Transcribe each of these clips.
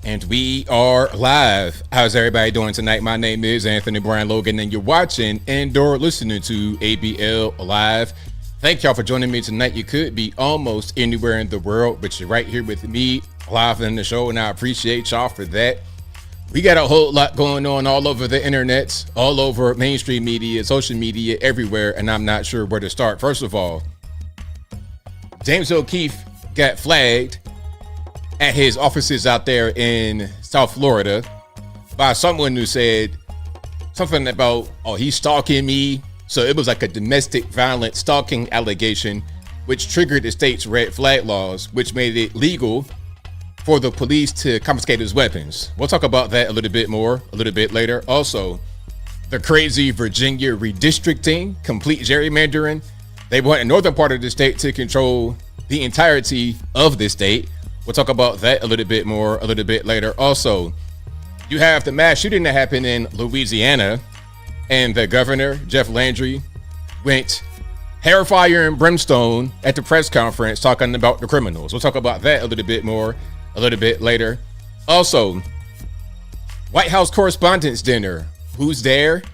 And we are live. How's everybody doing tonight? My name is Anthony Brian Logan, and you're watching and/or listening to ABL Live. Thank y'all for joining me tonight. You could be almost anywhere in the world, but you're right here with me live in the show, and I appreciate y'all for that. We got a whole lot going on all over the internet, all over mainstream media, social media, everywhere, and I'm not sure where to start. First of all, James O'Keefe got flagged at his offices out there in South Florida by someone who said something about, oh, he's stalking me. So it was like a domestic violence stalking allegation, which triggered the state's red flag laws, which made it legal for the police to confiscate his weapons. We'll talk about that a little bit more a little bit later. Also, the crazy Virginia redistricting, complete gerrymandering. They want the northern part of the state to control the entirety of the state. We'll talk about that a little bit more a little bit later. Also, you have the mass shooting that happened in Louisiana, and the governor, Jeff Landry, went hair, fire, and brimstone at the press conference talking about the criminals. We'll talk about that a little bit more a little bit later. Also, White House Correspondents dinner. Who's there?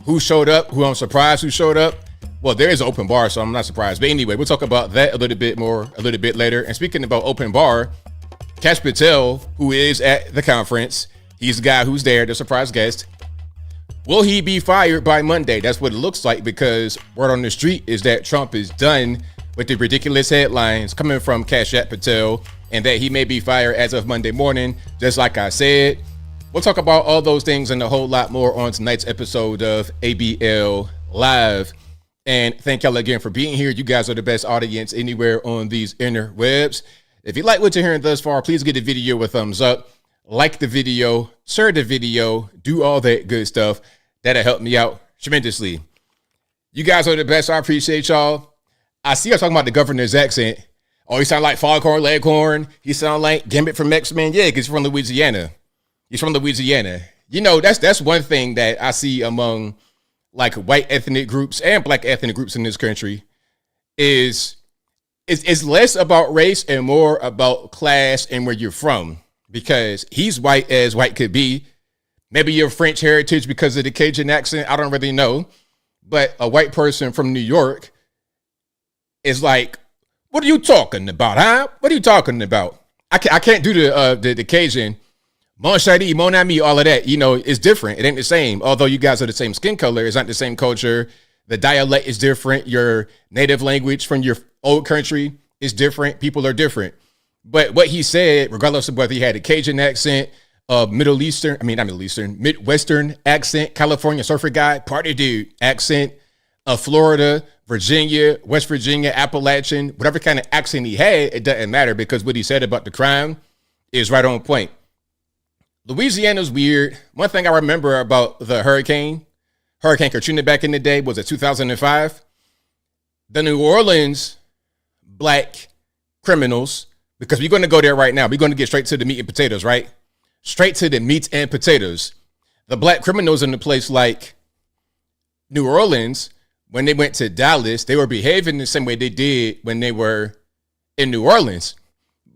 Who showed up? Who I'm surprised who showed up? Well, there is an open bar, so I'm not surprised. But anyway, we'll talk about that a little bit more a little bit later. And speaking about open bar, Patel, who is at the conference, he's the guy who's there, the surprise guest. Will he be fired by Monday? That's what it looks like, because word on the street is that Trump is done with the ridiculous headlines coming from Patel, and that he may be fired as of Monday morning, just like I said. We'll talk about all those things and a whole lot more on tonight's episode of ABL Live. And thank y'all again for being here. You guys are the best audience anywhere on these interwebs. If you like what you're hearing thus far, please give the video a thumbs up, like the video, share the video, do all that good stuff. That'll help me out tremendously. You guys are the best. I appreciate y'all. I see y'all talking about the governor's accent. Oh, he sound like Foghorn Leghorn. He sound like Gambit from X-Men. Yeah, because he's from Louisiana. He's from Louisiana. You know, that's one thing that I see among like white ethnic groups and black ethnic groups in this country is it's less about race and more about class and where you're from, because he's white as white could be. Maybe you're French heritage because of the Cajun accent. I don't really know. But a white person from New York is like, what are you talking about, huh? What are you talking about? I can't do the Cajun. Mon chéri, mon ami, all of that, you know, it's different. It ain't the same. Although you guys are the same skin color, it's not the same culture. The dialect is different. Your native language from your old country is different. People are different. But what he said, regardless of whether he had a Cajun accent, Midwestern accent, California surfer guy, party dude accent, Florida, Virginia, West Virginia, Appalachian, whatever kind of accent he had, it doesn't matter, because what he said about the crime is right on point. Louisiana's weird. One thing I remember about the Hurricane Katrina back in the day, was it 2005? The New Orleans black criminals, because we're going to go there right now. We're going to get straight to the meat and potatoes, right? Straight to the meat and potatoes. The black criminals in the place like New Orleans, when they went to Dallas, they were behaving the same way they did when they were in New Orleans.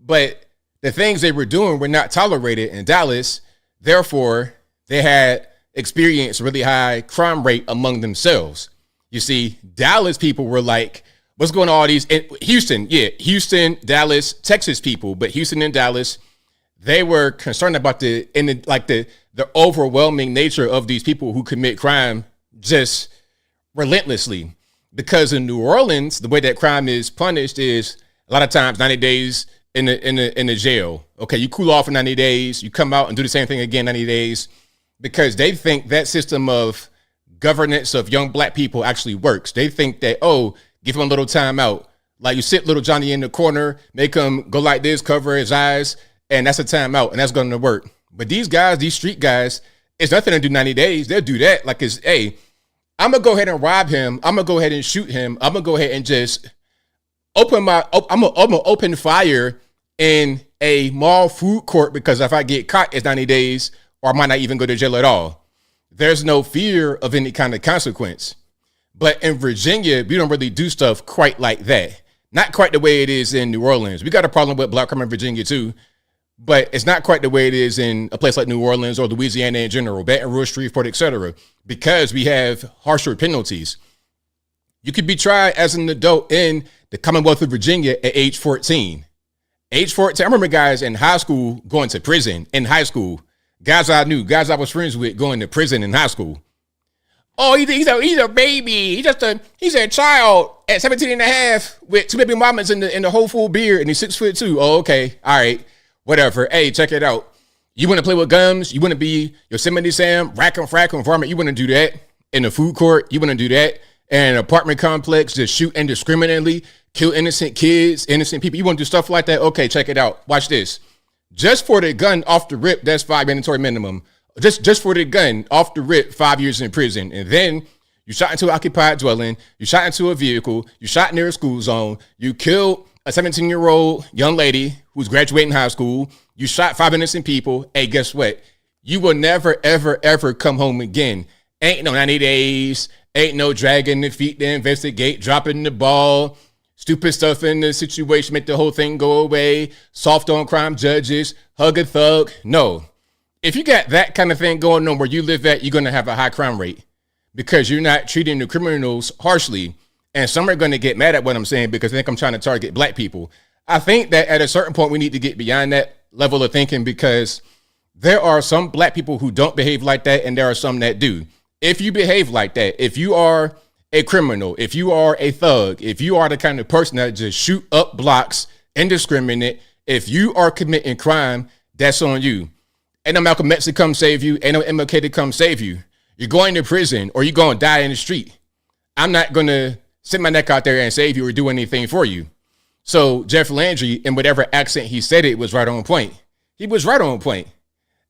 But the things they were doing were not tolerated in Dallas. Therefore, they had experienced really high crime rate among themselves. You see, Dallas people were like, what's going on all these? Houston, Dallas, Texas people, but Houston and Dallas, they were concerned about the overwhelming nature of these people who commit crime just relentlessly. Because in New Orleans, the way that crime is punished is a lot of times 90 days in the jail. Okay, you cool off for 90 days, you come out and do the same thing again 90 days, because they think that system of governance of young black people actually works. They think that, oh, give him a little time out. Like you sit little Johnny in the corner, make him go like this, cover his eyes, and that's a time out, and that's going to work. But these guys, these street guys, it's nothing to do 90 days. They'll do that like it's, hey, I'm going to go ahead and rob him. I'm going to go ahead and shoot him. I'm going to go ahead and just I'm going to open fire in a mall food court, because if I get caught, it's 90 days, or I might not even go to jail at all. There's no fear of any kind of consequence. But in Virginia, we don't really do stuff quite like that. Not quite the way it is in New Orleans. We got a problem with black crime in Virginia too. but it's not quite the way it is in a place like New Orleans or Louisiana in general, Baton Rouge, Shreveport, etc., because we have harsher penalties. You could be tried as an adult in the Commonwealth of Virginia at age 14. Age 14, I remember guys in high school going to prison in high school. Guys I knew, guys I was friends with going to prison in high school. Oh, he's a baby. He's a child at 17 and a half with 2 baby mamas in the whole full beard, and he's 6'2". Oh, okay. All right. Whatever. Hey, check it out. You want to play with guns? You want to be Yosemite Sam, frack 'em, varmint? You want to do that in a food court? You want to do that in an apartment complex? Just shoot indiscriminately, kill innocent kids, innocent people. You want to do stuff like that? Okay, check it out. Watch this. Just for the gun off the rip, that's 5 mandatory minimum. Just for the gun off the rip, 5 years in prison. And then you shot into an occupied dwelling, you shot into a vehicle, you shot near a school zone, you killed a 17-year-old young lady who's graduating high school, you shot 5 innocent people. Hey, guess what? You will never, ever, ever come home again. Ain't no 90 days, ain't no dragging the feet to investigate, dropping the ball, stupid stuff in the situation, make the whole thing go away, soft on crime judges, hug a thug. No. If you got that kind of thing going on where you live at, you're going to have a high crime rate because you're not treating the criminals harshly. And some are going to get mad at what I'm saying because they think I'm trying to target black people. I think that at a certain point, we need to get beyond that level of thinking because there are some black people who don't behave like that, and there are some that do. If you behave like that, if you are a criminal, if you are a thug, if you are the kind of person that just shoot up blocks, indiscriminate, if you are committing crime, that's on you. Ain't no Malcolm X to come save you. Ain't no MLK to come save you. You're going to prison or you're going to die in the street. I'm not going to sit my neck out there and save you or do anything for you. So Jeff Landry, in whatever accent he said it, was right on point. He was right on point.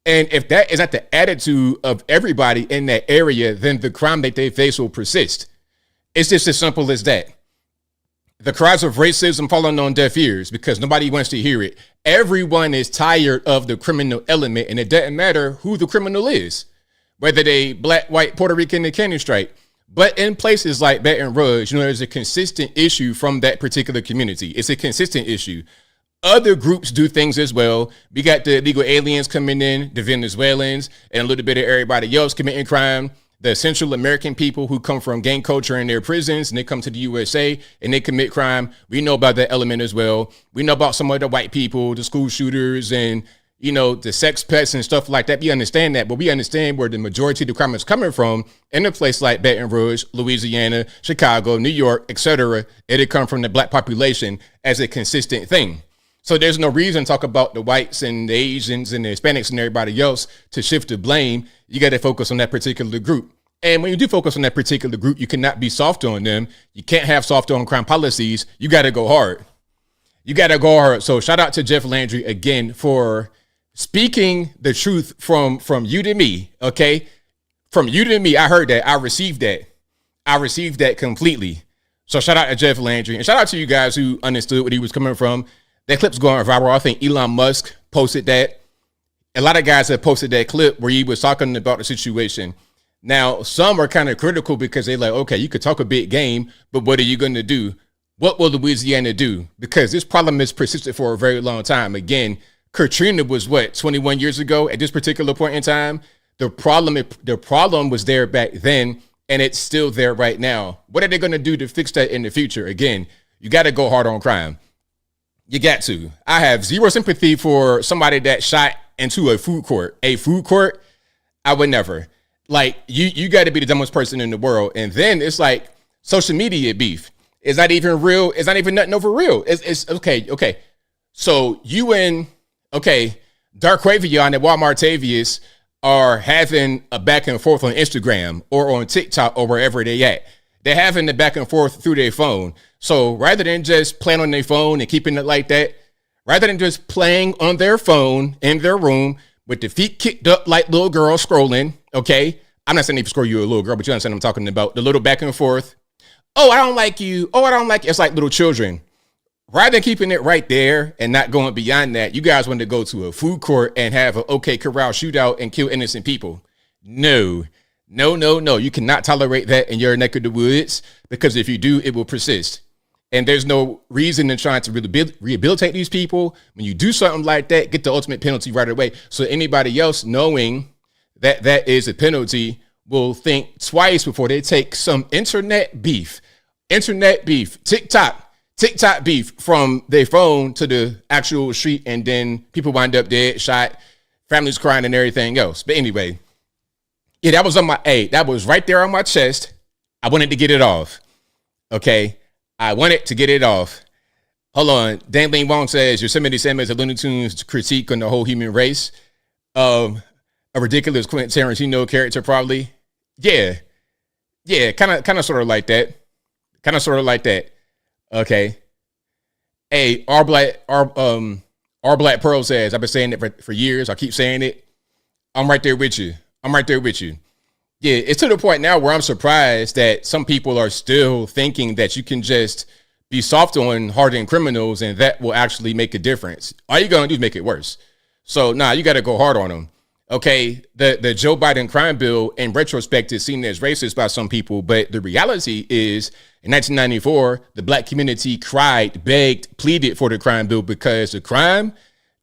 And if that is not the attitude of everybody in that area, then the crime that they face will persist. It's just as simple as that. The cries of racism falling on deaf ears because nobody wants to hear it. Everyone is tired of the criminal element, and it doesn't matter who the criminal is, whether they black, white, Puerto Rican, and candy stripe. But in places like Baton Rouge, there's a consistent issue from that particular community. It's a consistent issue. Other groups do things as well. We got the illegal aliens coming in, the Venezuelans, and a little bit of everybody else committing crime. The Central American people who come from gang culture in their prisons and they come to the USA and they commit crime. We know about that element as well. We know about some of the white people, the school shooters and, the sex pets and stuff like that. We understand that, but we understand where the majority of the crime is coming from in a place like Baton Rouge, Louisiana, Chicago, New York, etc. It'll come from the black population as a consistent thing. So there's no reason to talk about the whites and the Asians and the Hispanics and everybody else to shift the blame. You got to focus on that particular group. And when you do focus on that particular group, you cannot be soft on them. You can't have soft on crime policies. You got to go hard. You got to go hard. So shout out to Jeff Landry again for speaking the truth from you to me. Okay. From you to me. I heard that. I received that. I received that completely. So shout out to Jeff Landry and shout out to you guys who understood what he was coming from. That clip's going viral. I think Elon Musk posted that. A lot of guys have posted that clip where he was talking about the situation. Now, some are kind of critical because they're like, okay, you could talk a big game, but what are you going to do? What will Louisiana do? Because this problem has persisted for a very long time. Again, Katrina was 21 years ago at this particular point in time. The problem was there back then, and it's still there right now. What are they going to do to fix that in the future? Again, you got to go hard on crime. You got to. I have zero sympathy for somebody that shot into a food court. A food court, I would never. Like, you got to be the dumbest person in the world. And then it's like social media beef. It's not even real. It's not even nothing over real. It's okay. So you and, Dark Quavion and Walmart Tavius are having a back and forth on Instagram or on TikTok or wherever they at. They're having the back and forth through their phone. So rather than just playing on their phone and keeping it like that, rather than just playing on their phone in their room with the feet kicked up like little girls scrolling, okay? I'm not saying if you scroll you a little girl, but you understand what I'm talking about. The little back and forth. Oh, I don't like you. Oh, I don't like you. It's like little children. Rather than keeping it right there and not going beyond that, you guys want to go to a food court and have an OK Corral shootout and kill innocent people. No. You cannot tolerate that in your neck of the woods because if you do, it will persist. and there's no reason in trying to rehabilitate these people. When you do something like that, get the ultimate penalty right away. So anybody else knowing that that is a penalty will think twice before they take some internet beef, TikTok beef from their phone to the actual street, and then people wind up dead, shot, families crying and everything else. But anyway, yeah, that was that was right there on my chest. I wanted to get it off. Okay. I wanted to get it off. Hold on. Dangling Wong says Yosemite Sam is a Looney Tunes critique on the whole human race. A ridiculous Quentin Tarantino character, probably. Yeah. Kind of sort of like that. Okay. Hey, our Black Pearl says, I've been saying it for years. I keep saying it. I'm right there with you. Yeah, it's to the point now where I'm surprised that some people are still thinking that you can just be soft on hardened criminals and that will actually make a difference. All you're going to do is make it worse. So, you got to go hard on them. Okay, the Joe Biden crime bill in retrospect is seen as racist by some people, but the reality is in 1994, the black community cried, begged, pleaded for the crime bill because the crime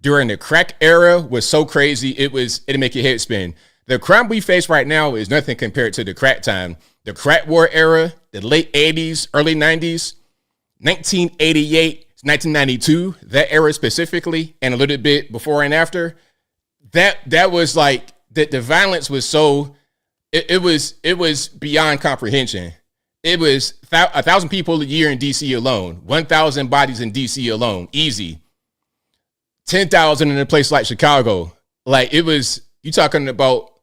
during the crack era was so crazy, it'd make your head spin. The crime we face right now is nothing compared to the crack time. The crack war era, the late 80s, early 90s, 1988, 1992, that era specifically, and a little bit before and after, that was like, the violence was so, it was beyond comprehension. It was 1,000 people a year in DC alone, 1,000 bodies in DC alone, easy. 10,000 in a place like Chicago. Like, you talking about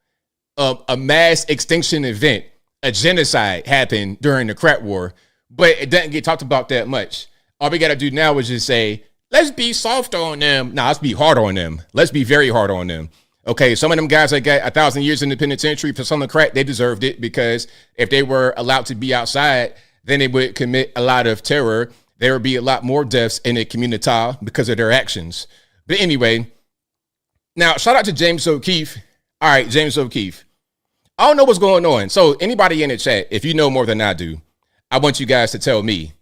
a mass extinction event, a genocide happened during the crack war, but it doesn't get talked about that much. All we got to do now is just say, let's be soft on them. Let's be hard on them. Let's be very hard on them. Okay, some of them guys that got 1,000 years in the penitentiary for selling crack, they deserved it, because if they were allowed to be outside, then they would commit a lot of terror. There would be a lot more deaths in the community because of their actions. But anyway, now shout out to James O'Keefe. All right, James O'Keefe. I don't know what's going on. So anybody in the chat, if you know more than I do, I want you guys to tell me.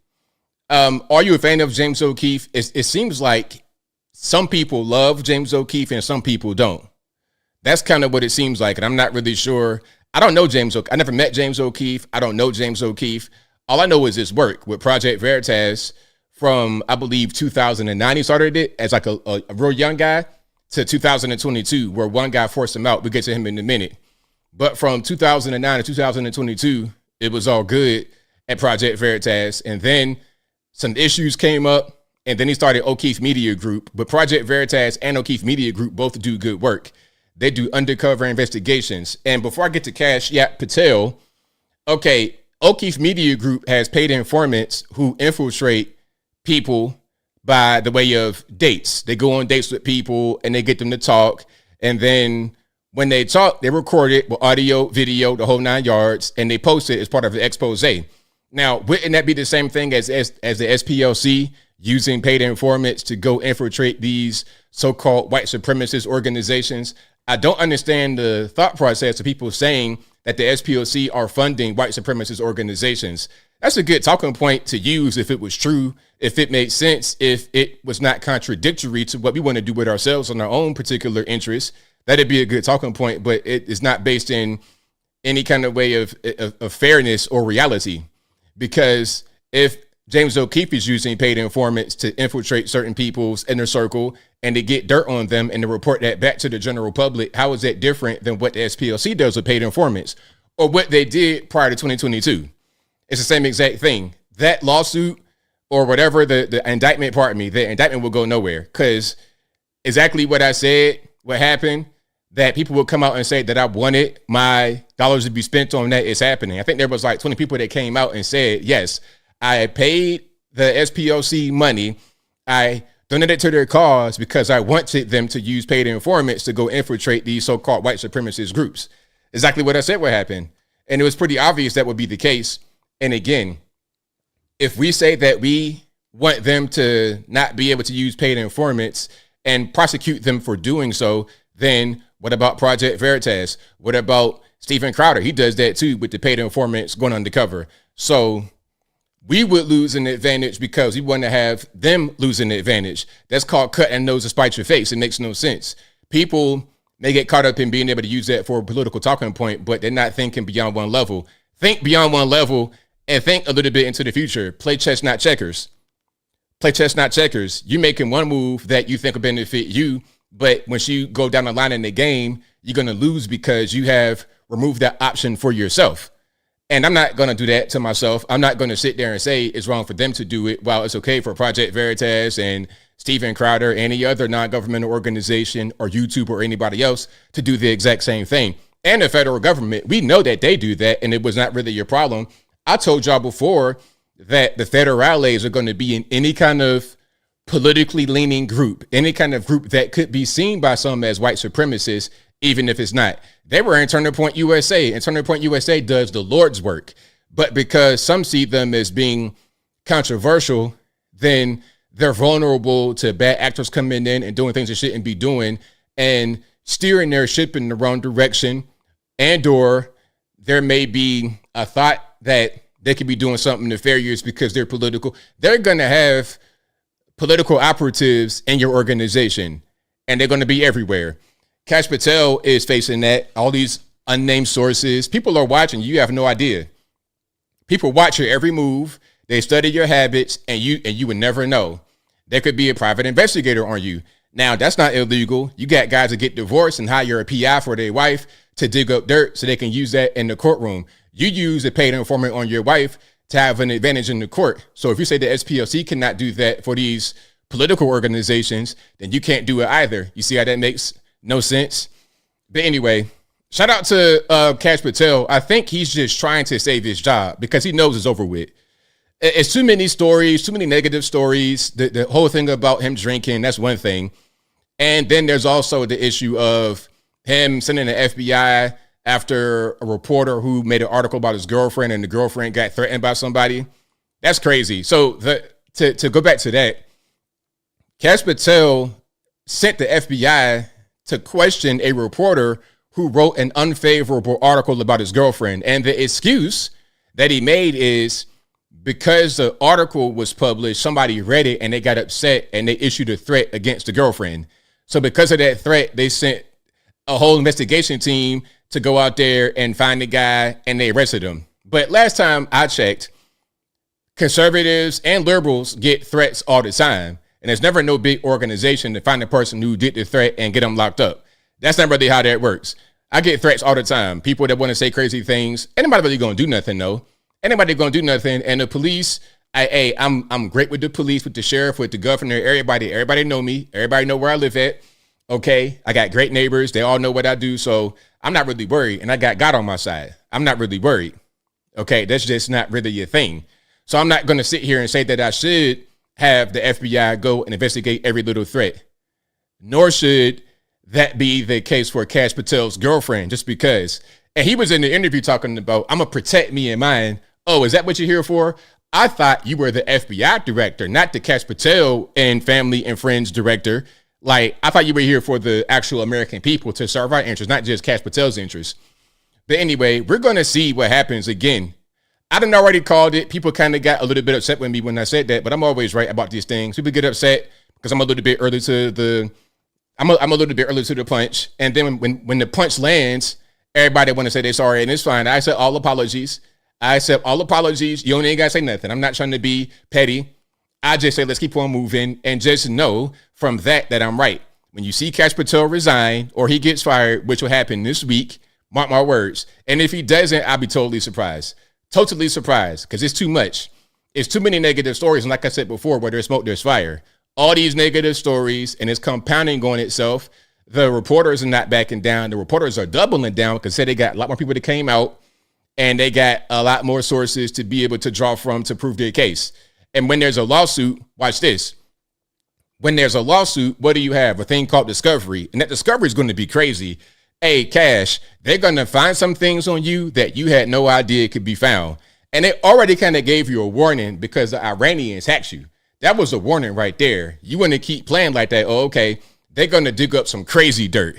Are you a fan of James O'Keefe? It seems like some people love James O'Keefe and some people don't. That's kind of what it seems like. And I'm not really sure. I don't know James O'Keefe. I never met James O'Keefe. I don't know James O'Keefe. All I know is his work with Project Veritas from, I believe, 2009. He started it as like a real young guy to 2022, where one guy forced him out. We'll get to him in a minute. But from 2009 to 2022, it was all good at Project Veritas. And then some issues came up, and then he started O'Keefe Media Group. But Project Veritas and O'Keefe Media Group both do good work. They do undercover investigations. And before I get to Cash Patel, okay, O'Keefe Media Group has paid informants who infiltrate people by the way of dates. They go on dates with people and they get them to talk. And then when they talk, they record it with audio, video, the whole 9 yards, and they post it as part of the expose. Now, wouldn't that be the same thing as the SPLC using paid informants to go infiltrate these so-called white supremacist organizations? I don't understand the thought process of people saying that the SPLC are funding white supremacist organizations. That's a good talking point to use if it was true, if it made sense, if it was not contradictory to what we want to do with ourselves on our own particular interests. That'd be a good talking point, but it is not based in any kind of way of fairness or reality. Because if James O'Keefe is using paid informants to infiltrate certain people's inner circle and to get dirt on them and to report that back to the general public, how is that different than what the SPLC does with paid informants or what they did prior to 2022? It's the same exact thing. That lawsuit or whatever, the indictment, the indictment will go nowhere, because exactly what I said, what happened, that people will come out and say that I wanted my dollars to be spent on that is happening. I think there was like 20 people that came out and said, yes, I paid the SPLC money. I donated to their cause because I wanted them to use paid informants to go infiltrate these so-called white supremacist groups. Exactly what I said would happen. And it was pretty obvious that would be the case. And again, if we say that we want them to not be able to use paid informants and prosecute them for doing so, then what about Project Veritas? What about Stephen Crowder? He does that too with the paid informants going undercover. So we would lose an advantage because we want to have them lose an advantage. That's called cutting nose to spite your face. It makes no sense. People may get caught up in being able to use that for a political talking point, but they're not thinking beyond one level. Think beyond one level and think a little bit into the future. Play chess, not checkers. Play chess, not checkers. You're making one move that you think will benefit you, but once you go down the line in the game, you're going to lose because you have removed that option for yourself. And I'm not going to do that to myself. I'm not going to sit there and say it's wrong for them to do it while it's okay for Project Veritas and Steven Crowder, any other non-governmental organization or YouTube or anybody else to do the exact same thing. And the federal government, we know that they do that, and it was not really your problem. I told y'all before that the federales are going to be in any kind of politically leaning group, any kind of group that could be seen by some as white supremacists, even if it's not. They were in Turning Point USA, and Turning Point USA does the Lord's work. But because some see them as being controversial, then they're vulnerable to bad actors coming in and doing things they shouldn't be doing and steering their ship in the wrong direction. And or there may be a thought that they could be doing something nefarious because they're political. They're going to have political operatives in your organization, and they're going to be everywhere. Kash Patel is facing that. All these unnamed sources. People are watching. You have no idea. People watch your every move. They study your habits, and you would never know. There could be a private investigator on you. Now, that's not illegal. You got guys that get divorced and hire a PI for their wife to dig up dirt so they can use that in the courtroom. You use a paid informant on your wife to have an advantage in the court. So if you say the SPLC cannot do that for these political organizations, then you can't do it either. You see how that makes no sense? But anyway, shout out to Kash Patel. I think he's just trying to save his job because he knows it's over with. It's too many stories, too many negative stories. The whole thing about him drinking, that's one thing. And then there's also the issue of him sending the FBI after a reporter who made an article about his girlfriend, and the girlfriend got threatened by somebody. That's crazy. So to go back to that, Kash Patel sent the FBI to question a reporter who wrote an unfavorable article about his girlfriend. And the excuse that he made is because the article was published, somebody read it and they got upset and they issued a threat against the girlfriend. So because of that threat, they sent a whole investigation team to go out there and find the guy, and they arrested him. But last time I checked, conservatives and liberals get threats all the time. And there's never no big organization to find the person who did the threat and get them locked up. That's not really how that works. I get threats all the time. People that want to say crazy things. Anybody really going to do nothing, though. Anybody going to do nothing. And the police, I'm great with the police, with the sheriff, with the governor, everybody know me. Everybody know where I live at. Okay. I got great neighbors. They all know what I do. So I'm not really worried. And I got God on my side. I'm not really worried. Okay. That's just not really a thing. So I'm not going to sit here and say that I should have the FBI go and investigate every little threat. Nor should that be the case for Kash Patel's girlfriend, just because. And he was in the interview talking about, I'm going to protect me and mine. Oh, is that what you're here for? I thought you were the FBI director, not the Kash Patel and family and friends director. Like, I thought you were here for the actual American people to serve our interests, not just Kash Patel's interests. But anyway, we're going to see what happens again. I done already called it. People kind of got a little bit upset with me when I said that, but I'm always right about these things. People get upset because I'm a little bit early to the punch. And then when the punch lands, everybody want to say they're sorry, and it's fine. I accept all apologies. You only ain't got to say nothing. I'm not trying to be petty. I just say, let's keep on moving, and just know from that I'm right. When you see Kash Patel resign or he gets fired, which will happen this week, mark my words. And if he doesn't, I'll be totally surprised. Totally surprised, because it's too much. It's too many negative stories. And like I said before, where there's smoke, there's fire. All these negative stories, and it's compounding on itself. The reporters are not backing down. The reporters are doubling down because they got a lot more people that came out, and they got a lot more sources to be able to draw from to prove their case. And when there's a lawsuit, watch this. When there's a lawsuit, what do you have? A thing called discovery. And that discovery is going to be crazy. Hey, Kash, they're going to find some things on you that you had no idea could be found. And they already kind of gave you a warning because the Iranians hacked you. That was a warning right there. You want to keep playing like that. Oh, okay. They're going to dig up some crazy dirt.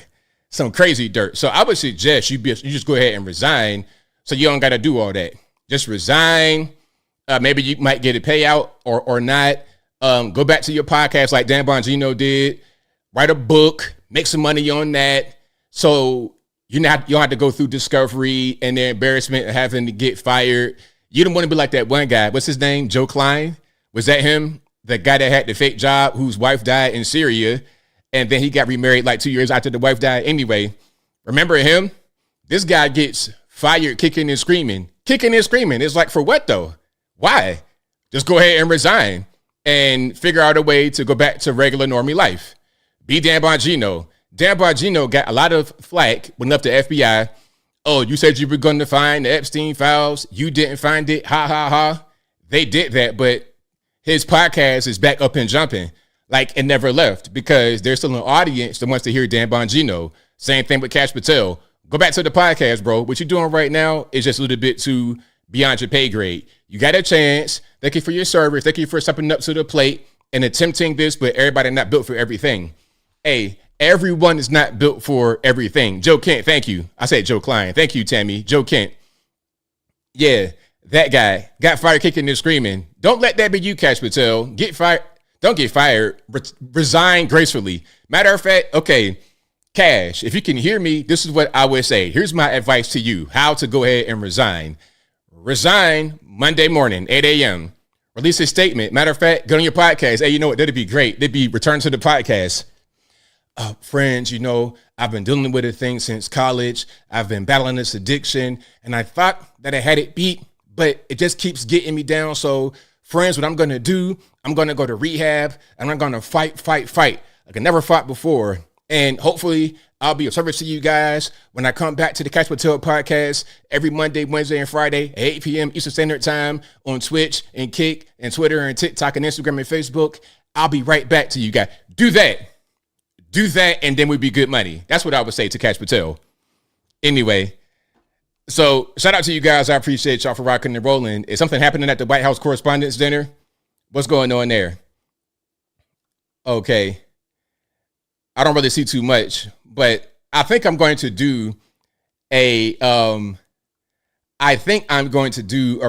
So I would suggest you just go ahead and resign so you don't got to do all that. Just resign, Maybe you might get a payout or not. Go back to your podcast like Dan Bongino did. Write a book, make some money on that. So you don't have to go through discovery and the embarrassment of having to get fired. You don't want to be like that one guy. What's his name? Joe Klein? Was that him? The guy that had the fake job whose wife died in Syria. And then he got remarried like 2 years after the wife died. Anyway, remember him? This guy gets fired kicking and screaming. Kicking and screaming. It's like, for what though? Why? Just go ahead and resign and figure out a way to go back to regular normie life. Be Dan Bongino. Dan Bongino got a lot of flack when left the FBI. Oh, you said you were going to find the Epstein files. You didn't find it. Ha, ha, ha. They did that, but his podcast is back up and jumping like it never left because there's still an audience that wants to hear Dan Bongino. Same thing with Cash Patel. Go back to the podcast, bro. What you're doing right now is just a little bit too beyond your pay grade. You got a chance. Thank you for your service. Thank you for stepping up to the plate and attempting this, but everybody not built for everything. Hey, everyone is not built for everything. Joe Kent, thank you. I said Joe Klein. Thank you, Tammy. Joe Kent. Yeah, that guy got fired kicking and screaming. Don't let that be you, Cash Patel. Get fired. Don't get fired. Resign gracefully. Matter of fact, okay, Cash, if you can hear me, this is what I would say. Here's my advice to you, how to go ahead and resign. Resign Monday morning, 8 a.m. Release a statement. Matter of fact, go on your podcast. Hey, you know what? That'd be great. They'd be return to the podcast. Friends, you know, I've been dealing with a thing since college. I've been battling this addiction, and I thought that I had it beat, but it just keeps getting me down. So, friends, what I'm going to do, I'm going to go to rehab, and I'm going to fight like I never fought before. And hopefully I'll be of service to you guys when I come back to the Cash Patel podcast every Monday, Wednesday, and Friday at 8 p.m. Eastern Standard Time on Twitch and Kick and Twitter and TikTok and Instagram and Facebook. I'll be right back to you guys. Do that, and then we'd be good money. That's what I would say to Cash Patel. Anyway, so shout out to you guys. I appreciate y'all for rocking and rolling. Is something happening at the White House Correspondents' dinner? What's going on there? Okay. I don't really see too much, but I think I'm going to do a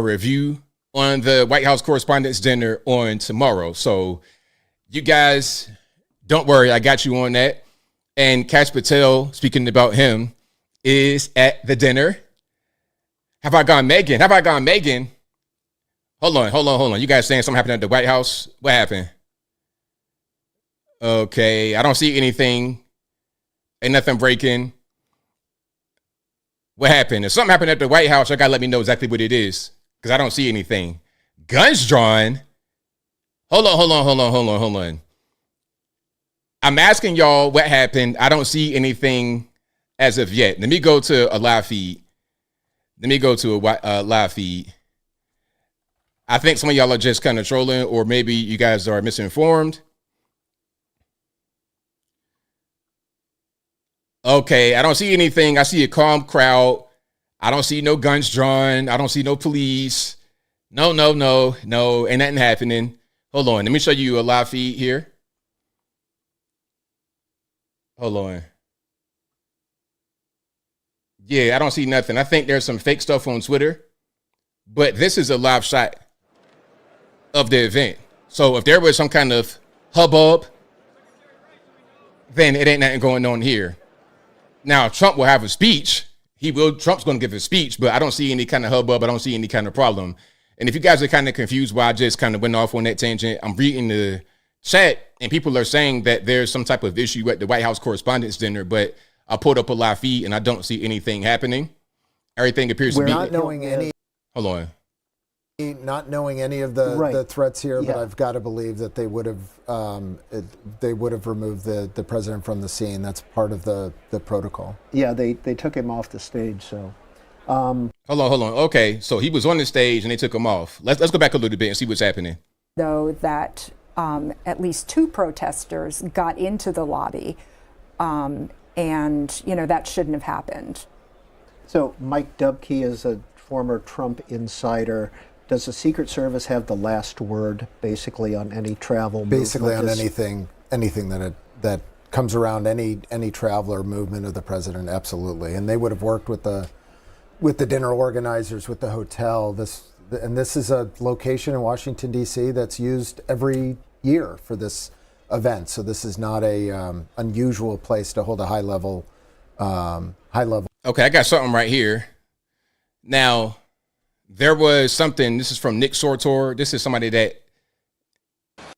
review on the White House Correspondents' dinner on tomorrow. So you guys, don't worry, I got you on that. And Cash Patel, speaking about him, is at the dinner. Have I gone Megan? Hold on. You guys saying something happened at the White House? What happened? Okay, I don't see anything. Ain't nothing breaking. What happened? If something happened at the White House, you gotta let me know exactly what it is, because I don't see anything. Guns drawn. Hold on. I'm asking y'all what happened. I don't see anything as of yet. Let me go to a live feed. I think some of y'all are just kind of trolling, or maybe you guys are misinformed. Okay, I don't see anything. I see a calm crowd. I don't see no guns drawn. I don't see no police. No. Ain't nothing happening. Hold on. Let me show you a live feed here. Hold on. Yeah, I don't see nothing. I think there's some fake stuff on Twitter, but this is a live shot of the event. So if there was some kind of hubbub, then it ain't nothing going on here. Now, Trump will have a speech. Trump's going to give a speech, but I don't see any kind of hubbub. I don't see any kind of problem. And if you guys are kind of confused why I just kind of went off on that tangent, I'm reading the chat and people are saying that there's some type of issue at the White House Correspondents' dinner, but I pulled up a live feed and I don't see anything happening. Everything appears to be. Not knowing any. Hold on. Not knowing any of the threats here, but I've got to believe that they would have removed the president from the scene. That's part of the protocol. Yeah, they took him off the stage. So, hold on. Okay, so he was on the stage and they took him off. Let's go back a little bit and see what's happening. Though that at least 2 protesters got into the lobby, and that shouldn't have happened. So Mike Dubke is a former Trump insider. Does the Secret Service have the last word, basically, on any travel? Basically, on anything that comes around any traveler movement of the president, absolutely. And they would have worked with the dinner organizers, with the hotel. This And this is a location in Washington, D.C. that's used every year for this event. So this is not a unusual place to hold a high level. Okay, I got something right here. Now, there was something, this is from Nick Sortor. This is somebody that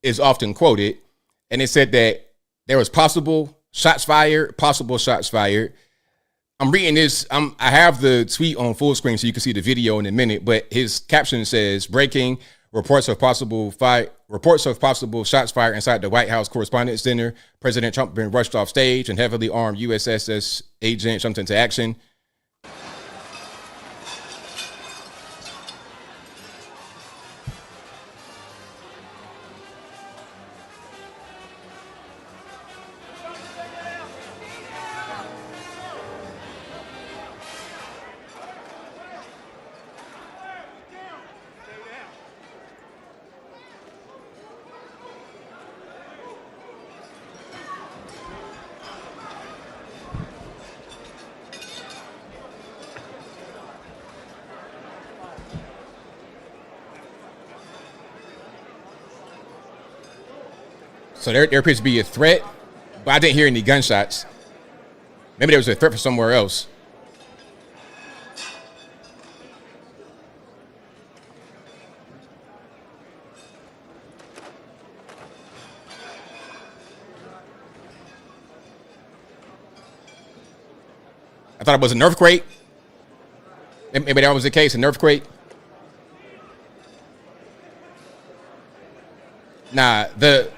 is often quoted. And it said that there was possible shots fired. I'm reading this. I have the tweet on full screen so you can see the video in a minute. But his caption says, breaking reports of possible shots fired inside the White House Correspondents' Dinner. President Trump been rushed off stage and heavily armed USS agent jumped into action. So there appears to be a threat, but I didn't hear any gunshots. Maybe there was a threat from somewhere else. I thought it was an earthquake. Maybe that was the case, an earthquake. Nah, the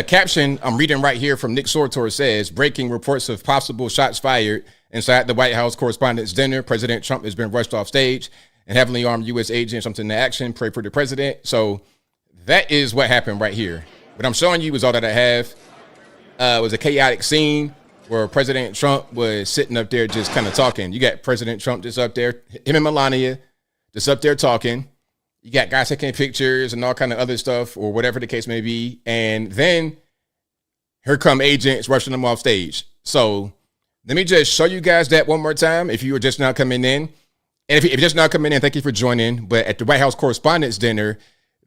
caption I'm reading right here from Nick Sortor says, breaking reports of possible shots fired inside the White House Correspondents' Dinner. President Trump has been rushed off stage and heavily armed U.S. agents jumped into action. Pray for the president. So that is what happened right here. What I'm showing you is all that I have. It was a chaotic scene where President Trump was sitting up there just kind of talking. You got President Trump just up there, him and Melania, just up there talking. You got guys taking pictures and all kind of other stuff or whatever the case may be. And then here come agents rushing them off stage. So let me just show you guys that one more time if you were just now coming in. And if you're just now coming in, thank you for joining. But at the White House Correspondents' Dinner,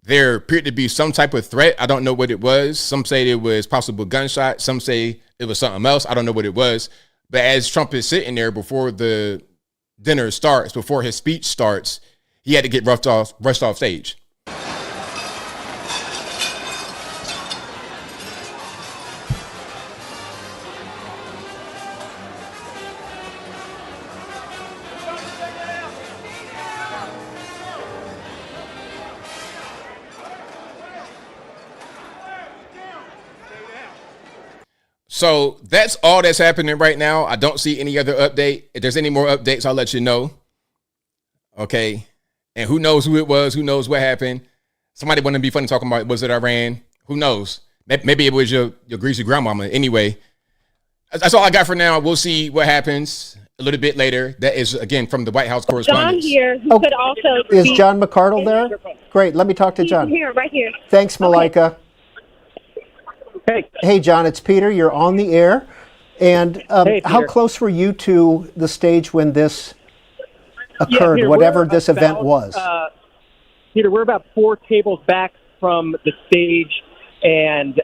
there appeared to be some type of threat. I don't know what it was. Some say it was possible gunshot. Some say it was something else. I don't know what it was. But as Trump is sitting there before the dinner starts, before his speech starts, he had to get rushed off stage. So that's all that's happening right now. I don't see any other update. If there's any more updates, I'll let you know. Okay. And who knows who it was? Who knows what happened? Somebody want to be funny talking about, was it Iran? Who knows? Maybe it was your greasy grandmama. Anyway, that's all I got for now. We'll see what happens a little bit later. That is, again, from the White House Correspondents. John here, who could also Is John McCardle there? Great. Let me talk to John. Here, right here. Thanks, Malika. Okay. Hey, John, it's Peter. You're on the air. And Hey, Peter. how close were you to the stage when this occurred, Peter, whatever we're this about, event was? Peter, we're about 4 tables back from the stage, and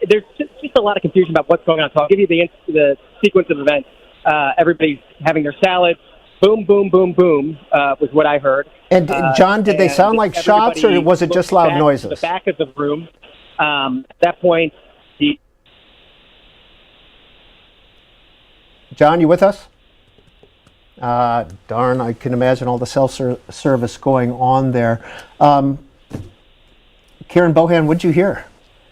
there's just a lot of confusion about what's going on. So I'll give you the sequence of events. Everybody's having their salads. Boom, boom, boom, boom was what I heard. And John, did they sound like shots, or was it just loud noises? The back of the room. At that point, John, you with us? Darn, I can imagine all the self-service going on there. Karen Bohan, what did you hear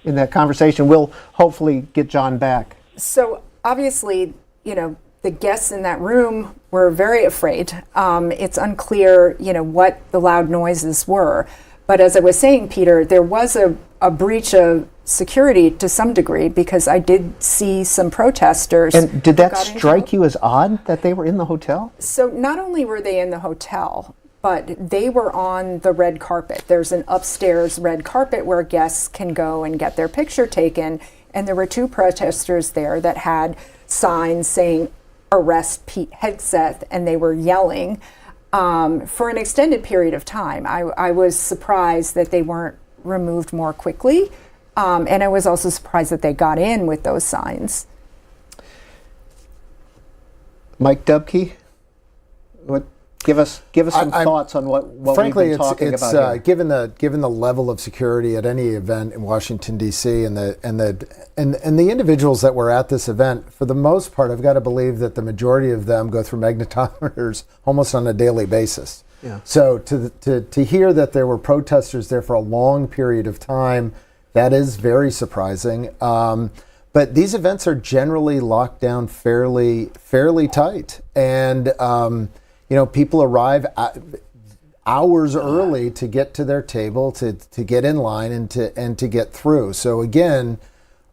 in that conversation? We'll hopefully get John back. So obviously, the guests in that room were very afraid. It's unclear, what the loud noises were. But as I was saying, Peter, there was a breach of security to some degree because I did see some protesters. And did that strike you as odd that they were in the hotel? So not only were they in the hotel, but they were on the red carpet. There's an upstairs red carpet where guests can go and get their picture taken. And there were 2 protesters there that had signs saying, "Arrest Pete Hegseth," and they were yelling. for an extended period of time. I was surprised that they weren't removed more quickly, and I was also surprised that they got in with those signs. Mike Dubke, give us some thoughts on what frankly, we've been talking it's about here. given the level of security at any event in Washington D.C. and the individuals that were at this event, for the most part, I've got to believe that the majority of them go through magnetometers almost on a daily basis. Yeah. So to hear that there were protesters there for a long period of time, that is very surprising. But these events are generally locked down fairly tight, and people arrive hours early to get to their table, to get in line, and to get through. So again,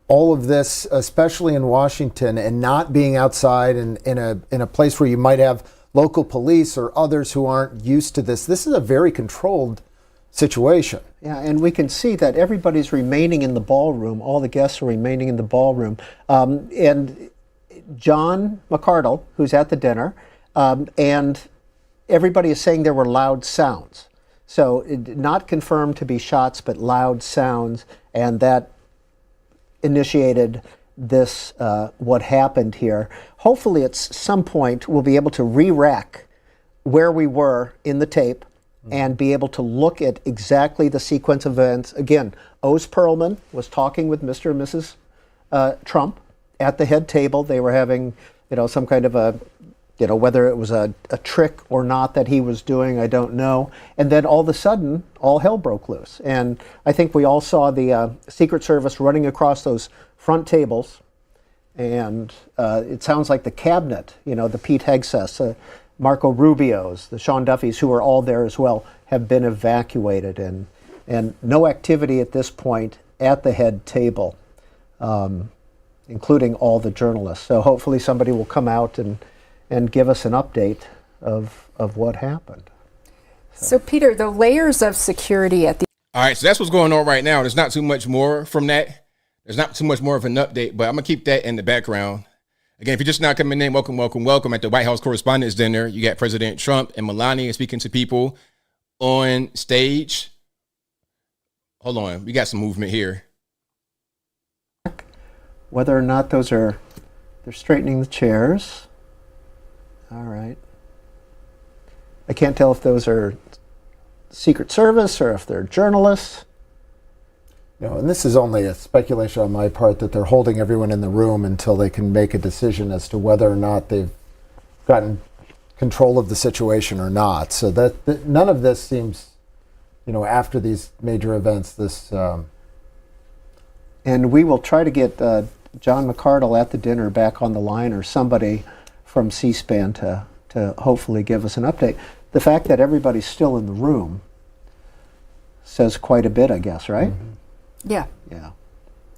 all of this, especially in Washington, and not being outside in a place where you might have local police or others who aren't used to this. This is a very controlled situation. Yeah, and we can see that everybody's remaining in the ballroom. All the guests are remaining in the ballroom. And John McArdle, who's at the dinner, and everybody is saying there were loud sounds. So not confirmed to be shots, but loud sounds, and that initiated this, what happened here. Hopefully at some point we'll be able to re-rack where we were in the tape and be able to look at exactly the sequence of events. Again, Oz Perlman was talking with Mr. and Mrs. Trump at the head table. They were having, some kind of a, whether it was a trick or not that he was doing, I don't know. And then all of a sudden, all hell broke loose. And I think we all saw the Secret Service running across those front tables. And it sounds like the cabinet, the Pete Hegseths, Marco Rubio's, the Sean Duffys, who are all there as well, have been evacuated, and no activity at this point at the head table, including all the journalists. So hopefully somebody will come out and give us an update of what happened. So Peter, the layers of security at the... All right, so that's what's going on right now. There's not too much more from that. There's not too much more of an update, but I'm going to keep that in the background. Again, if you're just not coming in, welcome at the White House Correspondents' Dinner. You got President Trump and Melania speaking to people on stage. Hold on, we got some movement here. Whether or not they're straightening the chairs. All right. I can't tell if those are Secret Service or if they're journalists. And this is only a speculation on my part that they're holding everyone in the room until they can make a decision as to whether or not they've gotten control of the situation or not. So that none of this seems, after these major events, this. And we will try to get John McArdle at the dinner back on the line, or somebody from C-SPAN to hopefully give us an update. The fact that everybody's still in the room says quite a bit, I guess, right? Mm-hmm. Yeah. Yeah.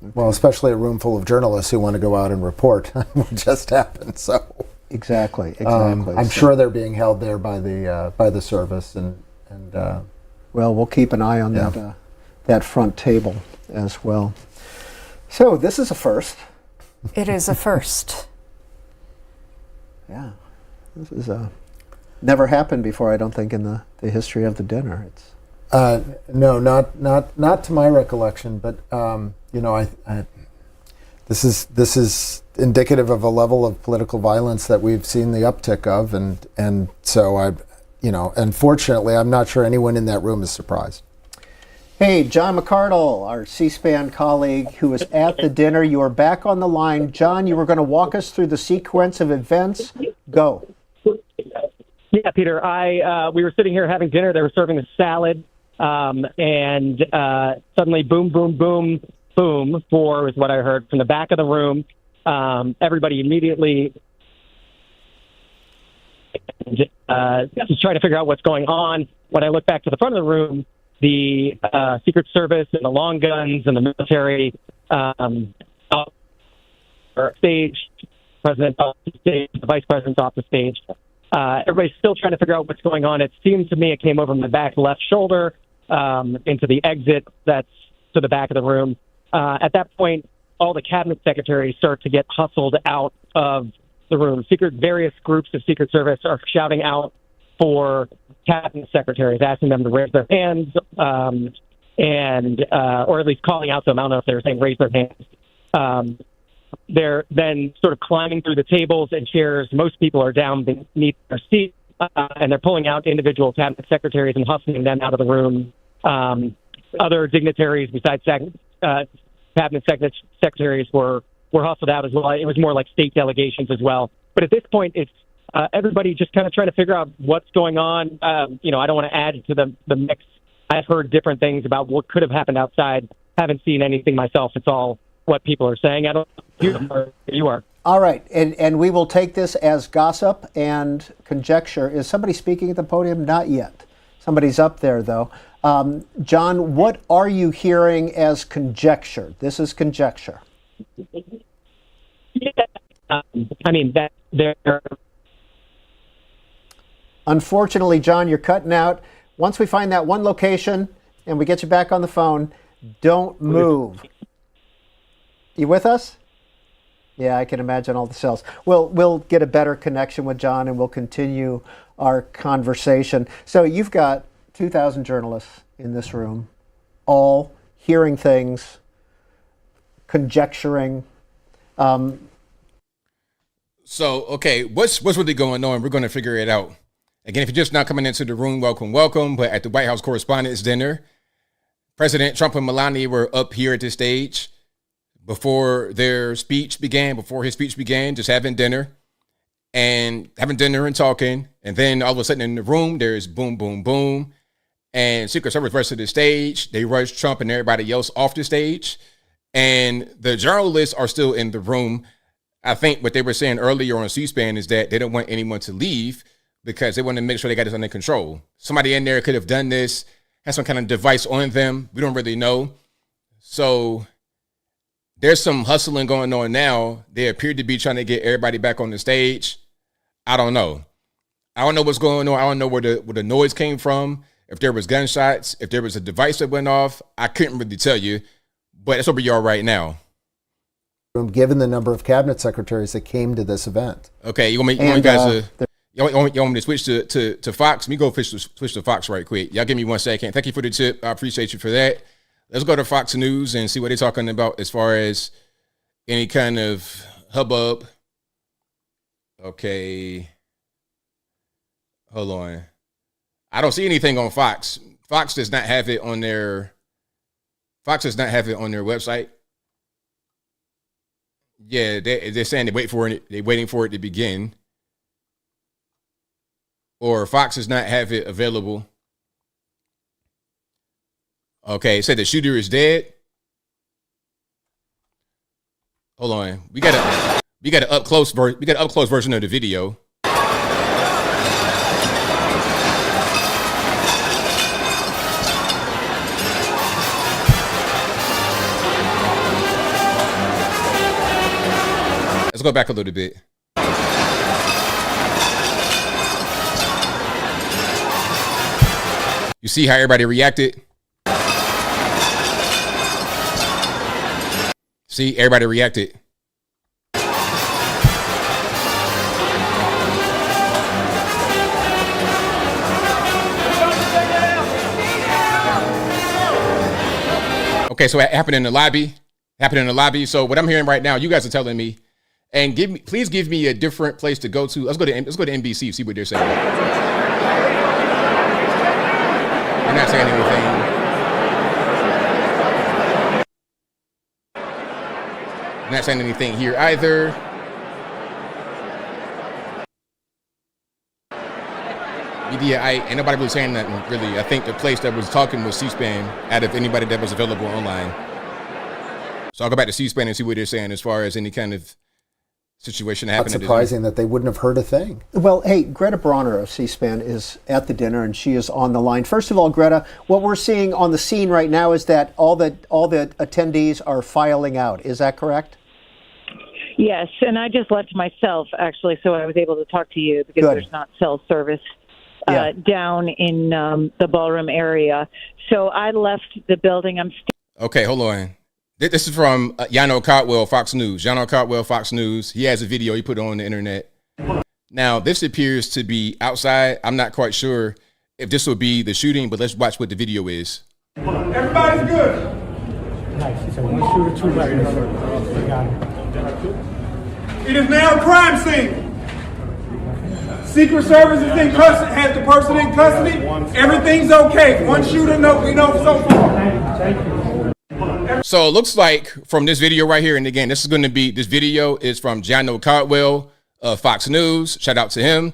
Okay. Well, especially a room full of journalists who want to go out and report what just happened. So exactly. I'm sure they're being held there by the service, and well, we'll keep an eye on that front table as well. So this is a first. It is a first. Yeah, this is never happened before, I don't think, in the history of the dinner. It's no, not to my recollection, but this is indicative of a level of political violence that we've seen the uptick of, and so unfortunately, I'm not sure anyone in that room is surprised. Hey, John McArdle, our C-SPAN colleague who was at the dinner, you are back on the line. John, you were going to walk us through the sequence of events. Go. Yeah, Peter, we were sitting here having dinner. They were serving a salad. And suddenly, boom, boom, boom, boom, 4 is what I heard from the back of the room. Everybody immediately just trying to figure out what's going on. When I look back to the front of the room, the Secret Service and the long guns and the military stage, President off the stage, the Vice President's off the stage. Everybody's still trying to figure out what's going on. It seemed to me it came over my back left shoulder into the exit that's to the back of the room. At that point, all the cabinet secretaries start to get hustled out of the room. Various groups of Secret Service are shouting out for cabinet secretaries, asking them to raise their hands, or at least calling out them. I don't know if they were saying raise their hands. They're then sort of climbing through the tables and chairs. Most people are down beneath their seats, and they're pulling out individual cabinet secretaries and hustling them out of the room. Other dignitaries besides cabinet secretaries were hustled out as well. It was more like state delegations as well. But at this point, it's everybody just kind of trying to figure out what's going on. I don't want to add to the mix. I've heard different things about what could have happened outside. Haven't seen anything myself. It's all what people are saying. I don't know who you are. All right, and we will take this as gossip and conjecture. Is somebody speaking at the podium? Not yet. Somebody's up there, though. John, what are you hearing as conjecture? This is conjecture. Yeah, I mean, that there. Unfortunately, John, you're cutting out. Once we find that one location and we get you back on the phone, don't move. You with us? Yeah, I can imagine all the cells. We'll get a better connection with John and we'll continue our conversation. So you've got 2,000 journalists in this room, all hearing things, conjecturing. Okay, what's really going on? We're going to figure it out. Again, if you're just now coming into the room, welcome. But at the White House Correspondents' dinner, President Trump and Melania were up here at the stage before his speech began, just having dinner and talking. And then all of a sudden in the room, there's boom, boom, boom. And Secret Service rushed to the stage. They rushed Trump and everybody else off the stage. And the journalists are still in the room. I think what they were saying earlier on C-SPAN is that they don't want anyone to leave because they want to make sure they got this under control. Somebody in there could have done this, had some kind of device on them. We don't really know. So there's some hustling going on now. They appear to be trying to get everybody back on the stage. I don't know. I don't know what's going on. I don't know where the noise came from. If there was gunshots, if there was a device that went off, I couldn't really tell you. But that's where we are right now. Given the number of cabinet secretaries that came to this event. Okay, you want me to switch to Fox? Let me go switch to Fox right quick. Y'all give me 1 second. Thank you for the tip. I appreciate you for that. Let's go to Fox News and see what they're talking about as far as any kind of hubbub. Okay. Hold on. I don't see anything on Fox. Fox does not have it on their website. Yeah, they're saying they're waiting for it to begin. Or Fox does not have it available. Okay, it said the shooter is dead. Hold on. We got an up close version of the video. Let's go back a little bit. You see how everybody reacted? See, everybody reacted. Okay, so it happened in the lobby. So what I'm hearing right now, you guys are telling me, and please give me a different place to go to. Let's go to NBC, see what they're saying. They're not saying anything. They're not saying anything here either. Media, ain't nobody really saying nothing, really. I think the place that was talking was C-SPAN out of anybody that was available online. So I'll go back to C-SPAN and see what they're saying as far as any kind of situation happening. Not surprising that they wouldn't have heard a thing. Well, hey, Greta Bronner of C-SPAN is at the dinner and she is on the line. First of all, Greta, what we're seeing on the scene right now is that all the attendees are filing out. Is that correct? Yes, and I just left myself, actually, so I was able to talk to you because Good. There's not cell service down in the ballroom area. So I left the building. Okay, hold on. This is from Yano Caldwell, Fox News. Yano Caldwell, Fox News. He has a video he put on the internet. Now, this appears to be outside. I'm not quite sure if this will be the shooting, but let's watch what the video is. Everybody's good. Nice. He said one shooter, two weapons. We got him. It is now a crime scene. Secret Service is in custody, has the person in custody. Everything's okay. One shooter, no, we know so far. So it looks like from this video right here, and again, this video is from John Caldwell of Fox News. Shout out to him.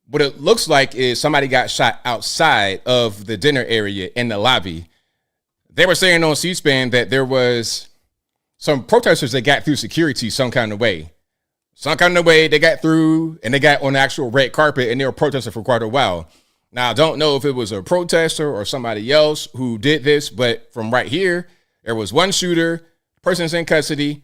What it looks like is somebody got shot outside of the dinner area in the lobby. They were saying on C-SPAN that there was some protesters that got through security some kind of way. Some kind of way they got through and they got on the actual red carpet and they were protesting for quite a while. Now, I don't know if it was a protester or somebody else who did this, but from right here, there was one shooter, person's in custody,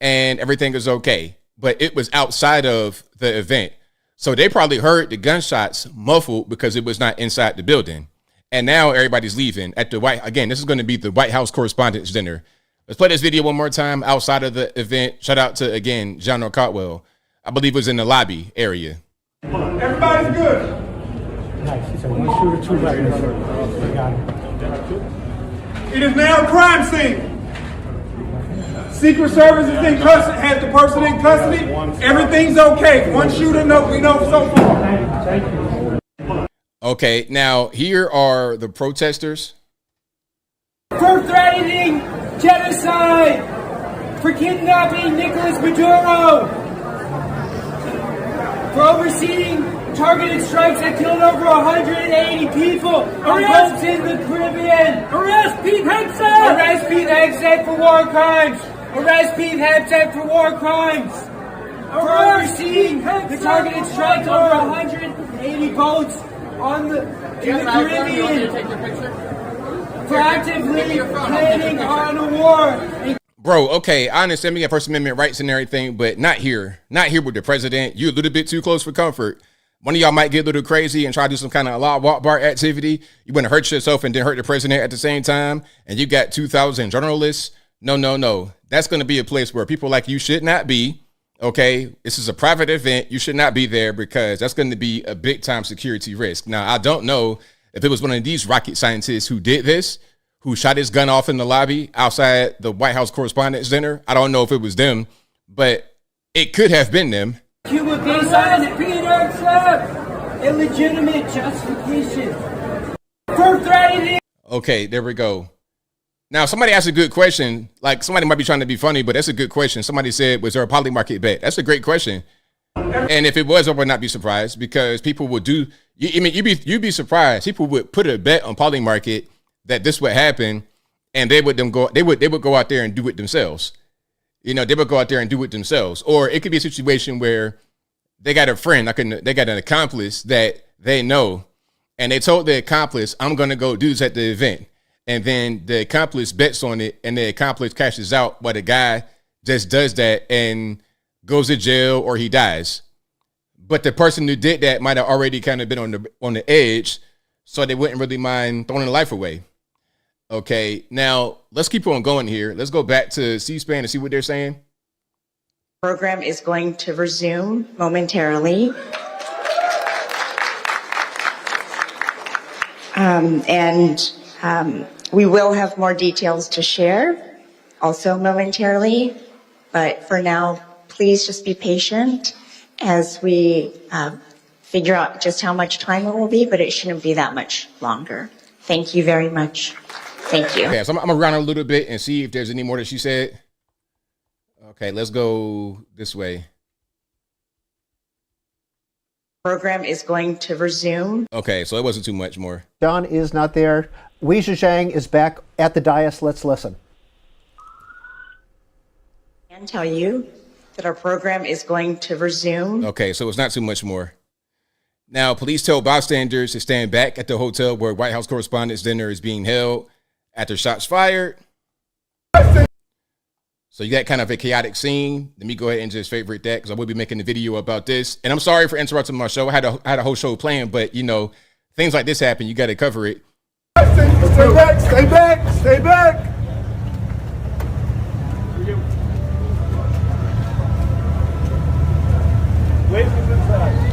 and everything is okay. But it was outside of the event. So they probably heard the gunshots muffled because it was not inside the building. And now everybody's leaving at the again, this is going to be the White House Correspondents' dinner. Let's play this video one more time outside of the event. Shout out to, again, John Caldwell. I believe it was in the lobby area. Everybody's good. Nice. He said one shooter, two weapons. We got him. It is now a crime scene. Secret Service is in custody, has the person in custody. Everything's okay. One shooter, no, we know so far. Okay, now here are the protesters. For threatening genocide, for kidnapping Nicolas Maduro, for overseeing targeted strikes that killed over 180 people on boats in the Caribbean. Arrest Pete Hegseth! Arrest Pete Hegseth for war crimes! Arrest Pete Hegseth for war crimes! For overseeing the targeted strikes over 180 boats in the Caribbean. For actively planning on a war. Bro, okay, I understand we got First Amendment rights and everything, but not here. Not here with the president. You're a little bit too close for comfort. One of y'all might get a little crazy and try to do some kind of law walk bar activity. You want to hurt yourself and then hurt the president at the same time. And you got 2,000 journalists. No. That's going to be a place where people like you should not be. Okay, this is a private event. You should not be there because that's going to be a big time security risk. Now, I don't know if it was one of these rocket scientists who did this, who shot his gun off in the lobby outside the White House Correspondents' dinner. I don't know if it was them, but it could have been them. Cuba based on illegitimate justification for threatening. Okay, there we go. Now, somebody asked a good question. Like, somebody might be trying to be funny, but that's a good question. Somebody said, was there a poly market bet? That's a great question. And if it was, I would not be surprised because people would do, you'd be surprised. People would put a bet on poly market that this would happen and they would go out there and do it themselves. You know, they would go out there and do it themselves. Or it could be a situation where they got a friend, they got an accomplice that they know, and they told the accomplice, I'm going to go do this at the event. And then the accomplice bets on it and the accomplice cashes out while the guy just does that and goes to jail or he dies. But the person who did that might have already kind of been on the edge, so they wouldn't really mind throwing their life away. Okay, now let's keep on going here. Let's go back to C-SPAN and see what they're saying. Program is going to resume momentarily. We will have more details to share also momentarily, but for now, please just be patient as we figure out just how much time it will be, but it shouldn't be that much longer. Thank you very much. Thank you. Okay, so I'm gonna run a little bit and see if there's any more that she said. Okay, let's go this way. Program is going to resume. Okay, so it wasn't too much more. John is not there. Wei Zhejiang is back at the dais. Let's listen. I can tell you that our program is going to resume. Okay, so it's not too much more. Now, police tell bystanders to stand back at the hotel where White House Correspondents' dinner is being held after shots fired. So you got kind of a chaotic scene. Let me go ahead and just favorite that because I will be making a video about this. And I'm sorry for interrupting my show. I had a whole show planned, but you know, things like this happen. You got to cover it. Stay back, stay back, stay back. Ladies inside.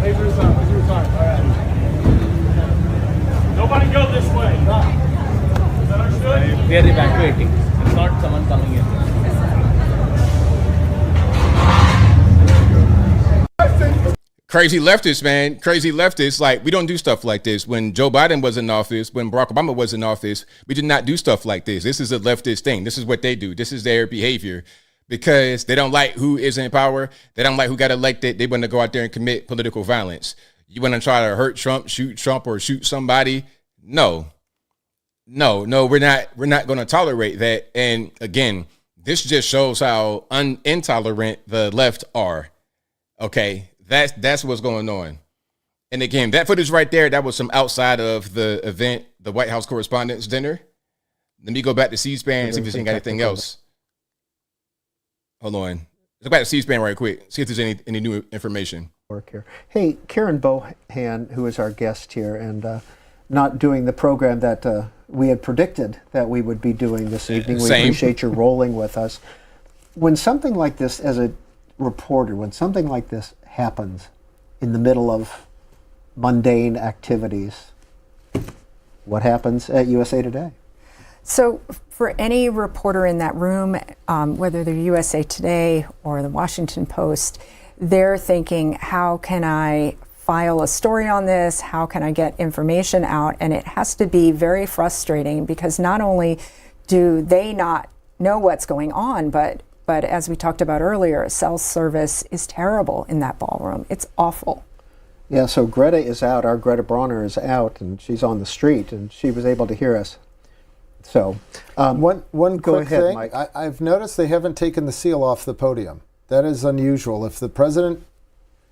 Crazy leftists, man. Crazy leftists. Like, we don't do stuff like this. When Joe Biden was in office, when Barack Obama was in office, we did not do stuff like this. This is a leftist thing. This is what they do. This is their behavior because they don't like who is in power. They don't like who got elected. They want to go out there and commit political violence. You want to try to hurt Trump, or shoot somebody? No, we're not going to tolerate that. And again, this just shows how intolerant the left are. Okay. That's what's going on. And again, that footage right there, that was some outside of the event, the White House Correspondents' dinner. Let me go back to C-SPAN and see if there's anything else. Hold on. Let's go back to C-SPAN right quick. See if there's any new information. Work here. Hey, Karen Bohan, who is our guest here, and not doing the program that we had predicted that we would be doing this evening. We appreciate you rolling with us. When something like this, as a reporter, when something like this happens in the middle of mundane activities, what happens at USA Today? So for any reporter in that room, whether they're USA Today or the Washington Post, they're thinking, how can I file a story on this? How can I get information out? And it has to be very frustrating because not only do they not know what's going on, but as we talked about earlier, cell service is terrible in that ballroom. It's awful. Yeah, so Greta is out. Our Greta Bronner is out, and she's on the street, and she was able to hear us. So, one quick ahead, thing. Mike. I've noticed they haven't taken the seal off the podium. That is unusual. If the president,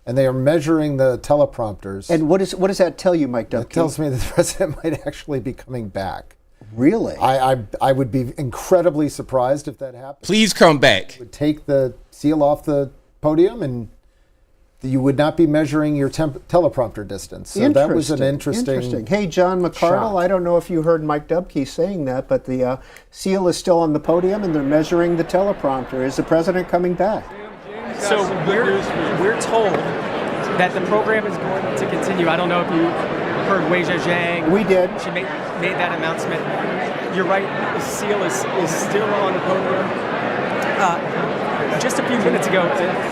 and they are measuring the teleprompters. And what does that tell you, Mike Dubke? It tells me that the president might actually be coming back. Really? I would be incredibly surprised if that happened. Please come back. Would take the seal off the podium and you would not be measuring your teleprompter distance. So that was an interesting. Hey, John McCardle, shot. I don't know if you heard Mike Dubke saying that, but the seal is still on the podium and they're measuring the teleprompter. Is the president coming back? So we're told that the program is going to continue. I don't know if you heard Wei Zhejiang. We did. She made that announcement. You're right, the seal is still on the podium. Just a few minutes ago,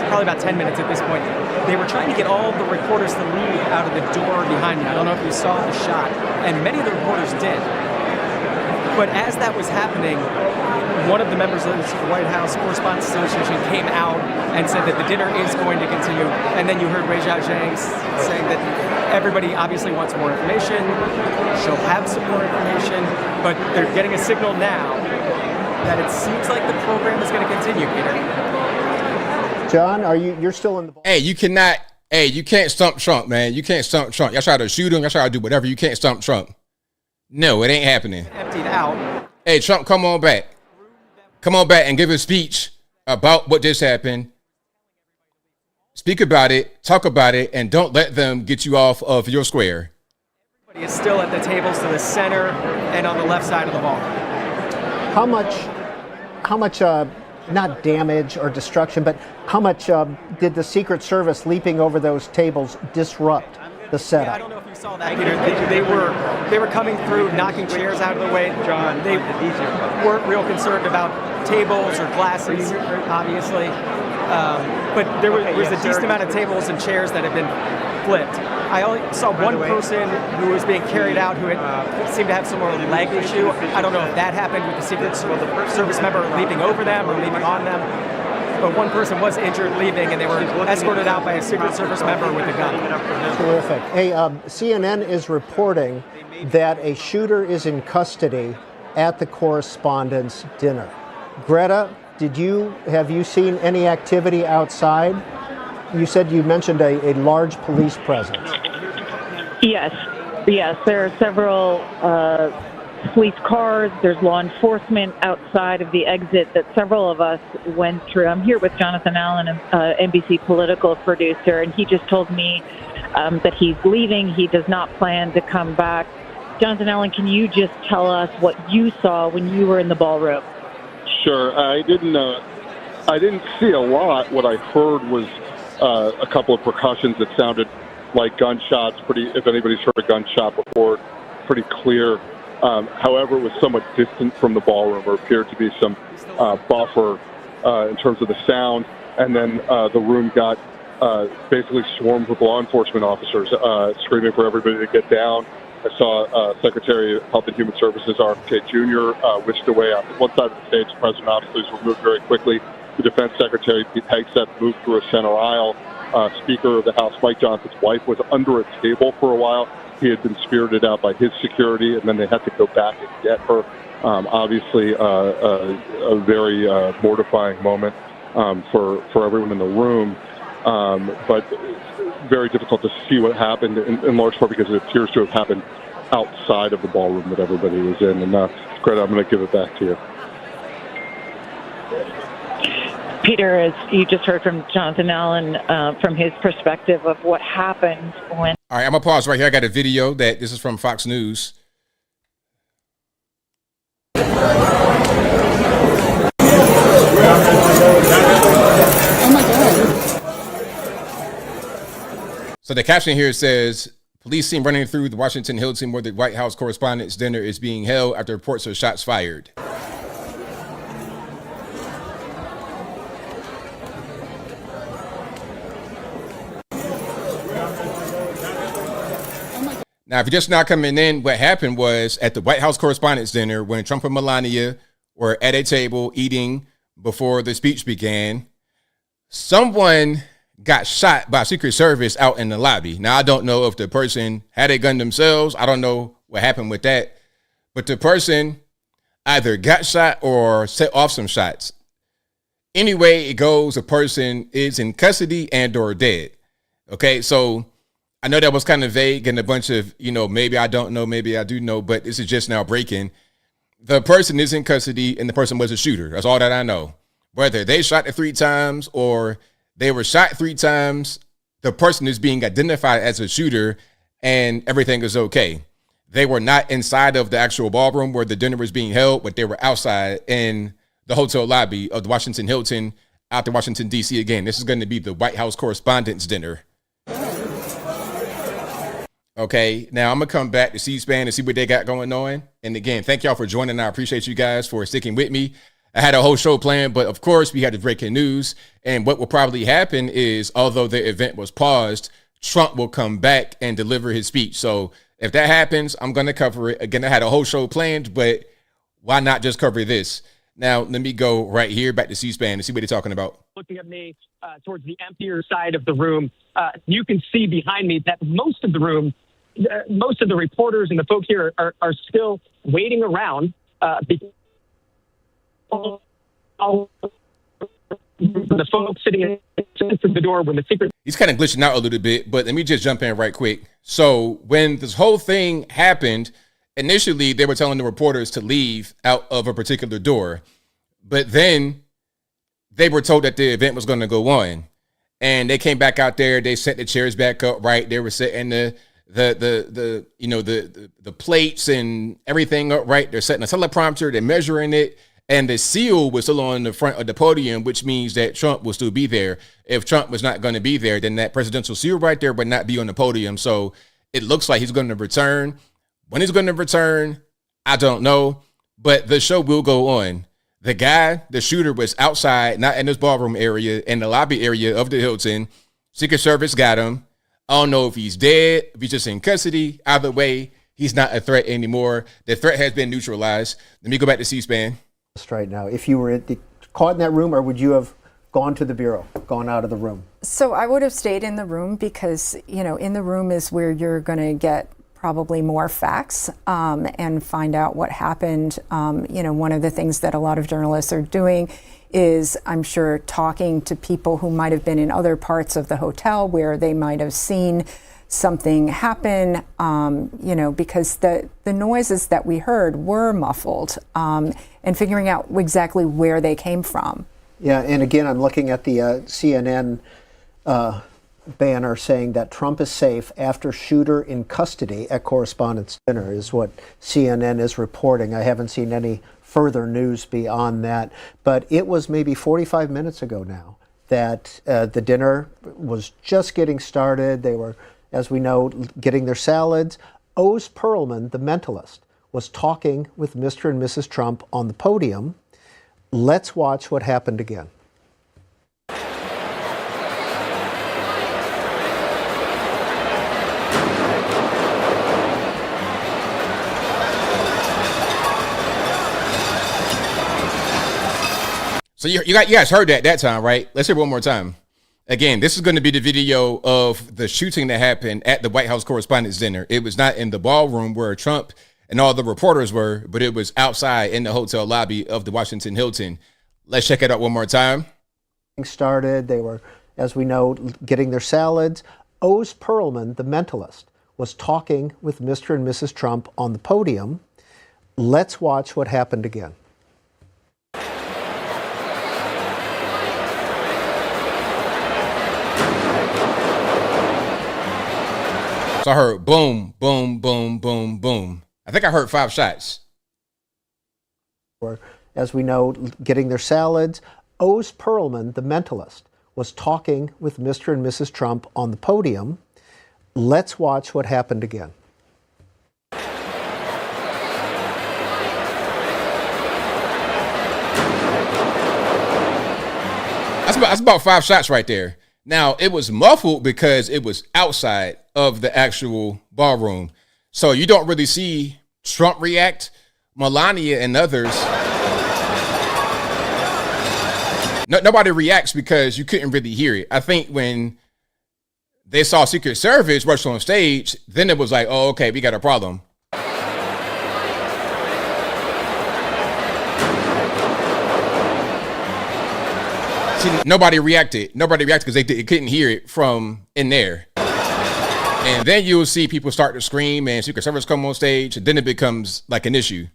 probably about 10 minutes at this point, they were trying to get all the reporters to leave out of the door behind me. I don't know if you saw the shot, and many of the reporters did. But as that was happening, one of the members of the White House Correspondents Association came out and said that the dinner is going to continue. And then you heard Wei Zhejiang saying that everybody obviously wants more information. She'll have some more information, but they're getting a signal now that it seems like the program is going to continue, Peter. John, you're still in the ball? Hey, you can't stump Trump, man. You can't stump Trump. Y'all try to shoot him. Y'all try to do whatever. You can't stump Trump. No, it ain't happening. Emptied out. Hey, Trump, come on back. Come on back and give a speech about what just happened. Speak about it, talk about it, and don't let them get you off of your square. Everybody is still at the tables to the center and on the left side of the ball. How much, not damage or destruction, but how much did the Secret Service leaping over those tables disrupt the setup? Yeah, I don't know if you saw that, Peter. They were coming through, knocking chairs out of the way. John, they weren't real concerned about tables or glasses, obviously. But there was a decent amount of tables and chairs that had been flipped. I only saw one person who was being carried out who seemed to have some more leg issue. I don't know if that happened with the Secret Service member leaping over them or leaping on them. But one person was injured leaving, and they were escorted out by a Secret Service member with a gun. Terrific. Hey, CNN is reporting that a shooter is in custody at the Correspondents' dinner. Greta, have you seen any activity outside? You said you mentioned a large police presence. Yes, there are several police cars. There's law enforcement outside of the exit that several of us went through. I'm here with Jonathan Allen, NBC political producer, and he just told me that he's leaving. He does not plan to come back. Jonathan Allen, can you just tell us what you saw when you were in the ballroom? Sure. I didn't see a lot. What I heard was a couple of percussions that sounded like gunshots. If anybody's heard a gunshot before, pretty clear. However, it was somewhat distant from the ballroom, or appeared to be some buffer in terms of the sound. And then the room got basically swarmed with law enforcement officers, screaming for everybody to get down. I saw Secretary of Health and Human Services RFK Jr. Whisked away on one side of the stage. The president obviously was removed very quickly. The Defense Secretary, Pete Hegseth, moved through a center aisle. Speaker of the House, Mike Johnson's wife, was under a table for a while. He had been spirited out by his security, and then they had to go back and get her. Obviously, a very mortifying moment for everyone in the room, but very difficult to see what happened, in large part because it appears to have happened outside of the ballroom that everybody was in. And Greta, I'm going to give it back to you. Peter, as you just heard from Jonathan Allen, from his perspective of what happened when... All right, I'm going to pause right here. I got a video that this is from Fox News. So the caption here says, police seen running through the Washington Hilton where the White House Correspondents' dinner is being held after reports of shots fired. Now, if you're just not coming in, what happened was at the White House Correspondents' dinner, when Trump and Melania were at a table eating before the speech began, someone got shot by Secret Service out in the lobby. Now, I don't know if the person had a gun themselves. I don't know what happened with that. But the person either got shot or set off some shots. Anyway, it goes, a person is in custody and or dead. Okay, so I know that was kind of vague and a bunch of, maybe I don't know, maybe I do know, but this is just now breaking. The person is in custody and the person was a shooter. That's all that I know. Whether they shot it 3 times or they were shot 3 times, the person is being identified as a shooter and everything is okay. They were not inside of the actual ballroom where the dinner was being held, but they were outside in the hotel lobby of the Washington Hilton out to Washington, D.C. Again, this is going to be the White House Correspondents' dinner. Okay, now I'm going to come back to C-SPAN and see what they got going on. And again, thank y'all for joining. I appreciate you guys for sticking with me. I had a whole show planned, but of course we had the breaking news. And what will probably happen is, although the event was paused, Trump will come back and deliver his speech. So if that happens, I'm going to cover it. Again, I had a whole show planned, but why not just cover this? Now, let me go right here back to C-SPAN and see what they're talking about. Looking at me towards the emptier side of the room, you can see behind me that most of the room, most of the reporters and the folks here are still waiting around because the folks sitting in the door when the secret... He's kind of glitching out a little bit, but let me just jump in right quick. So when this whole thing happened, initially they were telling the reporters to leave out of a particular door, but then they were told that the event was going to go on, and they came back out there. They set the chairs back up, right? They were setting the plates and everything up, right? They're setting a teleprompter, they're measuring it, and the seal was still on the front of the podium, which means that Trump will still be there. If Trump was not going to be there, then that presidential seal right there would not be on the podium. So it looks like he's going to return. When he's going to return, I don't know, but the show will go on. The guy, the shooter, was outside, not in this ballroom area, in the lobby area of the Hilton. Secret Service got him. I don't know if he's dead, if he's just in custody. Either way, he's not a threat anymore. The threat has been neutralized. Let me go back to C-SPAN. Right now, if you were caught in that room, or would you have gone to the bureau, gone out of the room? So I would have stayed in the room because, in the room is where you're going to get probably more facts and find out what happened. One of the things that a lot of journalists are doing is, I'm sure, talking to people who might have been in other parts of the hotel where they might have seen something happen, because the noises that we heard were muffled, and figuring out exactly where they came from. Yeah, and again, I'm looking at the CNN banner saying that Trump is safe after shooter in custody at Correspondents' dinner is what CNN is reporting. I haven't seen any further news beyond that, but it was maybe 45 minutes ago now that the dinner was just getting started. They were, as we know, getting their salads. Oz Perlman, the mentalist, was talking with Mr. and Mrs. Trump on the podium. Let's watch what happened again. So you guys heard that time, right? Let's hear it one more time. Again, this is going to be the video of the shooting that happened at the White House Correspondents' Dinner. It was not in the ballroom where Trump and all the reporters were, but it was outside in the hotel lobby of the Washington Hilton. Let's check it out one more time. Started. They were, as we know, getting their salads. Oz Perlman, the mentalist, was talking with Mr. and Mrs. Trump on the podium. Let's watch what happened again. So I heard boom, boom, boom, boom, boom. I think I heard 5 shots. Or, as we know, getting their salads. Oz Perlman, the mentalist, was talking with Mr. and Mrs. Trump on the podium. Let's watch what happened again. That's about 5 shots right there. Now, it was muffled because it was outside of the actual ballroom. So you don't really see Trump react, Melania and others. Nobody reacts because you couldn't really hear it. I think when they saw Secret Service rush on stage, then it was like, oh, okay, we got a problem. See, nobody reacted. Nobody reacted because they couldn't hear it from in there. And then you'll see people start to scream and Secret Service come on stage, and then it becomes like an issue.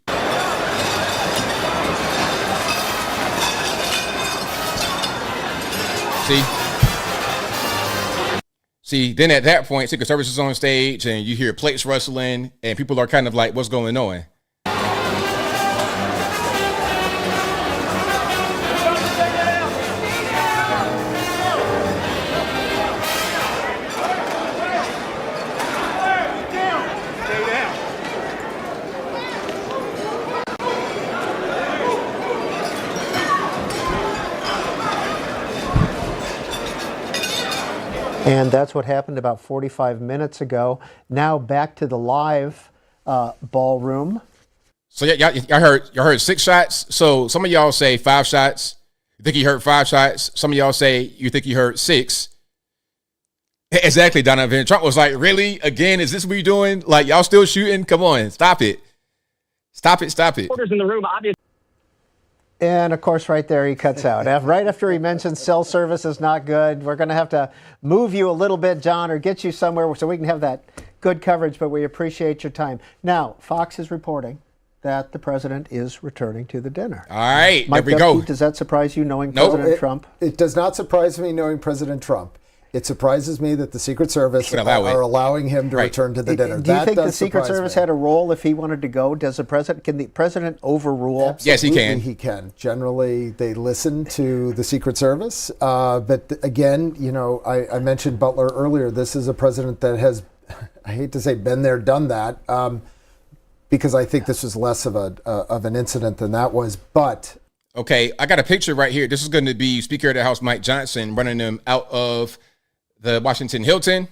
See, then at that point, Secret Service is on stage and you hear plates rustling and people are kind of like, what's going on? And that's what happened about 45 minutes ago. Now back to the live ballroom. So y'all heard 6 shots. So some of y'all say 5 shots. You think you heard 5 shots. Some of y'all say you think you heard 6. Exactly, Donovan. Trump was like, really? Again, is this what you're doing? Like, y'all still shooting? Come on, stop it. Stop it. Reporters in the room, obviously. And of course, right there, he cuts out. Right after he mentions cell service is not good, we're going to have to move you a little bit, John, or get you somewhere so we can have that good coverage, but we appreciate your time. Now, Fox is reporting that the president is returning to the dinner. All right, Mike, there we go. Does that surprise you, knowing President Trump? It does not surprise me knowing President Trump. It surprises me that the Secret Service are allowing him to return to the dinner. Do you think the Secret Service had a role if he wanted to go? Can the president overrule? Absolutely, yes, he can. He can. Generally, they listen to the Secret Service. But again, I mentioned Butler earlier. This is a president that has, I hate to say, been there, done that, because I think this was less of an incident than that was. But okay, I got a picture right here. This is going to be Speaker of the House Mike Johnson running them out of the Washington Hilton.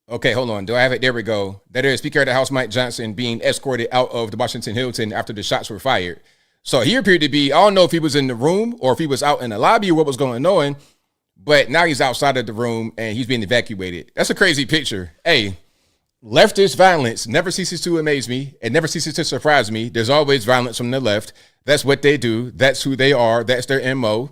Okay, hold on. Do I have it? There we go. That is Speaker of the House Mike Johnson being escorted out of the Washington Hilton after the shots were fired. So he appeared to be, I don't know if he was in the room or if he was out in the lobby or what was going on, but now he's outside of the room and he's being evacuated. That's a crazy picture. Hey, leftist violence never ceases to amaze me. It never ceases to surprise me. There's always violence from the left. That's what they do. That's who they are. That's their MO.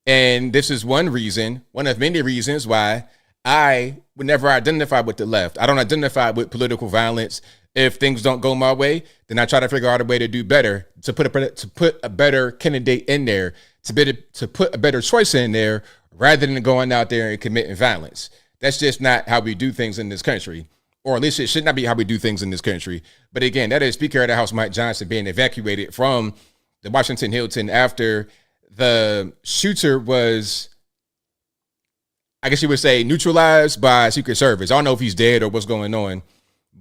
And this is one of many reasons why I would never identify with the left. I don't identify with political violence. If things don't go my way, then I try to figure out a way to do better, to put a better candidate in there, to put a better choice in there, rather than going out there and committing violence. That's just not how we do things in this country, or at least it should not be how we do things in this country. But again, that is Speaker of the House Mike Johnson being evacuated from the Washington Hilton after the shooter was, I guess you would say, neutralized by Secret Service. I don't know if he's dead or what's going on,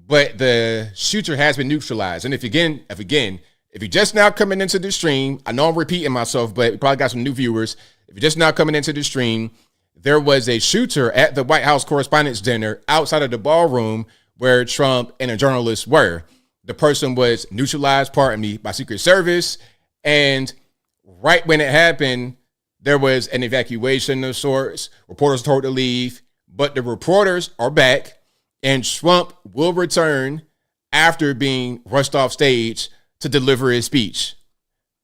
but the shooter has been neutralized. And if you're just now coming into the stream, I know I'm repeating myself, but we probably got some new viewers. If you're just now coming into the stream, there was a shooter at the White House Correspondents' Dinner outside of the ballroom where Trump and a journalist were. The person was neutralized, by Secret Service, and right when it happened, there was an evacuation of sorts. Reporters told to leave, but the reporters are back, and Trump will return after being rushed off stage to deliver his speech.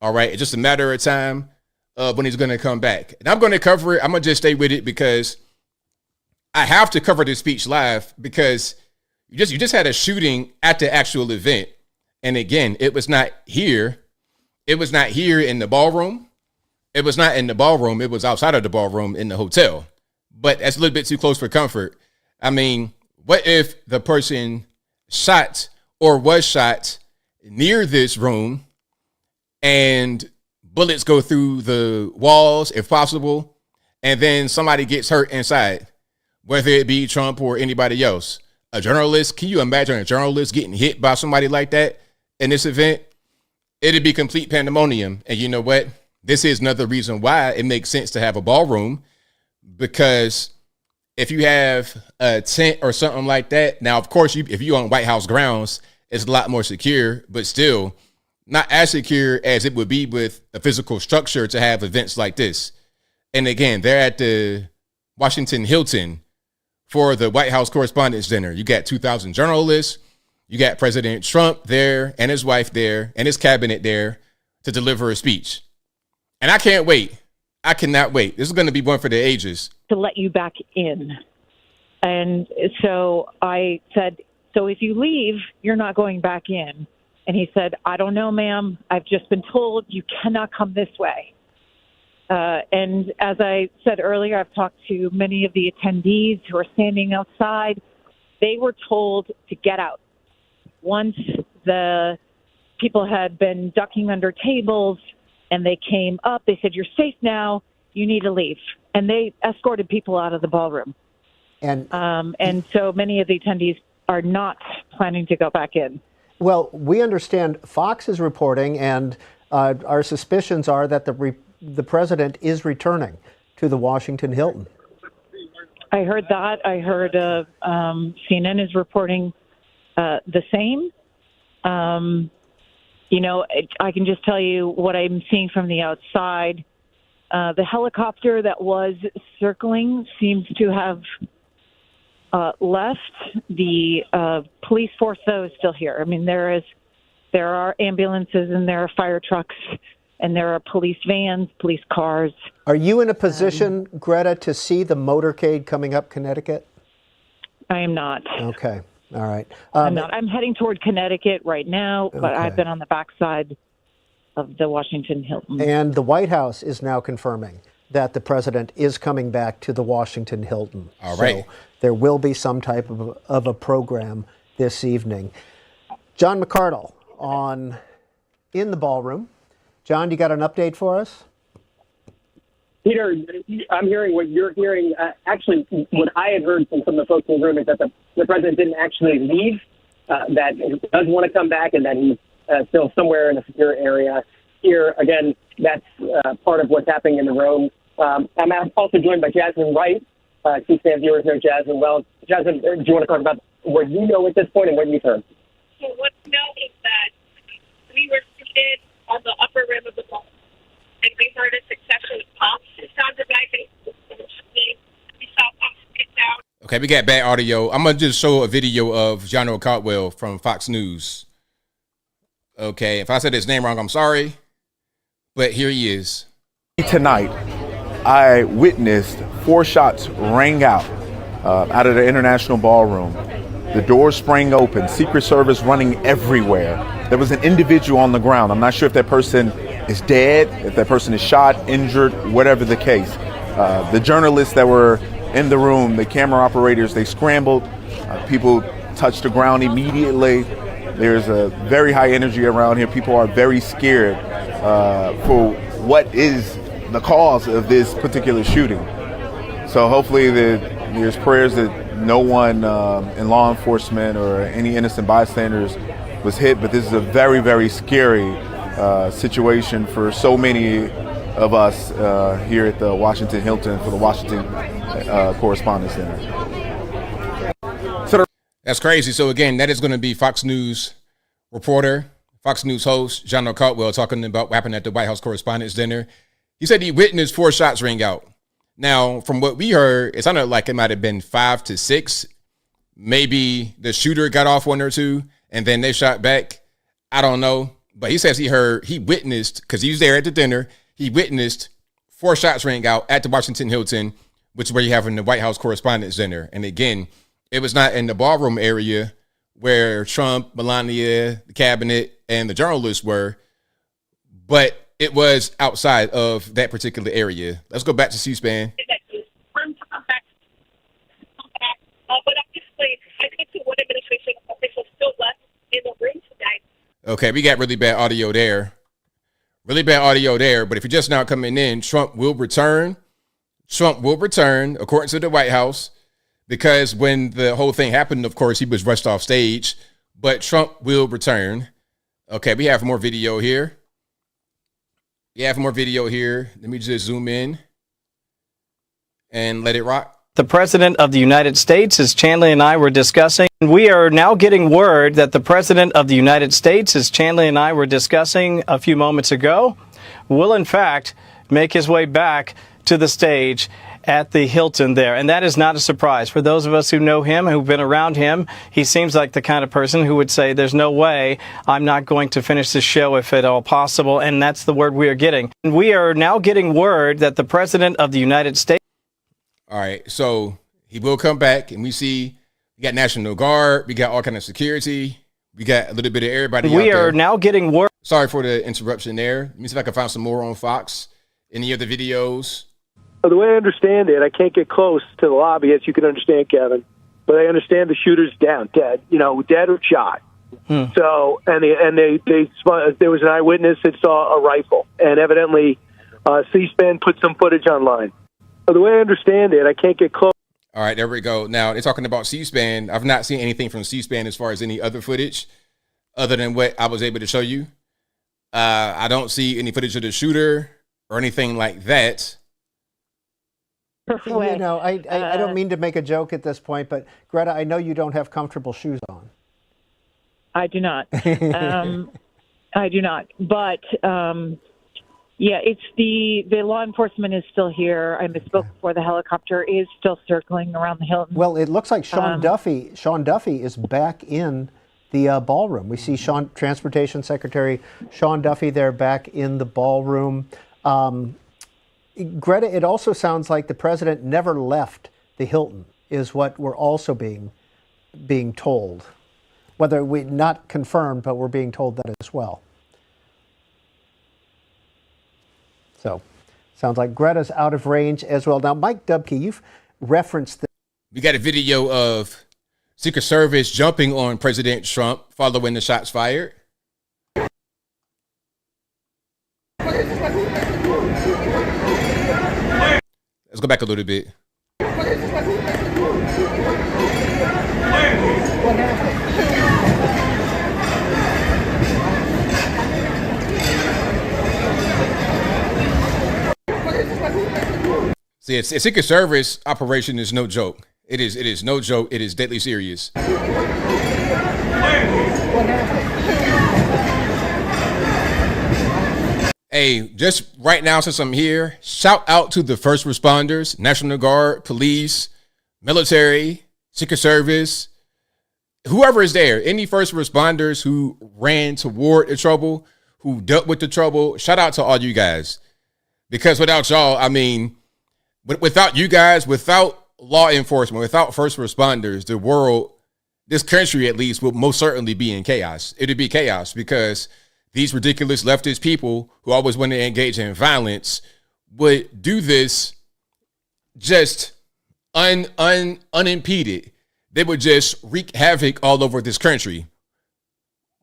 All right, it's just a matter of time when he's going to come back. And I'm going to cover it. I'm going to just stay with it because I have to cover this speech live because you just had a shooting at the actual event. And again, it was not here. It was not here in the ballroom. It was not in the ballroom. It was outside of the ballroom in the hotel. But that's a little bit too close for comfort. I mean, what if the person shot or was shot near this room and bullets go through the walls, if possible, and then somebody gets hurt inside, whether it be Trump or anybody else? A journalist, can you imagine a journalist getting hit by somebody like that in this event? It'd be complete pandemonium. And you know what? This is another reason why it makes sense to have a ballroom, because if you have a tent or something like that, now, of course, if you're on White House grounds, it's a lot more secure, but still not as secure as it would be with a physical structure to have events like this. And again, they're at the Washington Hilton for the White House Correspondents' Dinner. You got 2,000 journalists. You got President Trump there and his wife there and his cabinet there to deliver a speech. And I can't wait. I cannot wait. This is going to be one for the ages. To let you back in. And so I said, so if you leave, you're not going back in. And he said, I don't know, ma'am. I've just been told you cannot come this way. And as I said earlier, I've talked to many of the attendees who are standing outside. They were told to get out. Once the people had been ducking under tables and they came up, they said, you're safe now. You need to leave. And they escorted people out of the ballroom. And so many of the attendees are not planning to go back in. Well, we understand Fox is reporting, and our suspicions are that the president is returning to the Washington Hilton. I heard that. I heard CNN is reporting the same. You know, I can just tell you what I'm seeing from the outside. The helicopter that was circling seems to have left. The police force, though, is still here. I mean, there are ambulances and there are fire trucks and there are police vans, police cars. Are you in a position, Greta, to see the motorcade coming up Connecticut? I am not. Okay. All right. I'm not. I'm heading toward Connecticut right now, but Okay. I've been on the backside of the Washington Hilton. And the White House is now confirming that the president is coming back to the Washington Hilton. All right. So there will be some type of a program this evening. John McCardle in the ballroom. John, you got an update for us? Peter, I'm hearing what you're hearing. Actually, what I had heard from some of the folks in the room is that the president didn't actually leave, that he does want to come back, and that he's still somewhere in a secure area. Here, again, that's part of what's happening in the room. I'm also joined by Jasmine Wright. C-SPAN viewers know Jasmine well. Jasmine, do you want to talk about what you know at this point and what you've heard? So what we know is that we were seated on the upper rim of the ball, and we heard a succession of pops. It sounded like we saw pops get down. Okay, we got bad audio. I'm going to just show a video of John Caldwell from Fox News. Okay, if I said his name wrong, I'm sorry. But here he is. Tonight, I witnessed 4 shots rang out of the International Ballroom. The doors sprang open, Secret Service running everywhere. There was an individual on the ground. I'm not sure if that person is dead, if that person is shot, injured, whatever the case. The journalists that were in the room, the camera operators, they scrambled. People touched the ground immediately. There's a very high energy around here. People are very scared for what is the cause of this particular shooting. So hopefully there's prayers that no one in law enforcement or any innocent bystanders was hit, but this is a very, very scary situation for so many of us here at the Washington Hilton for the Washington Correspondents' Dinner. That's crazy. So again, that is going to be Fox News reporter, Fox News host John Caldwell talking about what happened at the White House Correspondents' dinner. He said he witnessed 4 shots ring out. Now, from what we heard, it sounded like it might have been 5 to 6. Maybe the shooter got off 1 or 2, and then they shot back. I don't know. But he says he witnessed, because he was there at the dinner, he witnessed 4 shots ring out at the Washington Hilton, which is where you have in the White House Correspondents' Dinner. And again, it was not in the ballroom area where Trump, Melania, the cabinet, and the journalists were, but it was outside of that particular area. Let's go back to C-SPAN. But obviously, I think the one administration officials still left in the room today. Okay, we got really bad audio there. Really bad audio there. But if you're just now coming in, Trump will return. Trump will return, according to the White House, because when the whole thing happened, of course, he was rushed off stage. But Trump will return. Okay, we have more video here. Let me just zoom in and let it rock. The President of the United States, as Chanley and I were discussing, we are now getting word that the President of the United States, as Chanley and I were discussing a few moments ago, will in fact make his way back to the stage at the Hilton there. And that is not a surprise. For those of us who know him, who've been around him, he seems like the kind of person who would say, there's no way I'm not going to finish this show if at all possible. And that's the word we are getting. And we are now getting word that the President of the United States. All right, so he will come back, and we got National Guard, we got all kind of security, we got a little bit of everybody We out are there. now getting word. Sorry for the interruption there. Let me see if I can find some more on Fox. Any other videos? The way I understand it, I can't get close to the lobby, as you can understand, Kevin. But I understand the shooter's down, dead. Dead or shot. So, there was an eyewitness that saw a rifle, and evidently, C-SPAN put some footage online. The way I understand it, I can't get close. All right, there we go. Now, they're talking about C-SPAN. I've not seen anything from C-SPAN as far as any other footage other than what I was able to show you. I don't see any footage of the shooter or anything like that. I don't mean to make a joke at this point, but Greta, I know you don't have comfortable shoes on. I do not. I do not. But yeah, it's the law enforcement is still here. I misspoke before. The helicopter is still circling around the Hilton. Well, it looks like Sean Duffy is back in the ballroom. We see Transportation Secretary Sean Duffy there back in the ballroom. Greta, it also sounds like the president never left the Hilton, is what we're also being told. Whether we not confirmed, but we're being told that as well. So, sounds like Greta's out of range as well. Now, Mike Dubke, you've referenced this. We got a video of Secret Service jumping on President Trump following the shots fired. Let's go back a little bit. See, a Secret Service operation is no joke. It is no joke. It is deadly serious. Hey, just right now, since I'm here, shout out to the first responders, National Guard, police, military, Secret Service, whoever is there, any first responders who ran toward the trouble, who dealt with the trouble. Shout out to all you guys. Because without y'all, I mean, without you guys, without law enforcement, without first responders, the world, this country at least, will most certainly be in chaos. It'd be chaos because these ridiculous leftist people who always want to engage in violence would do this just unimpeded. They would just wreak havoc all over this country.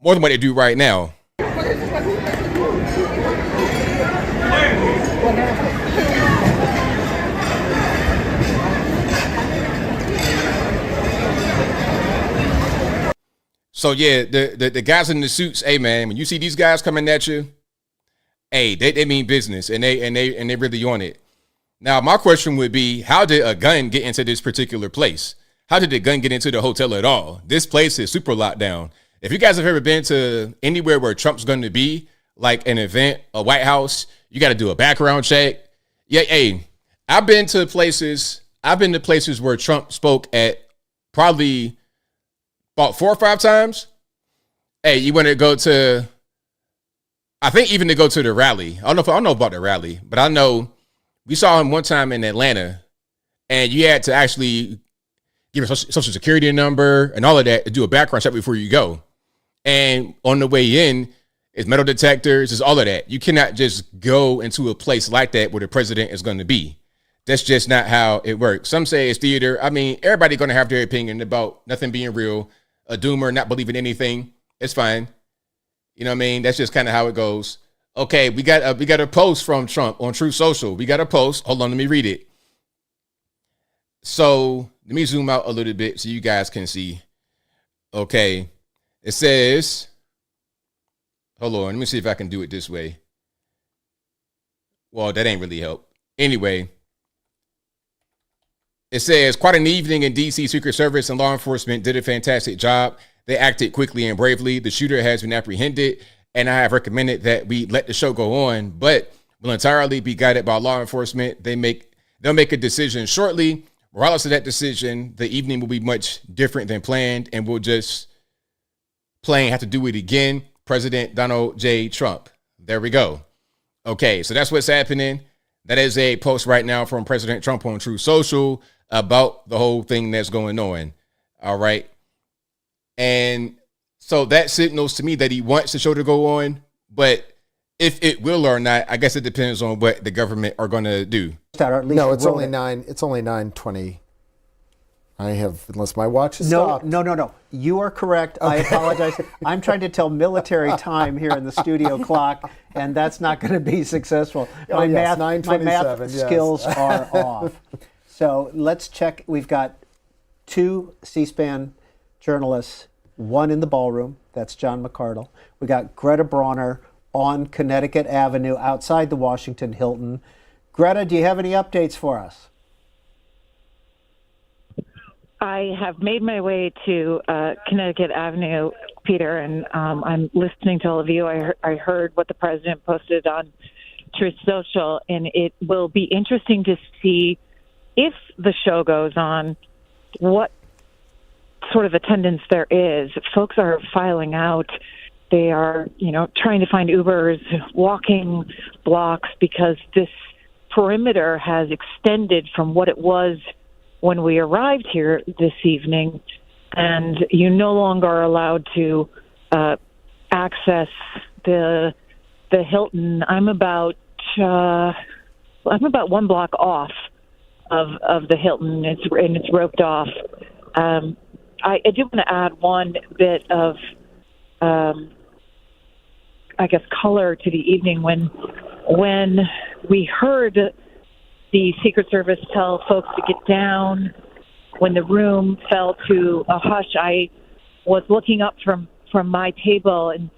More than what they do right now. So yeah, the guys in the suits, hey man, when you see these guys coming at you, hey, they mean business and they really on it. Now my question would be, how did a gun get into this particular place? How did the gun get into the hotel at all? This place is super locked down. If you guys have ever been to anywhere where Trump's going to be, like an event, a White House, you got to do a background check. Yeah, hey, I've been to places where Trump spoke at probably about 4 or 5 times. Hey, you want to go to, I think even to go to the rally. I don't know about the rally, but I know we saw him one time in Atlanta, and you had to actually give a social security number and all of that to do a background check before you go. And on the way in, it's metal detectors, it's all of that. You cannot just go into a place like that where the president is going to be. That's just not how it works. Some say it's theater. I mean, everybody's going to have their opinion about nothing being real, a doomer, not believing anything. It's fine. You know what I mean? That's just kind of how it goes. Okay, we got a post from Trump on Truth Social. We got a post. Hold on, let me read it. So let me zoom out a little bit so you guys can see. Okay, it says, hold on, let me see if I can do it this way. Well, that ain't really help. Anyway, it says, quite an evening in D.C. Secret Service and law enforcement did a fantastic job. They acted quickly and bravely. The shooter has been apprehended, and I have recommended that we let the show go on, but will entirely be guided by law enforcement. They'll make a decision shortly. Regardless of that decision, the evening will be much different than planned, and we'll just have to do it again. President Donald J. Trump. There we go. Okay, so that's what's happening. That is a post right now from President Trump on Truth Social about the whole thing that's going on. All right. And so that signals to me that he wants the show to go on, but if it will or not, I guess it depends on what the government are going to do. No, it's only 9:20. I have, unless my watch is stopped. No. You are correct. Okay. I apologize. I'm trying to tell military time here in the studio clock, and that's not going to be successful. My math skills are off. So let's check. We've got 2 C-SPAN journalists, one in the ballroom. That's John McArdle. We got Greta Brawner on Connecticut Avenue outside the Washington Hilton. Greta, do you have any updates for us? I have made my way to Connecticut Avenue, Peter, and I'm listening to all of you. I heard what the president posted on Truth Social, and it will be interesting to see if the show goes on, what sort of attendance there is. Folks are filing out. They are, trying to find Ubers, walking blocks, because this perimeter has extended from what it was when we arrived here this evening, and you no longer are allowed to access the Hilton. I'm about 1 block off of the Hilton. It's roped off. I do want to add one bit of, color to the evening when we heard the Secret Service tell folks to get down. When the room fell to a hush, I was looking up from my table, and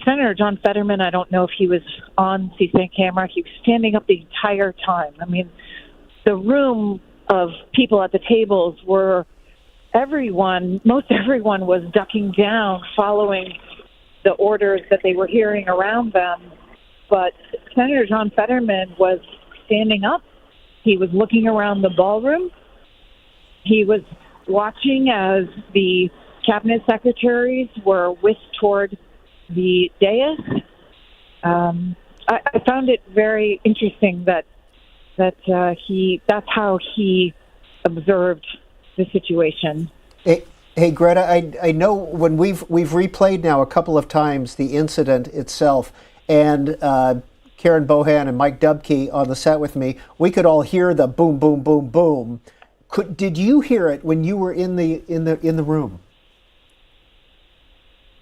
Senator John Fetterman, I don't know if he was on C-SPAN camera, he was standing up the entire time. I mean, the room of people at the tables were most everyone was ducking down following the orders that they were hearing around them. But Senator John Fetterman was standing up. He was looking around the ballroom. He was watching as the cabinet secretaries were whisked toward the dais. I found it very interesting that's how he observed the situation. Hey Greta, I know when we've replayed now a couple of times the incident itself, and Karen Bohan and Mike Dubke on the set with me, we could all hear the boom, boom, boom, boom. Did you hear it when you were in the room?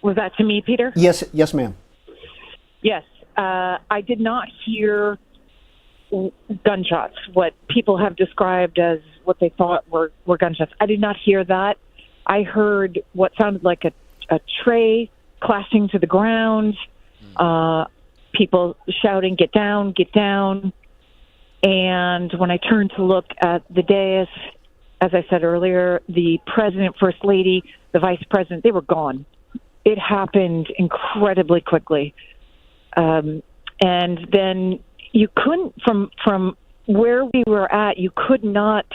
Was that to me, Peter? Yes, ma'am. Yes, I did not hear gunshots. What people have described as what they thought were gunshots. I did not hear that. I heard what sounded like a tray clashing to the ground. People shouting, "Get down, get down." And when I turned to look at the dais, as I said earlier, the president, first lady, the vice president, they were gone. it happened incredibly quickly. And then you couldn't, from where we were at, you could not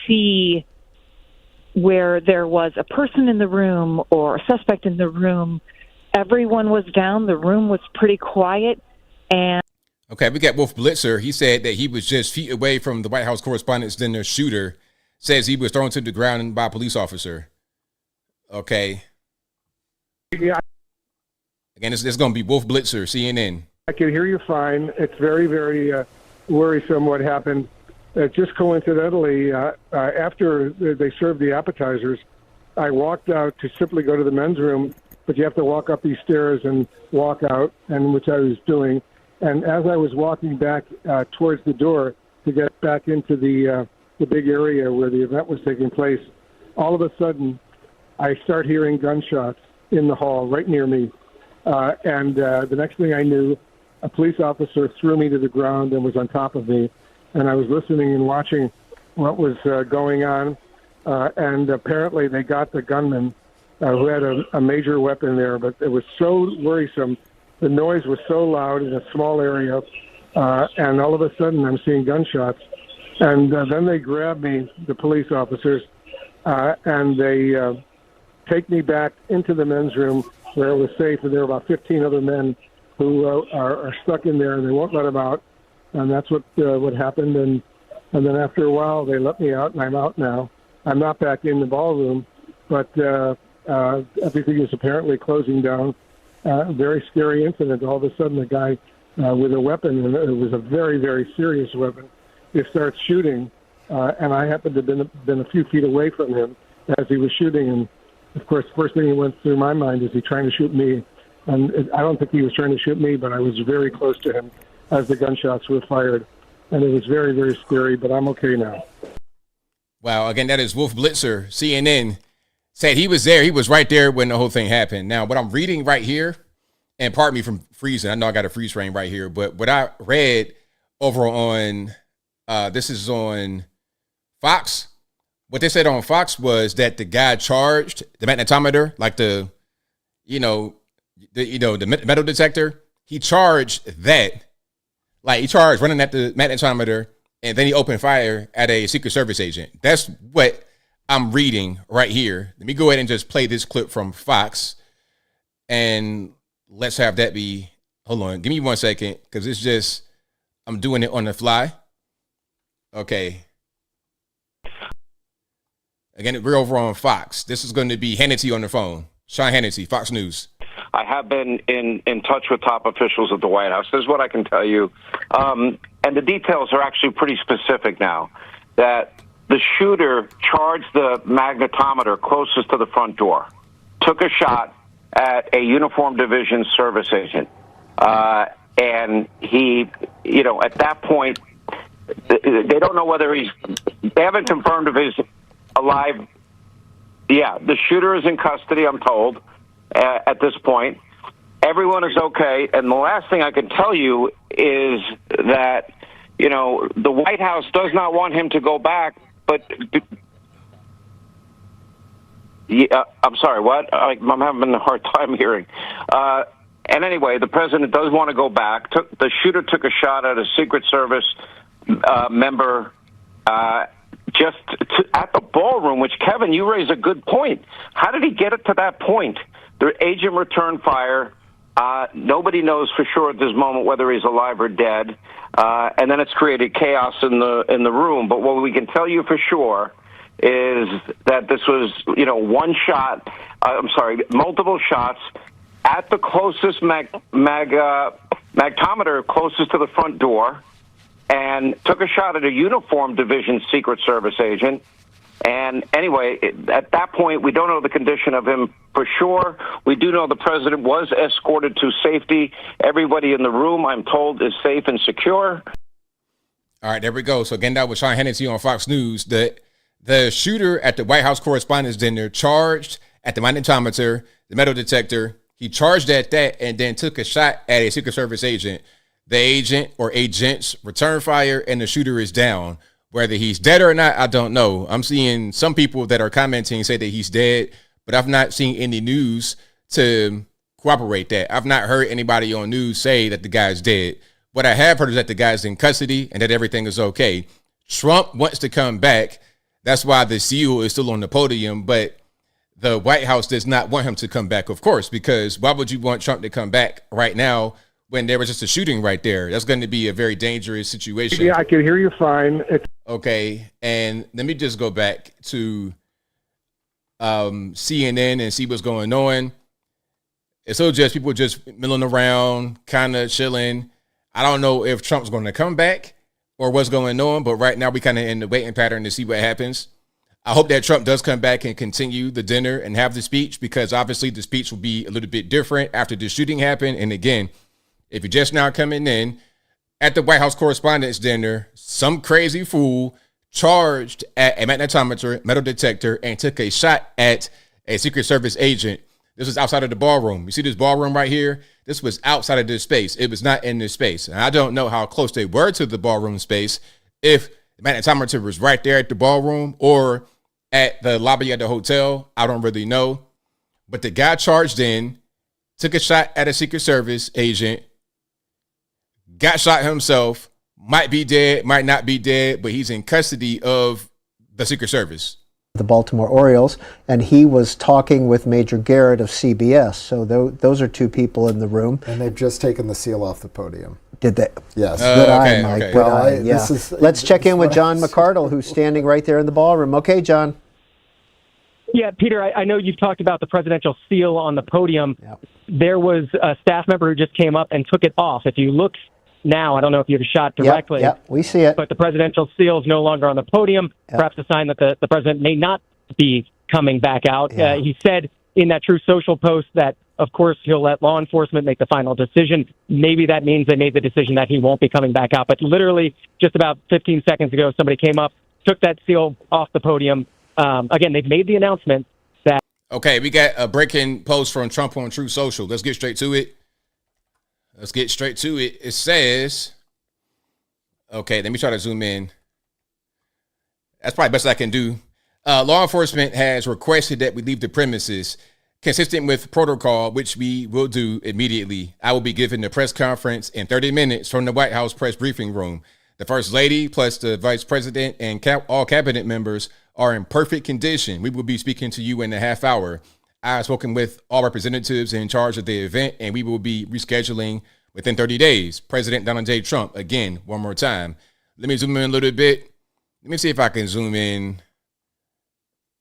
see where there was a person in the room or a suspect in the room. Everyone was down. The room was pretty quiet. And okay, we got Wolf Blitzer. He said that he was just feet away from the White House Correspondents' dinner shooter. Says he was thrown to the ground by a police officer. Okay. Yeah. Again, it's going to be Wolf Blitzer, CNN. I can hear you fine. It's very, very worrisome what happened. Just coincidentally, after they served the appetizers, I walked out to simply go to the men's room, but you have to walk up these stairs and walk out, and which I was doing. And as I was walking back towards the door to get back into the big area where the event was taking place, all of a sudden, I start hearing gunshots in the hall right near me. And the next thing I knew, a police officer threw me to the ground and was on top of me. And I was listening and watching what was going on. And apparently they got the gunman who had a major weapon there. But it was so worrisome. The noise was so loud in a small area. And all of a sudden I'm seeing gunshots. And then they grab me, the police officers, and they take me back into the men's room where it was safe. And there were about 15 other men who are stuck in there, and they won't let them out. And that's what happened. And then after a while, they let me out, and I'm out now. I'm not back in the ballroom, but everything is apparently closing down. Very scary incident. All of a sudden, a guy with a weapon, and it was a very, very serious weapon, he starts shooting, and I happened to have been a few feet away from him as he was shooting. And, of course, the first thing that went through my mind is he trying to shoot me. And I don't think he was trying to shoot me, but I was very close to him as the gunshots were fired. And it was very, very scary, but I'm okay now. Wow. Again, that is Wolf Blitzer, CNN, said he was there. He was right there when the whole thing happened. Now, what I'm reading right here, and pardon me from freezing. I know I got a freeze frame right here, but what I read over on, this is on Fox. What they said on Fox was that the guy charged the magnetometer, like the metal detector. He charged that. Like, he charged running at the magnetometer, and then he opened fire at a Secret Service agent. That's what I'm reading right here. Let me go ahead and just play this clip from Fox, and let's have that be, hold on, give me 1 second, because it's just, I'm doing it on the fly. Okay. Again, we're over on Fox. This is going to be Hannity on the phone. Sean Hannity, Fox News. I have been in touch with top officials at the White House. This is what I can tell you. And the details are actually pretty specific now, that the shooter charged the magnetometer closest to the front door, took a shot at a uniformed division service agent. And he, at that point, they don't know whether they haven't confirmed if he's alive. Yeah, the shooter is in custody, I'm told. At this point, everyone is okay. And the last thing I can tell you is that, the White House does not want him to go back, but I'm sorry, what? I'm having a hard time hearing. And anyway, the president does want to go back. The shooter took a shot at a Secret Service member just at the ballroom, which, Kevin, you raise a good point. How did he get it to that point? The agent returned fire. Nobody knows for sure at this moment whether he's alive or dead. And then it's created chaos in the room. But what we can tell you for sure is that this was, multiple shots at the closest magnetometer closest to the front door, and took a shot at a uniformed division Secret Service agent. And anyway, at that point, we don't know the condition of him for sure. We do know the president was escorted to safety. Everybody in the room, I'm told, is safe and secure. All right, there we go. So again, that was Sean Hannity on Fox News. The shooter at the White House Correspondents' dinner charged at the magnetometer, the metal detector. He charged at that and then took a shot at a Secret Service agent. The agent or agents returned fire, and the shooter is down. Whether he's dead or not, I don't know. I'm seeing some people that are commenting say that he's dead, but I've not seen any news to corroborate that. I've not heard anybody on news say that the guy's dead. What I have heard is that the guy's in custody and that everything is okay. Trump wants to come back. That's why the seal is still on the podium, but the White House does not want him to come back, of course, because why would you want Trump to come back right now when there was just a shooting right there? That's going to be a very dangerous situation. Yeah, I can hear you fine. Okay, and let me just go back to CNN and see what's going on. It's so just people just milling around, kind of chilling. I don't know if Trump's going to come back or what's going on, but right now we kind of in the waiting pattern to see what happens. I hope that Trump does come back and continue the dinner and have the speech, because obviously the speech will be a little bit different after the shooting happened. And again, if you're just now coming in, at the White House Correspondents' dinner, some crazy fool charged at a magnetometer, metal detector, and took a shot at a Secret Service agent. This was outside of the ballroom. You see this ballroom right here? This was outside of this space. It was not in this space. And I don't know how close they were to the ballroom space, if the magnetometer was right there at the ballroom or at the lobby at the hotel. I don't really know. But the guy charged in, took a shot at a Secret Service agent, got shot himself, might be dead, might not be dead, but he's in custody of the Secret Service. The Baltimore Orioles, and he was talking with Major Garrett of CBS. So those are two people in the room. And they've just taken the seal off the podium. Did they? Yes. Good eye, Mike. Okay. Good eye. Yeah. Let's check in with John McCardle, who's standing right there in the ballroom. Okay, John. Yeah, Peter, I know you've talked about the presidential seal on the podium. Yep. There was a staff member who just came up and took it off. If you look now, I don't know if you have a shot directly. Yep, we see it. But the presidential seal is no longer on the podium, perhaps a sign that the president may not be coming back out. Yeah. He said in that True Social post that, of course, he'll let law enforcement make the final decision. Maybe that means they made the decision that he won't be coming back out. But literally just about 15 seconds ago, somebody came up, took that seal off the podium. Again, they've made the announcement that... Okay, we got a breaking post from Trump on True Social. Let's get straight to it. It says, okay, let me try to zoom in. That's probably the best I can do. Law enforcement has requested that we leave the premises consistent with protocol, which we will do immediately. I will be giving a press conference in 30 minutes from the White House press briefing room. The First Lady plus the Vice President and all cabinet members are in perfect condition. We will be speaking to you in a half hour. I have spoken with all representatives in charge of the event, and we will be rescheduling within 30 days. President Donald J. Trump, again, one more time. Let me zoom in a little bit. Let me see if I can zoom in.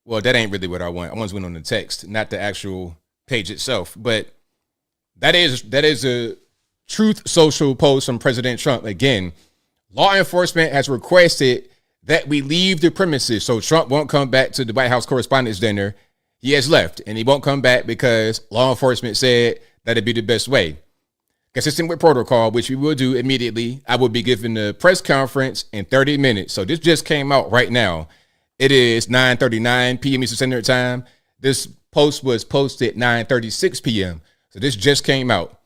Well, that ain't really what I want. I want to zoom in on the text, not the actual page itself. But that is a Truth Social post from President Trump. Again, law enforcement has requested that we leave the premises so Trump won't come back to the White House Correspondents' dinner. He has left, and he won't come back because law enforcement said that'd be the best way. Consistent with protocol, which we will do immediately, I will be giving the press conference in 30 minutes. So this just came out right now. It is 9:39 p.m. Eastern Standard Time. This post was posted 9:36 p.m. So this just came out.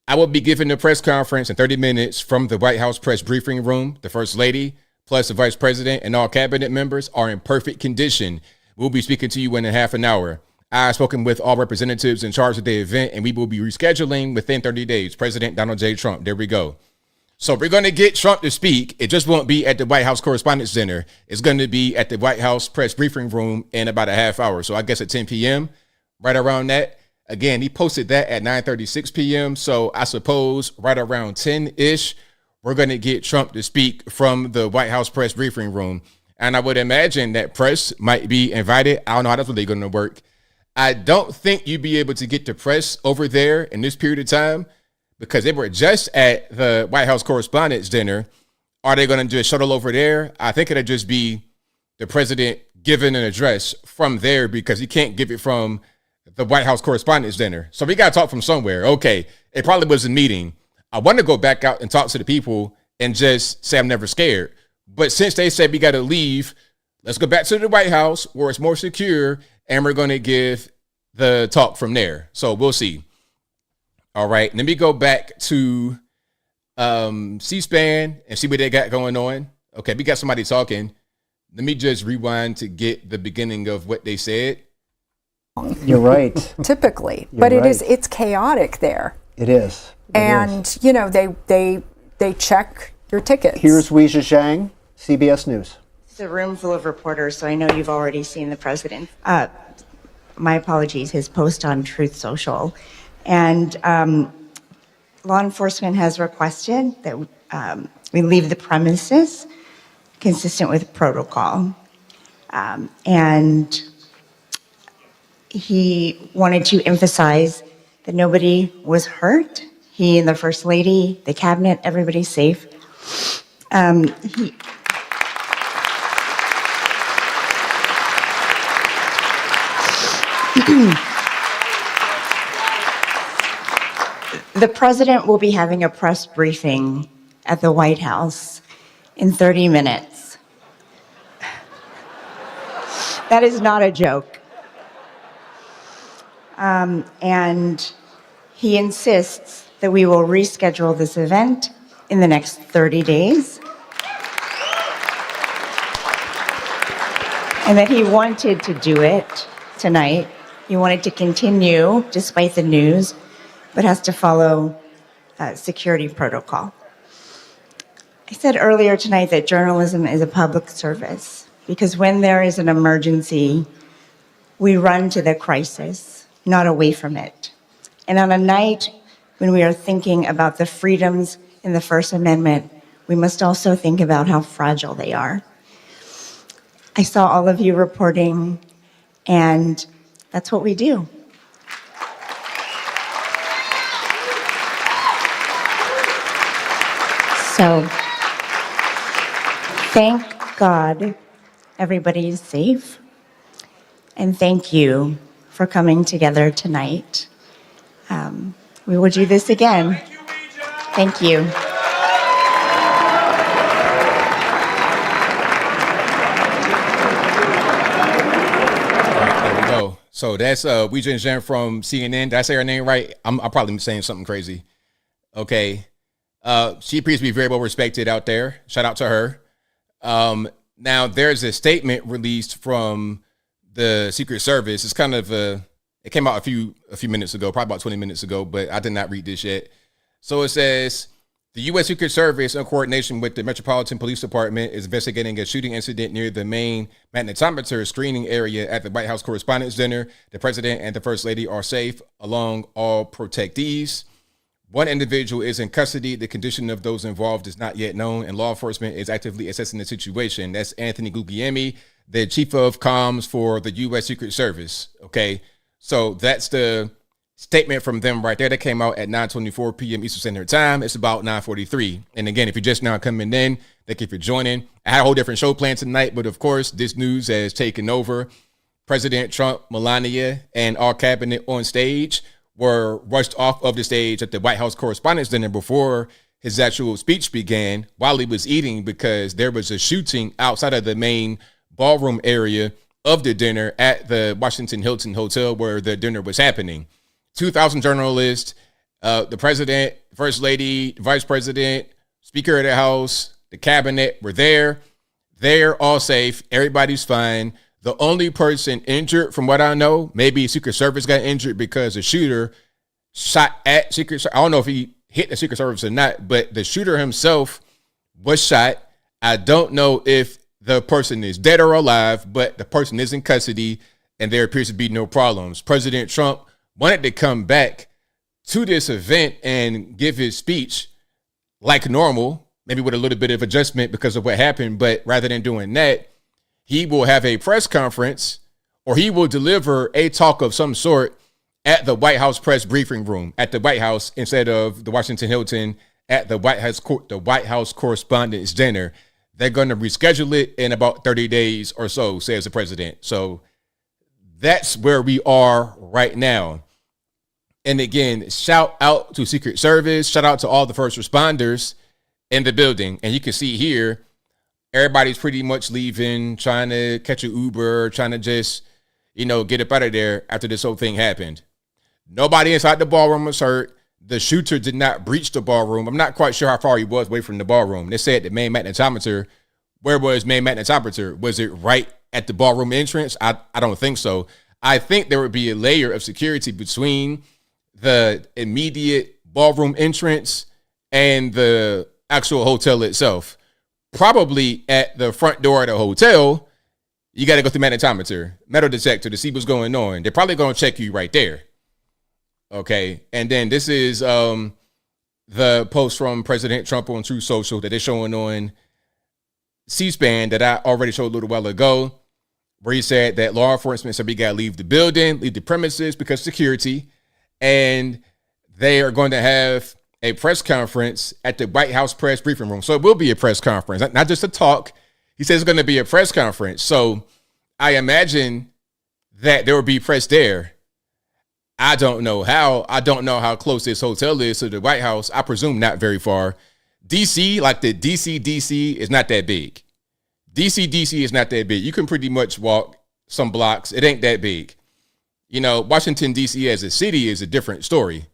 I will be giving the press conference in 30 minutes from the White House press briefing room. The First Lady, plus the Vice President and all cabinet members are in perfect condition. We'll be speaking to you in a half an hour. I've spoken with all representatives in charge of the event, and we will be rescheduling within 30 days. President Donald J. Trump. There we go. So we're going to get Trump to speak. It just won't be at the White House Correspondents' Dinner. It's going to be at the White House press briefing room in about a half hour. So I guess at 10 p.m., right around that. Again, he posted that at 9:36 p.m. So I suppose right around 10-ish, we're going to get Trump to speak from the White House press briefing room. And I would imagine that press might be invited. I don't know how that's really going to work. I don't think you'd be able to get the press over there in this period of time because they were just at the White House Correspondents' Dinner. Are they going to do a shuttle over there? I think it'll just be the president giving an address from there because he can't give it from the White House Correspondents' Dinner. So we got to talk from somewhere. Okay, it probably was a meeting. I want to go back out and talk to the people and just say I'm never scared. But since they said we got to leave, let's go back to the White House where it's more secure, and we're going to give the talk from there. So we'll see. All right, let me go back to C-SPAN and see what they got going on. Okay, we got somebody talking. Let me just rewind to get the beginning of what they said. You're right. Typically. You're But right. it's chaotic there. It is. And, you know, they check your tickets. Here's Weijia Zhang, CBS News. It's a room full of reporters, so I know you've already seen the president. My apologies, his post on Truth Social. And law enforcement has requested that we leave the premises consistent with protocol. And he wanted to emphasize that nobody was hurt. He and the First Lady, the cabinet, everybody's safe. The president will be having a press briefing at the White House in 30 minutes. That is not a joke. And he insists that we will reschedule this event in the next 30 days. And that he wanted to do it tonight. He wanted to continue despite the news, but has to follow security protocol. I said earlier tonight that journalism is a public service because when there is an emergency, we run to the crisis, not away from it. And on a night when we are thinking about the freedoms in the First Amendment, we must also think about how fragile they are. I saw all of you reporting, and that's what we do. So, thank God everybody is safe. And thank you for coming together tonight. We will do this again. Thank you. There we go. So that's Weijia Zhang from CNN. Did I say her name right? I'm probably saying something crazy. Okay. She appears to be very well respected out there. Shout out to her. Now there's a statement released from the Secret Service. It's kind of it came out a few minutes ago, probably about 20 minutes ago, but I did not read this yet. So it says the U.S. Secret Service, in coordination with the Metropolitan Police Department, is investigating a shooting incident near the main magnetometer screening area at the White House Correspondents' Dinner. The president and the First Lady are safe along all protectees. One individual is in custody. The condition of those involved is not yet known, and law enforcement is actively assessing the situation. That's Anthony Guglielmi, the chief of comms for the U.S. Secret Service. Okay, so that's the statement from them right there that came out at 9:24 p.m. Eastern Standard Time. It's about 9:43. And again, if you're just now coming in, thank you for joining. I had a whole different show planned tonight, but of course, this news has taken over. President Trump, Melania, and all cabinet on stage were rushed off of the stage at the White House Correspondents' Dinner before his actual speech began while he was eating, because there was a shooting outside of the main ballroom area of the dinner at the Washington Hilton Hotel where the dinner was happening. 2,000 journalists, the president, first lady, vice president, speaker of the House, the cabinet were there. They're all safe. Everybody's fine. The only person injured, from what I know, maybe Secret Service got injured because the shooter shot at Secret Service. I don't know if he hit the Secret Service or not, but the shooter himself was shot. I don't know if the person is dead or alive, but the person is in custody, and there appears to be no problems. President Trump wanted to come back to this event and give his speech like normal, maybe with a little bit of adjustment because of what happened, but rather than doing that, he will have a press conference, or he will deliver a talk of some sort at the White House press briefing room at the White House instead of the Washington Hilton at the White House Correspondents' Dinner. They're going to reschedule it in about 30 days or so, says the president. So that's where we are right now. And again, shout out to Secret Service, shout out to all the first responders in the building. And you can see here, everybody's pretty much leaving, trying to catch an Uber, trying to just, get up out of there after this whole thing happened. Nobody inside the ballroom was hurt. The shooter did not breach the ballroom. I'm not quite sure how far he was away from the ballroom. They said the main magnetometer. Where was main magnetometer? Was it right at the ballroom entrance? I don't think so. I think there would be a layer of security between the immediate ballroom entrance and the actual hotel itself. Probably at the front door of the hotel, you got to go through metal detector to see what's going on. They're probably going to check you right there. Okay. And then this is the post from President Trump on Truth Social that they're showing on C-SPAN that I already showed a little while ago, where he said that law enforcement said we got to leave the building, leave the premises because security, and they are going to have a press conference at the White House press briefing room. So it will be a press conference, not just a talk. He says it's going to be a press conference. So I imagine that there will be press there. I don't know how. I don't know how close this hotel is to the White House. I presume not very far. DC, like the DC is not that big. DC is not that big. You can pretty much walk some blocks. It ain't that big. You know, Washington, D.C. as a city is a different story.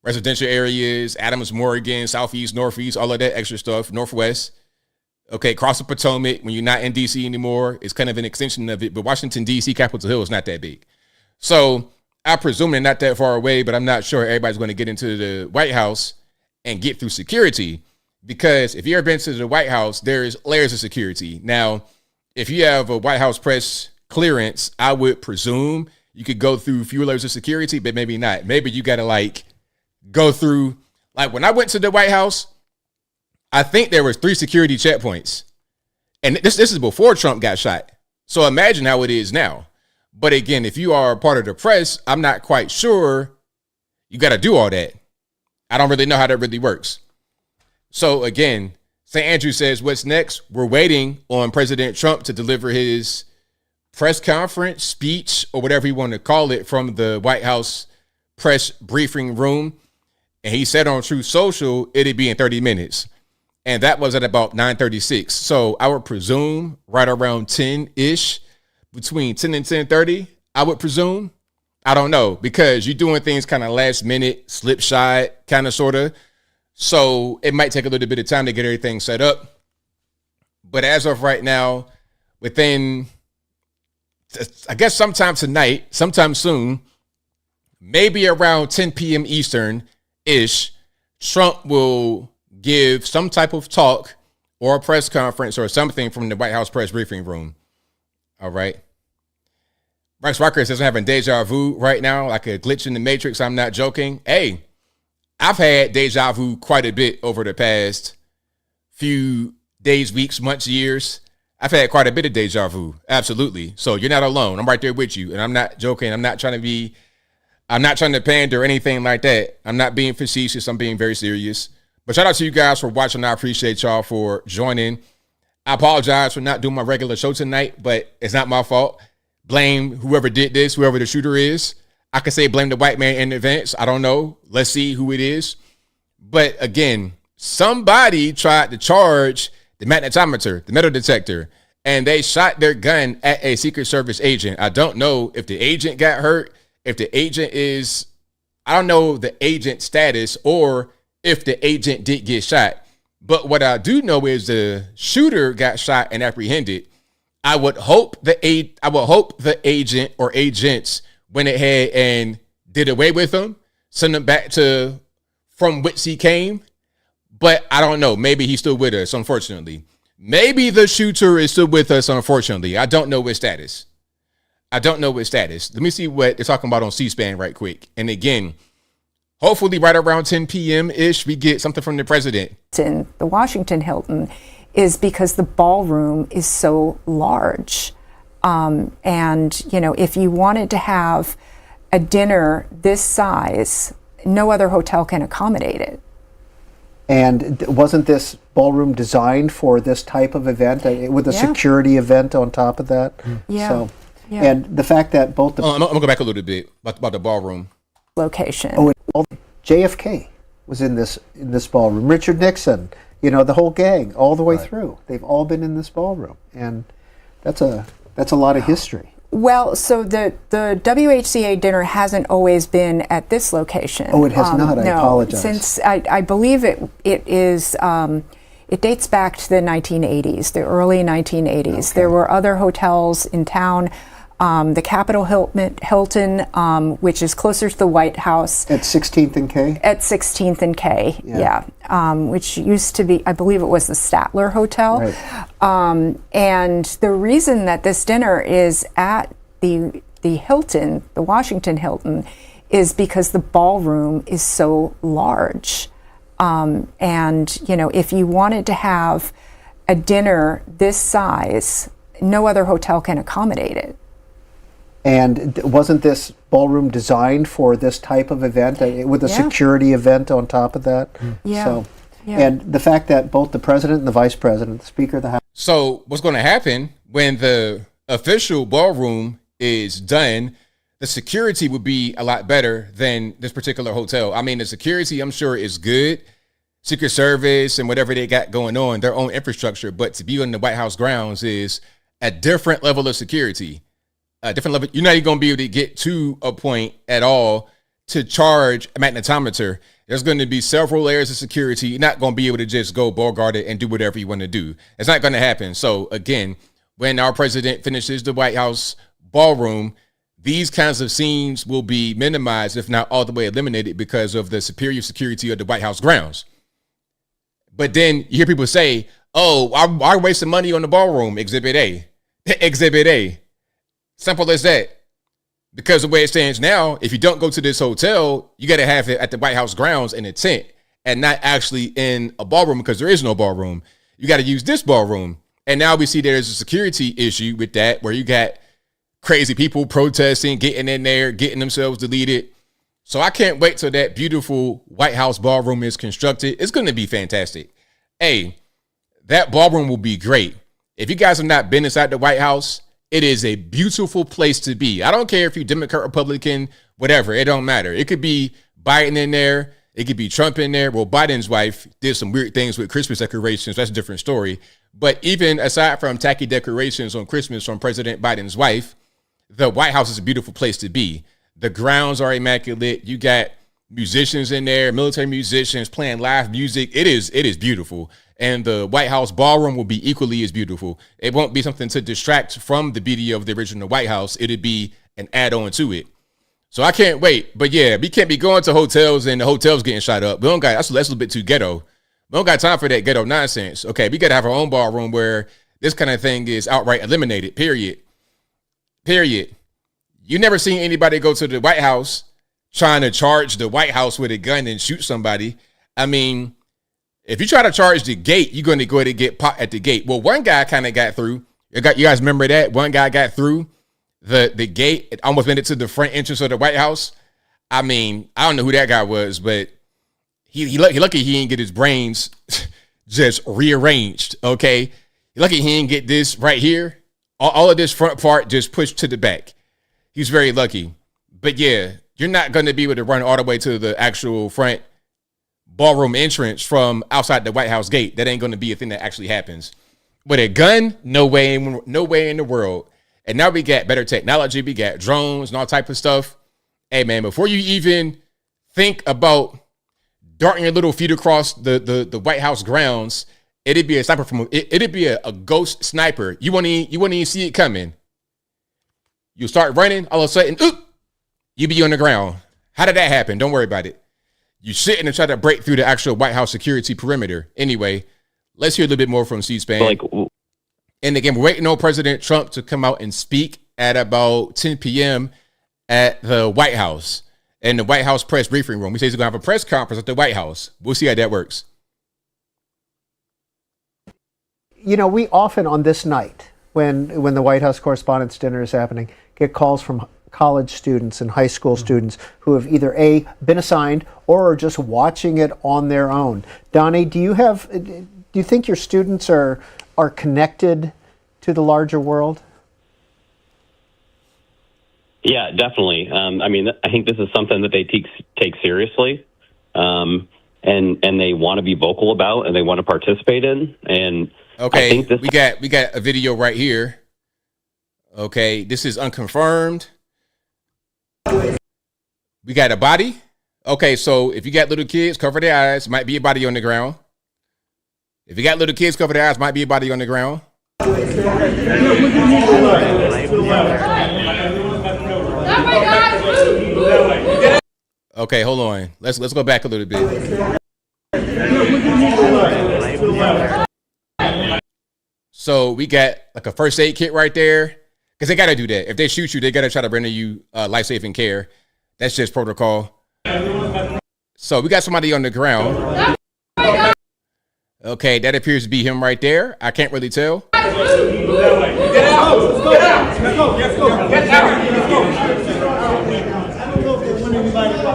Residential areas, Adams, Morgan, Southeast, Northeast, all of that extra stuff, Northwest. Okay, cross the Potomac, when you're not in D.C. anymore, it's kind of an extension of it. But Washington, D.C., Capitol Hill is not that big. So I presume they're not that far away, but I'm not sure everybody's going to get into the White House and get through security. Because if you've ever been to the White House, there's layers of security. Now, if you have a White House press clearance, I would presume you could go through fewer layers of security, but maybe not. Maybe you got to go through, when I went to the White House, I think there was 3 security checkpoints. And this is before Trump got shot. So imagine how it is now. But again, if you are part of the press, I'm not quite sure you got to do all that. I don't really know how that really works. So again, St. Andrew says, what's next? We're waiting on President Trump to deliver his press conference, speech, or whatever you want to call it, from the White House press briefing room. And he said on Truth Social, it'd be in 30 minutes. And that was at about 9:36. So I would presume right around 10-ish, between 10 and 10:30, I would presume. I don't know, because you're doing things kind of last minute, slipshod, kind of, sort of. So it might take a little bit of time to get everything set up. But as of right now, within, I guess sometime tonight, sometime soon, maybe around 10 p.m. Eastern-ish, Trump will give some type of talk or a press conference or something from the White House press briefing room. All right. Bryce Rocker says I'm having deja vu right now, like a glitch in the Matrix. I'm not joking. Hey, I've had deja vu quite a bit over the past few days, weeks, months, years. I've had quite a bit of deja vu. Absolutely. So you're not alone. I'm right there with you. And I'm not joking. I'm not trying to pander or anything like that. I'm not being facetious. I'm being very serious. But shout out to you guys for watching. I appreciate y'all for joining. I apologize for not doing my regular show tonight, but it's not my fault. Blame whoever did this, whoever the shooter is. I could say blame the white man in advance. I don't know. Let's see who it is. But again, somebody tried to charge the magnetometer, the metal detector, and they shot their gun at a Secret Service agent. I don't know if the agent got hurt, if the agent is, I don't know the agent status, or if the agent did get shot. But what I do know is the shooter got shot and apprehended. I would hope the agent or agents went ahead and did away with him, send him back to from which he came. But I don't know. Maybe he's still with us, unfortunately. Maybe the shooter is still with us, unfortunately. I don't know his status. Let me see what they're talking about on C-SPAN right quick. And again, hopefully right around 10 p.m.-ish, we get something from the president. In the Washington Hilton is because the ballroom is so large. And, if you wanted to have a dinner this size, no other hotel can accommodate it. And wasn't this ballroom designed for this type of event, with a security event on top of that? Yeah. So, and the fact that both the... I'm going to go back a little bit about the ballroom. Location. JFK was in this ballroom. Richard Nixon, the whole gang, all the way through. They've all been in this ballroom. And that's a lot of history. Well, so the WHCA dinner hasn't always been at this location. Oh, it has not. I apologize. Since I believe it is, it dates back to the 1980s, the early 1980s. Okay. There were other hotels in town. the Capitol Hilton, which is closer to the White House. At 16th and K? At 16th and K, yeah. Which used to be, I believe it was the Statler Hotel. Right. And the reason that this dinner is at the Hilton, the Washington Hilton, is because the ballroom is so large. And, you know, if you wanted to have a dinner this size, no other hotel can accommodate it. And wasn't this ballroom designed for this type of event with a security event on top of that? Yeah. So, and the fact that both the president and the vice president, the speaker of the House. So what's going to happen when the official ballroom is done, the security would be a lot better than this particular hotel. I mean, the security, I'm sure, is good. Secret Service and whatever they got going on, their own infrastructure. But to be on the White House grounds is a different level of security. A different level. You're not even going to be able to get to a point at all to charge a magnetometer. There's going to be several layers of security. You're not going to be able to just go bogart it and do whatever you want to do. It's not going to happen. So again, when our president finishes the White House ballroom, these kinds of scenes will be minimized, if not all the way eliminated, because of the superior security of the White House grounds. But then you hear people say, oh, why waste some money on the ballroom? Exhibit A. Exhibit A. Simple as that. Because the way it stands now, if you don't go to this hotel, you got to have it at the White House grounds in a tent and not actually in a ballroom, because there is no ballroom. You got to use this ballroom. And now we see there's a security issue with that, where you got crazy people protesting, getting in there, getting themselves deleted. So I can't wait till that beautiful White House ballroom is constructed. It's going to be fantastic. Hey, that ballroom will be great. If you guys have not been inside the White House, it is a beautiful place to be. I don't care if you're Democrat, Republican, whatever. It don't matter. It could be Biden in there. It could be Trump in there. Well, Biden's wife did some weird things with Christmas decorations. That's a different story. But even aside from tacky decorations on Christmas from President Biden's wife, the White House is a beautiful place to be. The grounds are immaculate. You got musicians in there, military musicians playing live music. It is beautiful. And the White House ballroom will be equally as beautiful. It won't be something to distract from the beauty of the original White House. It'll be an add-on to it. So I can't wait. But yeah, we can't be going to hotels and the hotels getting shot up. We don't got, that's a little bit too ghetto. We don't got time for that ghetto nonsense. Okay, we got to have our own ballroom where this kind of thing is outright eliminated, period. Period. You never seen anybody go to the White House trying to charge the White House with a gun and shoot somebody. I mean, if you try to charge the gate, you're going to go ahead and get popped at the gate. Well, one guy kind of got through. You guys remember that? One guy got through the gate. It almost made it to the front entrance of the White House. I mean, I don't know who that guy was, but he lucky he didn't get his brains just rearranged, okay? Lucky he didn't get this right here. All of this front part just pushed to the back. He's very lucky. But yeah, you're not going to be able to run all the way to the actual front ballroom entrance from outside the White House gate. That ain't going to be a thing that actually happens. With a gun, no way in the world. And now we got better technology. We got drones and all type of stuff. Hey man, before you even think about darting your little feet across the White House grounds, it'd be a sniper it'd be a ghost sniper. You wouldn't even see it coming. You start running, all of a sudden, you be on the ground. How did that happen? Don't worry about it. You sitting and try to break through the actual White House security perimeter. Anyway, let's hear a little bit more from C-SPAN. And again, we're waiting on President Trump to come out and speak at about 10 p.m. at the White House in the White House press briefing room. He says he's going to have a press conference at the White House. We'll see how that works. You know, we often on this night, when the White House Correspondents' Dinner is happening, get calls from college students and high school students who have either A, been assigned or are just watching it on their own. Donnie, do you think your students are connected to the larger world? Yeah, definitely. I mean, I think this is something that they take seriously, and they want to be vocal about, and they want to participate in. And okay, I think this we got a video right here. Okay, this is unconfirmed. We got a body. Okay, so if you got little kids, cover their eyes. Might be a body on the ground. If you got little kids, cover their eyes. Might be a body on the ground. Okay, hold on. Let's go back a little bit. So we got like a first aid kit right there, because they got to do that. If they shoot you, they got to try to render you life-saving care. That's just protocol. So we got somebody on the ground. Okay, that appears to be him right there. I can't really tell. Get out! Let's go! Let's go! Let's go! Get out! Let's go! I don't know if they want anybody to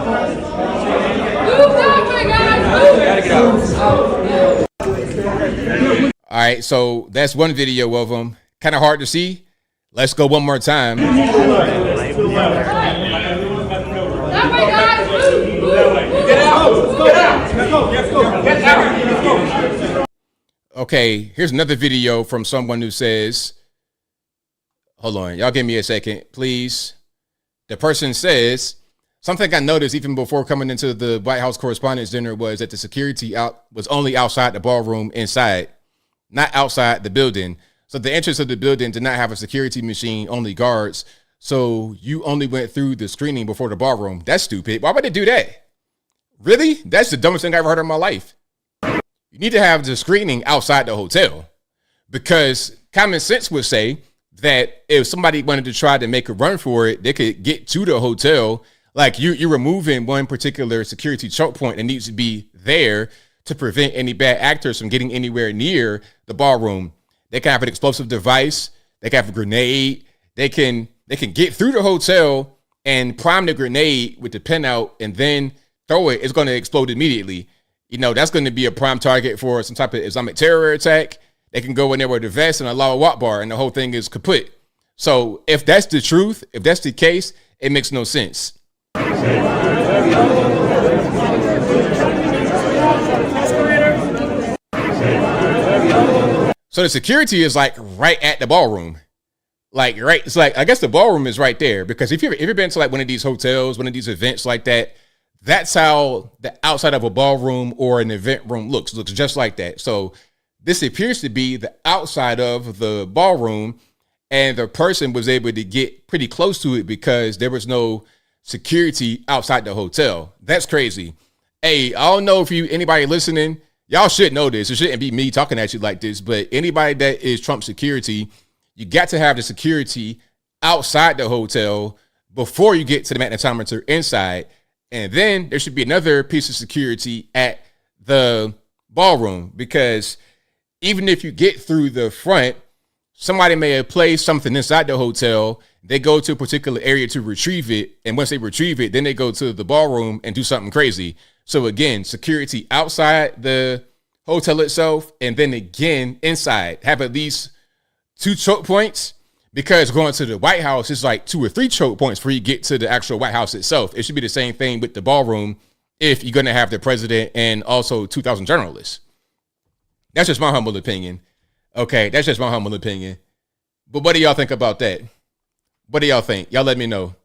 All right, so that's one video of them. Kind of hard to see. Let's go one more time. Okay, here's another video from someone who says, hold on, y'all give me a second, please. The person says, something I noticed even before coming into the White House Correspondents' dinner was that the security was only outside the ballroom inside, not outside the building. So the entrance of the building did not have a security machine, only guards. So you only went through the screening before the ballroom. That's stupid. Why would they do that? Really? That's the dumbest thing I ever heard in my life. You need to have the screening outside the hotel, because common sense would say that if somebody wanted to try to make a run for it, they could get to the hotel. Like you're removing one particular security choke point that needs to be there to prevent any bad actors from getting anywhere near the ballroom. They can have an explosive device. They can have a grenade. They can get through the hotel and prime the grenade with the pin out and then throw it. It's going to explode immediately. You know, that's going to be a prime target for some type of Islamic terror attack. They can go in there with a vest and a Allahu Akbar and the whole thing is kaput. So if that's the truth, if that's the case, it makes no sense. So the security is like right at the ballroom. Like, right. It's like, I guess the ballroom is right there, because if you've been to like one of these hotels, one of these events like that, that's how the outside of a ballroom or an event room looks just like that. So this appears to be the outside of the ballroom, and the person was able to get pretty close to it because there was no security outside the hotel. That's crazy. Hey, I don't know if anybody listening, y'all should know this. It shouldn't be me talking at you like this, but anybody that is Trump security, you got to have the security outside the hotel before you get to the magnetometer inside. And then there should be another piece of security at the ballroom, because even if you get through the front, somebody may have placed something inside the hotel. They go to a particular area to retrieve it. And once they retrieve it, then they go to the ballroom and do something crazy. So again, security outside the hotel itself, and then again inside. Have at least 2 choke points, because going to the White House is like 2 or 3 choke points before you get to the actual White House itself. It should be the same thing with the ballroom if you're going to have the president and also 2,000 journalists. That's just my humble opinion. Okay, that's just my humble opinion. But what do y'all think about that? What do y'all think? Y'all let me know.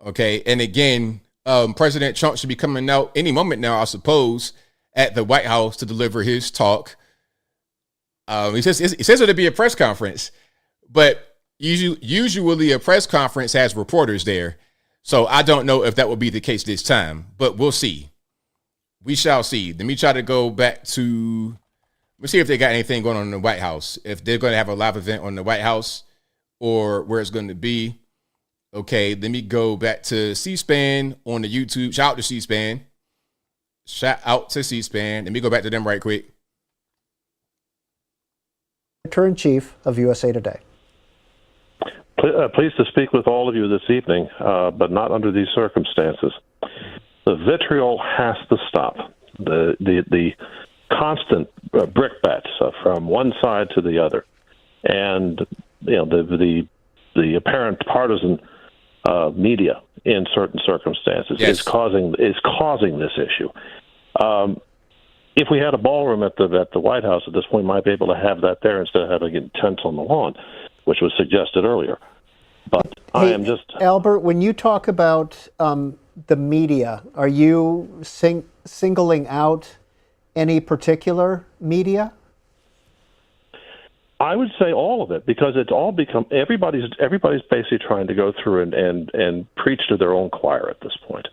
Okay, and again, President Trump should be coming out any moment now, I suppose, at the White House to deliver his talk. He says it'll be a press conference, but usually a press conference has reporters there. So I don't know if that will be the case this time, but we'll see. We shall see. Let me try to go back to, let's see if they got anything going on in the White House. If they're going to have a live event on the White House or where it's going to be. Okay, let me go back to C-SPAN on the YouTube. Shout out to C-SPAN. Shout out to C-SPAN. Let me go back to them right quick. Editor-in-Chief of USA Today. Pleased to speak with all of you this evening, but not under these circumstances. The vitriol has to stop. The constant brickbats from one side to the other, and the apparent partisan media in certain circumstances is causing this issue. If we had a ballroom at the White House at this point, we might be able to have that there instead of having it tents on the lawn, which was suggested earlier. But I am just Albert. When you talk about the media, are you singling out any particular media? I would say all of it, because it's all become everybody's basically trying to go through and preach to their own choir at this point.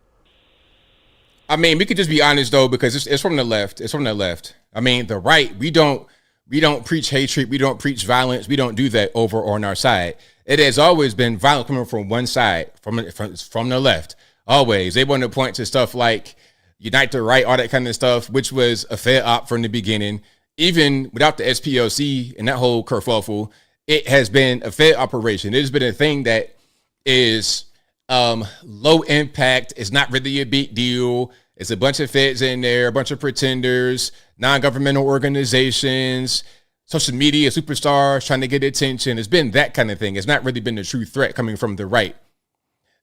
I mean, we could just be honest though, because it's from the left. It's from the left. I mean, the right, we don't preach hatred, we don't preach violence, we don't do that over on our side. It has always been violence coming from one side, from the left. Always. They want to point to stuff like Unite the Right, all that kind of stuff, which was a Fed op from the beginning. Even without the SPLC and that whole kerfuffle, it has been a Fed operation. It has been a thing that is low impact. It's not really a big deal. It's a bunch of feds in there, a bunch of pretenders, non-governmental organizations, social media superstars trying to get attention. It's been that kind of thing. It's not really been the true threat coming from the right.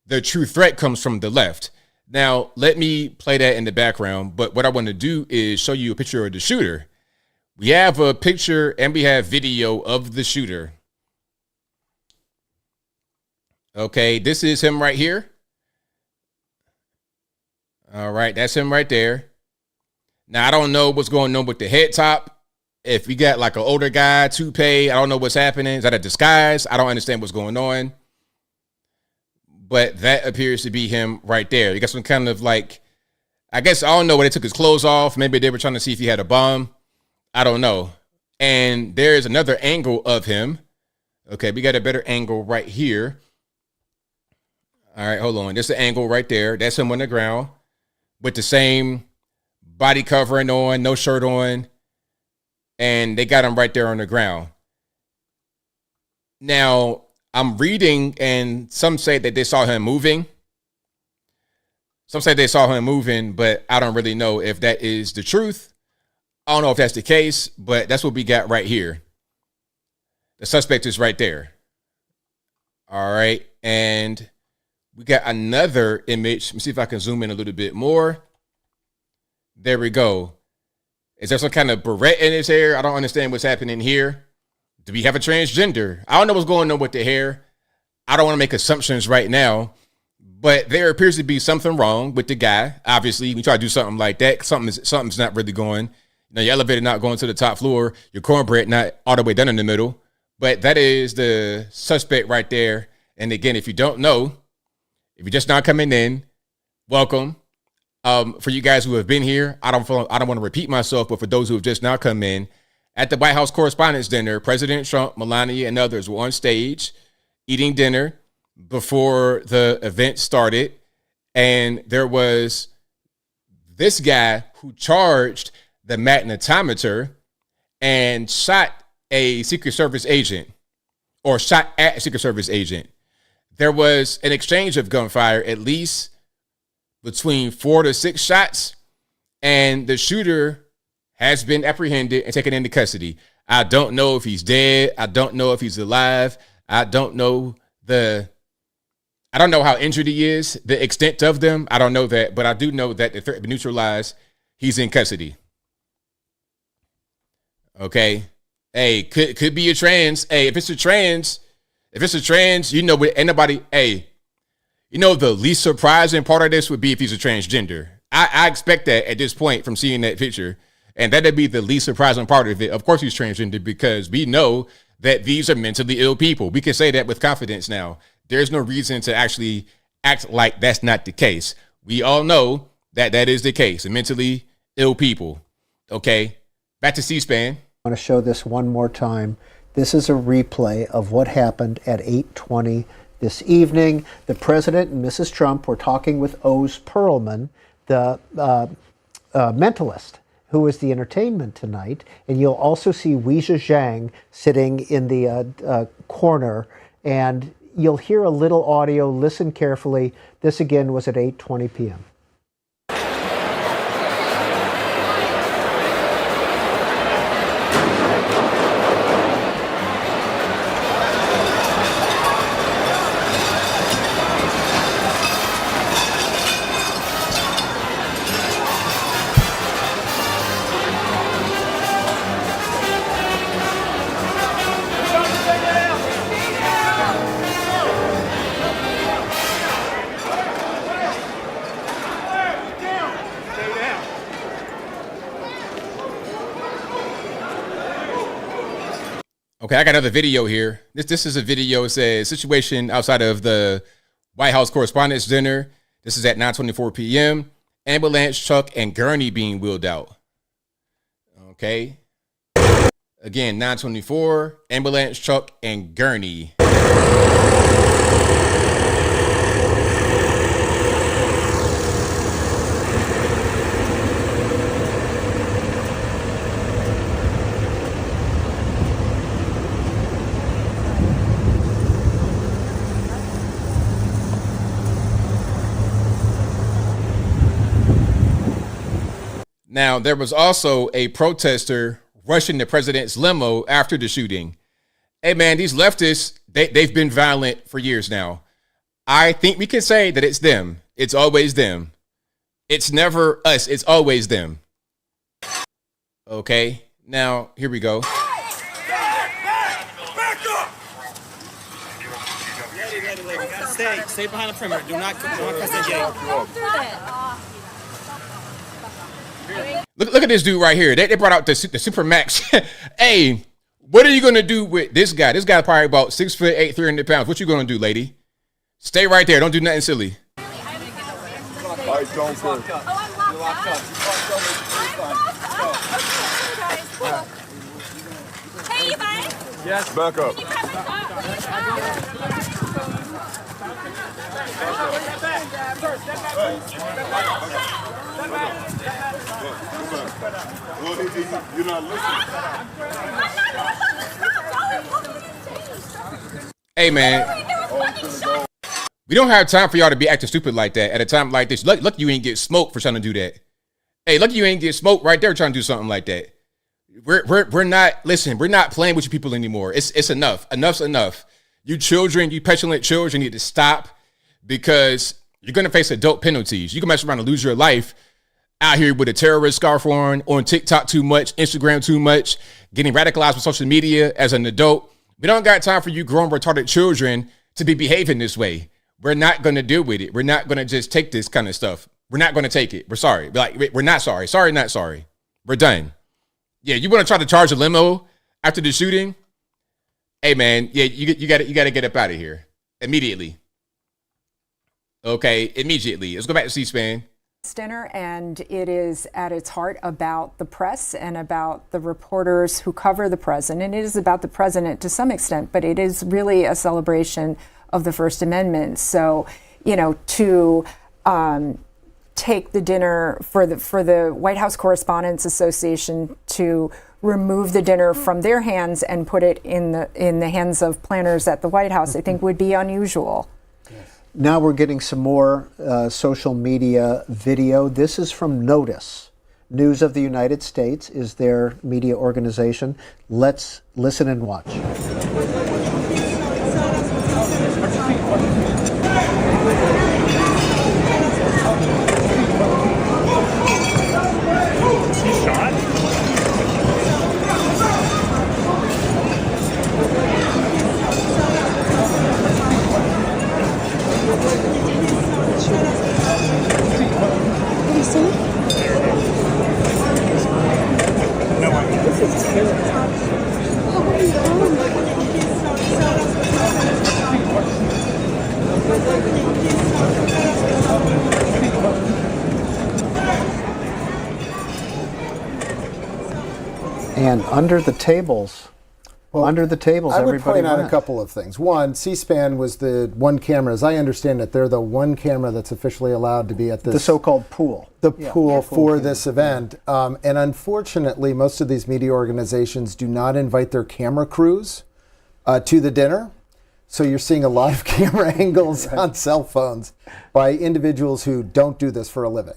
The true threat comes from the left. Now, let me play that in the background, but what I want to do is show you a picture of the shooter. We have a picture and we have video of the shooter. Okay, this is him right here. All right, that's him right there. Now, I don't know what's going on with the head top. If we got like an older guy, toupee, I don't know what's happening. Is that a disguise? I don't understand what's going on. But that appears to be him right there. You got some kind of like, I guess, I don't know where they took his clothes off. Maybe they were trying to see if he had a bomb. I don't know. And there's another angle of him. Okay, we got a better angle right here. All right, hold on. There's the angle right there. That's him on the ground with the same body covering on, no shirt on. And they got him right there on the ground. Now, I'm reading, and some say that they saw him moving. Some say they saw him moving, but I don't really know if that is the truth. I don't know if that's the case, but that's what we got right here. The suspect is right there. All right. And we got another image. Let me see if I can zoom in a little bit more. There we go. Is there some kind of beret in his hair? I don't understand what's happening here. Do we have a transgender? I don't know what's going on with the hair. I don't want to make assumptions right now, but there appears to be something wrong with the guy. Obviously, we try to do something like that. Something's not really going. Now, your elevator not going to the top floor, your cornbread not all the way down in the middle. But that is the suspect right there. And again, if you don't know, if you're just not coming in, welcome. For you guys who have been here, I don't want to repeat myself, but for those who have just now come in, at the White House Correspondents' dinner, President Trump, Melania, and others were on stage eating dinner before the event started. And there was this guy who charged the magnetometer and shot a Secret Service agent, or shot at a Secret Service agent. There was an exchange of gunfire, at least between 4 to 6 shots, and the shooter has been apprehended and taken into custody. I don't know if he's dead. I don't know if he's alive. I don't know how injured he is, the extent of them. I don't know that, but I do know that the threat been neutralized. He's in custody. Okay. Hey, could be a trans. Hey, if it's a trans, you know, with anybody, hey, you know, the least surprising part of this would be if he's a transgender. I expect that at this point from seeing that picture. And that'd be the least surprising part of it. Of course he's transgender, because we know that these are mentally ill people. We can say that with confidence now. There's no reason to actually act like that's not the case. We all know that that is the case. Mentally ill people. Okay, back to C-SPAN. I want to show this one more time. This is a replay of what happened at 8:20 this evening. The president and Mrs. Trump were talking with Oz Perlman, the mentalist, who was the entertainment tonight. And you'll also see Weijia Zhang sitting in the corner. And you'll hear a little audio. Listen carefully. This again was at 8:20 p.m. Okay, I got another video here. This is a video. It says situation outside of the White House Correspondents' dinner. This is at 9:24 p.m. Ambulance, truck, and gurney being wheeled out. Okay. Again, 9:24, ambulance, truck, and gurney. Now, there was also a protester rushing the president's limo after the shooting. Hey, man, these leftists, they've been violent for years now. I think we can say that it's them. It's always them. It's never us. It's always them. Okay, now, here we go. Stay behind the perimeter. Do not cross the gate. Look at this dude right here. They brought out the Super Max. Hey, what are you going to do with this guy? This guy's probably about 6'8", 300 pounds. What you going to do, lady? Stay right there. Don't do nothing silly. All right, don't go. You're locked up. Hey, you guys. Yes. Back up. You're not listening. Hey, man. We don't have time for y'all to be acting stupid like that at a time like this. Lucky you ain't get smoked for trying to do that. Hey, lucky you ain't get smoked right there trying to do something like that. We're not playing with you people anymore. It's enough. Enough's enough. You children, you petulant children need to stop, because you're going to face adult penalties. You can mess around and lose your life out here with a terrorist scarf on TikTok too much, Instagram too much, getting radicalized with social media as an adult. We don't got time for you grown retarded children to be behaving this way. We're not going to deal with it. We're not going to just take this kind of stuff. We're not going to take it. We're sorry. We're not sorry. Sorry, not sorry. We're done. Yeah, you want to try to charge a limo after the shooting? Hey, man, yeah, you got to get up out of here immediately. Okay, immediately. Let's go back to C-SPAN. Dinner, and it is at its heart about the press and about the reporters who cover the president. It is about the president to some extent, but it is really a celebration of the First Amendment. So, to take the dinner for the White House Correspondents Association to remove the dinner from their hands and put it in the hands of planners at the White House, I think would be unusual. Now we're getting some more social media video. This is from Notice. News of the United States is their media organization. Let's listen and watch. And under the tables, I would everybody point out went. a couple of things. One, C-SPAN was the one camera, as I understand it, they're the one camera that's officially allowed to be at this. The so-called pool. The pool for this event. And unfortunately, most of these media organizations do not invite their camera crews to the dinner. So you're seeing a lot of camera angles on cell phones by individuals who don't do this for a living.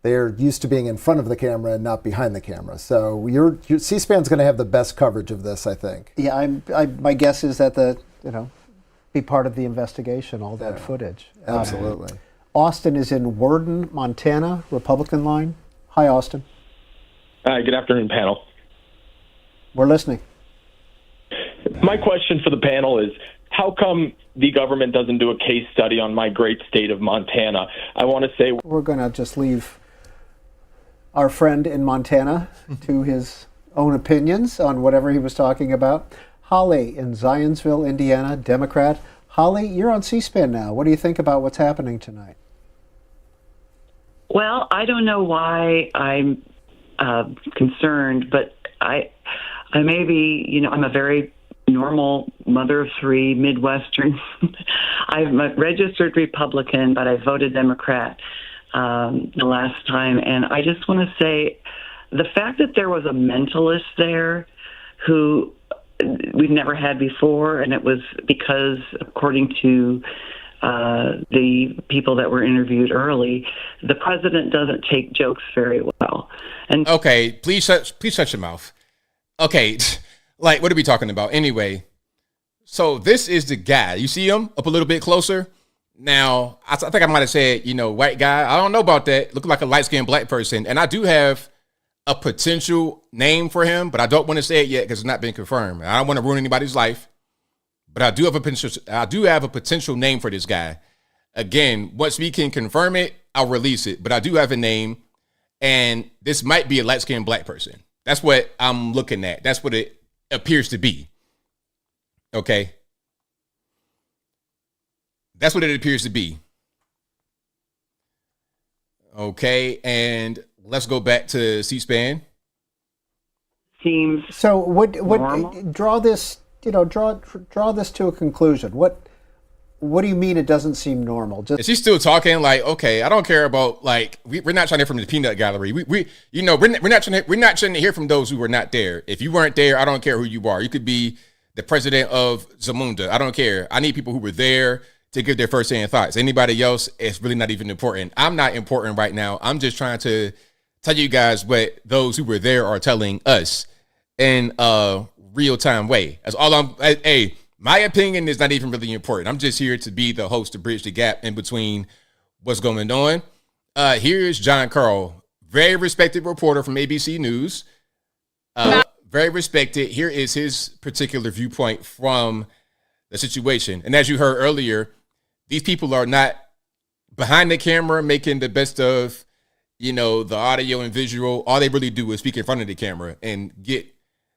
They're used to being in front of the camera and not behind the camera. So your C-SPAN's going to have the best coverage of this, I think. Yeah, my guess is that be part of the investigation, all that footage. Absolutely. Austin is in Worden, Montana, Republican line. Hi, Austin. Hi, good afternoon, panel. We're listening. My question for the panel is, how come the government doesn't do a case study on my great state of Montana? I want to say we're going to just leave our friend in Montana to his own opinions on whatever he was talking about. Holly in Zionsville, Indiana, Democrat. Holly, you're on C-SPAN now. What do you think about what's happening tonight? Well, I don't know why I'm concerned, but I may be, I'm a very normal mother of three, Midwestern. I'm a registered Republican, but I voted Democrat the last time. And I just want to say the fact that there was a mentalist there who we've never had before, and it was because, according to the people that were interviewed early, the president doesn't take jokes very well. And okay, please shut your mouth. Okay, like, what are we talking about? Anyway, so this is the guy. You see him up a little bit closer? Now, I think I might have said, white guy. I don't know about that. Looking like a light-skinned black person. And I do have a potential name for him, but I don't want to say it yet because it's not been confirmed. I don't want to ruin anybody's life. But I do have a potential name for this guy. Again, once we can confirm it, I'll release it. But I do have a name, and this might be a light-skinned black person. That's what I'm looking at. That's what it appears to be. Okay? That's what it appears to be. Okay, and let's go back to C-SPAN. Seems so. What normal? Draw this to a conclusion. What do you mean it doesn't seem normal? Is she still talking? Like, okay, I don't care about, like, we're not trying to hear from the peanut gallery. We're not trying to hear from those who were not there. If you weren't there, I don't care who you are. You could be the president of Zamunda. I don't care. I need people who were there to give their first-hand thoughts. Anybody else, it's really not even important. I'm not important right now. I'm just trying to tell you guys what those who were there are telling us in a real-time way. That's all hey, my opinion is not even really important. I'm just here to be the host to bridge the gap in between what's going on. Here's John Carl, very respected reporter from ABC News. Very respected. Here is his particular viewpoint from the situation. And as you heard earlier, these people are not behind the camera making the best of, the audio and visual. All they really do is speak in front of the camera and get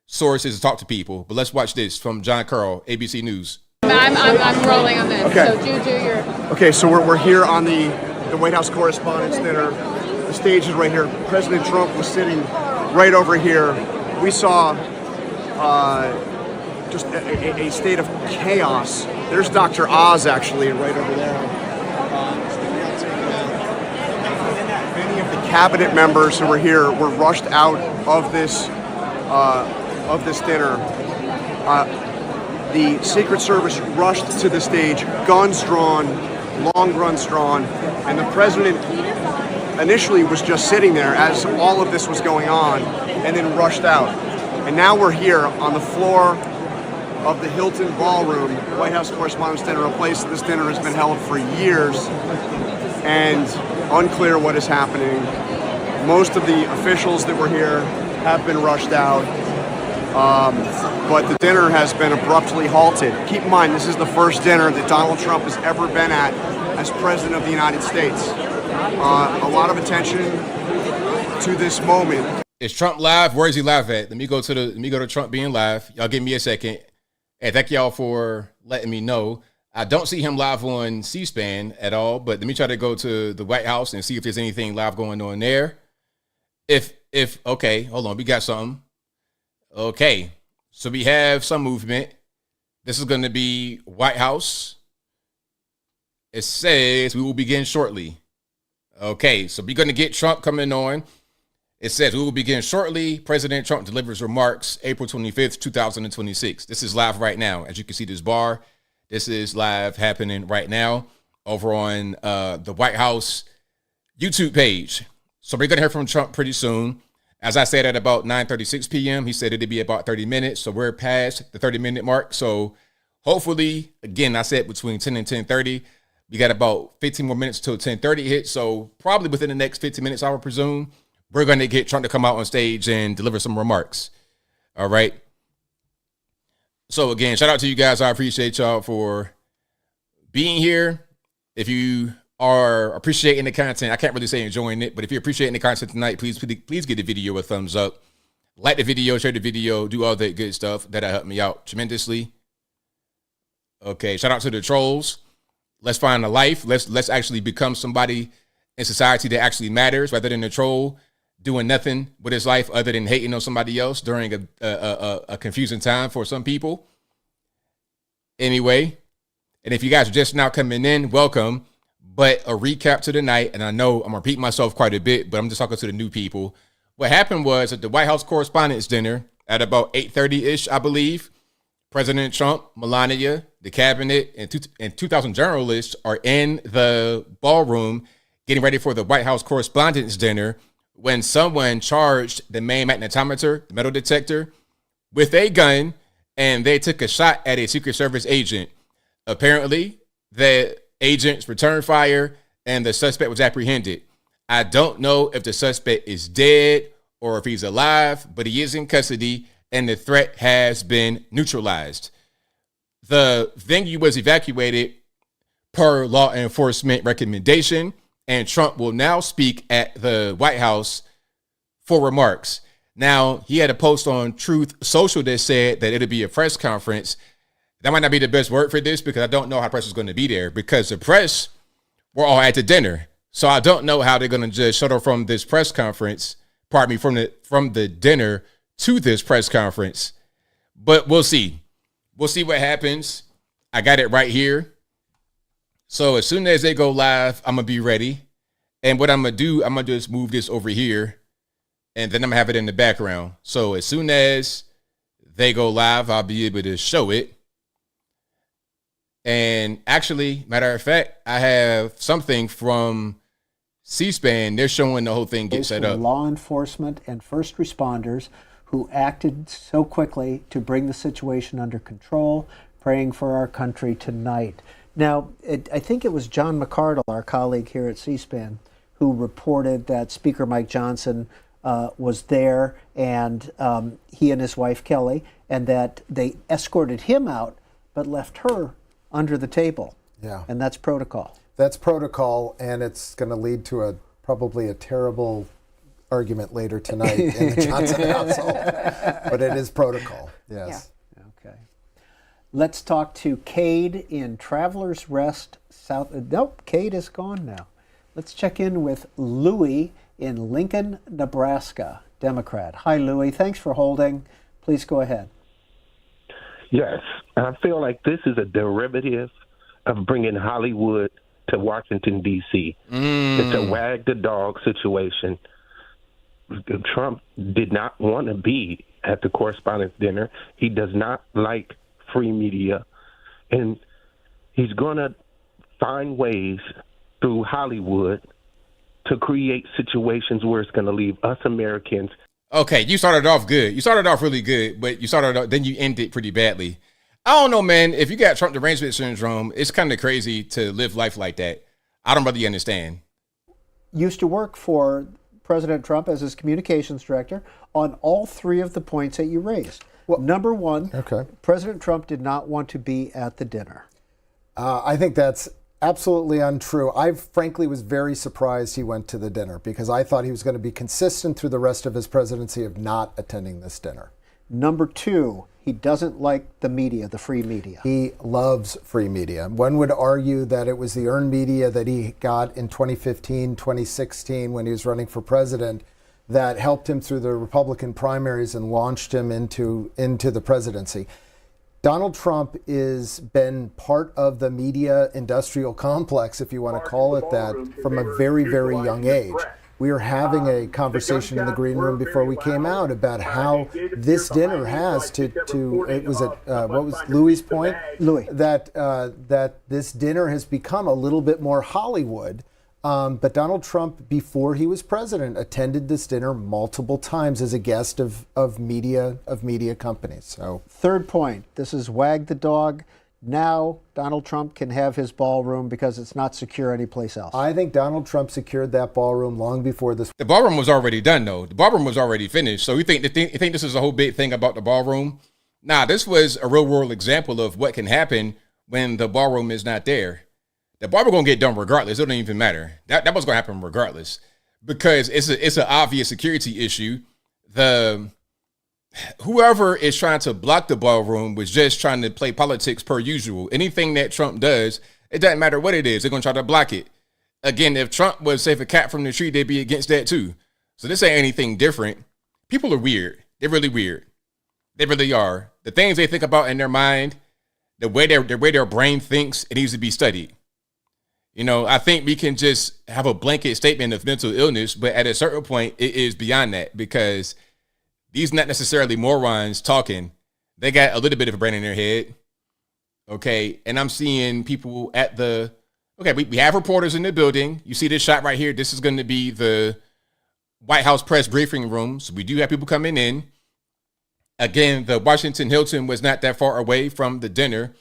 sources to talk to people. But let's watch this from John Carl, ABC News. I'm rolling on this. Okay. So do your. Okay, so we're here on the White House Correspondents' Dinner. The stage is right here. President Trump was sitting right over here. We saw just a state of chaos. There's Dr. Oz actually right over there. Many of the cabinet members who were here were rushed out of this dinner. The Secret Service rushed to the stage, guns drawn, long guns drawn, and the president initially was just sitting there as all of this was going on, and then rushed out. And now we're here on the floor of the Hilton Ballroom, White House Correspondents' Dinner, a place that this dinner has been held for years, and unclear what is happening. Most of the officials that were here have been rushed out, but the dinner has been abruptly halted. Keep in mind, this is the first dinner that Donald Trump has ever been at as President of the United States. A lot of attention to this moment. Is Trump live? Where is he live at? Let me go to Trump being live. Y'all give me a second. Hey, thank y'all for letting me know. I don't see him live on C-SPAN at all, but let me try to go to the White House and see if there's anything live going on there. Okay, hold on, we got something. Okay, so we have some movement. This is going to be White House. It says we will begin shortly. Okay, so we're going to get Trump coming on. It says we will begin shortly. President Trump delivers remarks April 25th, 2026. This is live right now. As you can see this bar, this is live happening right now over on the White House YouTube page. So we're going to hear from Trump pretty soon. As I said, at about 9:36 p.m., he said it'd be about 30 minutes. So we're past the 30-minute mark. So hopefully, again, I said between 10 and 10:30. We got about 15 more minutes till 10:30 hits. So probably within the next 15 minutes, I would presume, we're going to get Trump to come out on stage and deliver some remarks. All right. So again, shout out to you guys. I appreciate y'all for being here. If you are appreciating the content, I can't really say enjoying it, but if you're appreciating the content tonight, please give the video a thumbs up. like the video, share the video, do all that good stuff. That'll help me out tremendously. Okay, shout out to the trolls. Let's find a life. Let's actually become somebody in society that actually matters, rather than a troll doing nothing with his life other than hating on somebody else during a confusing time for some people. Anyway, and if you guys are just now coming in, welcome. But a recap to the night, and I know I'm repeating myself quite a bit, but I'm just talking to the new people. What happened was at the White House Correspondents' dinner at about 8:30-ish, I believe, President Trump, Melania, the cabinet, and 2,000 journalists are in the ballroom getting ready for the White House Correspondents' dinner when someone charged the main magnetometer, the metal detector, with a gun, and they took a shot at a Secret Service agent. Apparently, the agents returned fire, and the suspect was apprehended. I don't know if the suspect is dead or if he's alive, but he is in custody, and the threat has been neutralized. The venue was evacuated per law enforcement recommendation, and Trump will now speak at the White House for remarks. Now, he had a post on Truth Social that said that it'll be a press conference. That might not be the best word for this because I don't know how press is going to be there because the press were all at the dinner. So I don't know how they're going to just shuttle from this press conference, from the dinner to this press conference. But we'll see. We'll see what happens. I got it right here. So as soon as they go live, I'm going to be ready. And what I'm going to do, I'm going to just move this over here. And then I'm going to have it in the background. So as soon as they go live, I'll be able to show it. And actually, matter of fact, I have something from C-SPAN. They're showing the whole thing get set up. Law enforcement and first responders who acted so quickly to bring the situation under control, praying for our country tonight. Now, I think it was John McArdle, our colleague here at C-SPAN, who reported that Speaker Mike Johnson was there, and he and his wife Kelly, and that they escorted him out, but left her under the table. Yeah. And that's protocol. That's protocol, and it's going to lead to probably a terrible argument later tonight in the Johnson household. But it is protocol. Yes. Yeah. Okay. Let's talk to Cade in Travelers Rest South. Nope, Cade is gone now. Let's check in with Louis in Lincoln, Nebraska, Democrat. Hi, Louis. Thanks for holding. Please go ahead. Yes, I feel like this is a derivative of bringing Hollywood to Washington, D.C. It's a wag the dog situation. Trump did not want to be at the Correspondents' dinner. He does not like free media. And he's going to find ways through Hollywood to create situations where it's going to leave us Americans. Okay, you started off good. You started off really good, but then you ended pretty badly. I don't know, man. If you got Trump derangement syndrome, it's kind of crazy to live life like that. I don't really understand. Used to work for President Trump as his communications director on all three of the points that you raised. Well, number one, President Trump did not want to be at the dinner. I think that's absolutely untrue. I frankly was very surprised he went to the dinner because I thought he was going to be consistent through the rest of his presidency of not attending this dinner. Number two, he doesn't like the media, the free media. He loves free media. One would argue that it was the earned media that he got in 2015, 2016 when he was running for president that helped him through the Republican primaries and launched him into the presidency. Donald Trump has been part of the media industrial complex, if you want to call it that, from a very, very young age. We were having a conversation in the green room before we came out about how this dinner has it was what was Louis' point? Louis. That this dinner has become a little bit more Hollywood. But Donald Trump, before he was president, attended this dinner multiple times as a guest of media companies. So, third point, this is wag the dog. Now Donald Trump can have his ballroom because it's not secure anyplace else. I think Donald Trump secured that ballroom long before this. The ballroom was already done, though. The ballroom was already finished. So you think this is a whole big thing about the ballroom? Nah, this was a real world example of what can happen when the ballroom is not there. The ballroom gonna get done regardless. It don't even matter. That was gonna happen regardless because it's an obvious security issue. The whoever is trying to block the ballroom was just trying to play politics per usual. Anything that Trump does, it doesn't matter what it is, they're going to try to block it. Again, if Trump was save a cat from the tree, they'd be against that too. So this ain't anything different. People are weird. They're really weird. They really are. The things they think about in their mind, the way their brain thinks, it needs to be studied. You know, I think we can just have a blanket statement of mental illness, but at a certain point, it is beyond that, because these not necessarily morons talking. They got a little bit of a brain in their head. Okay. And I'm seeing people at the, okay, we have reporters in the building. You see this shot right here. This is going to be the White House press briefing room. So we do have people coming in. Again, the Washington Hilton was not that far away from the dinner.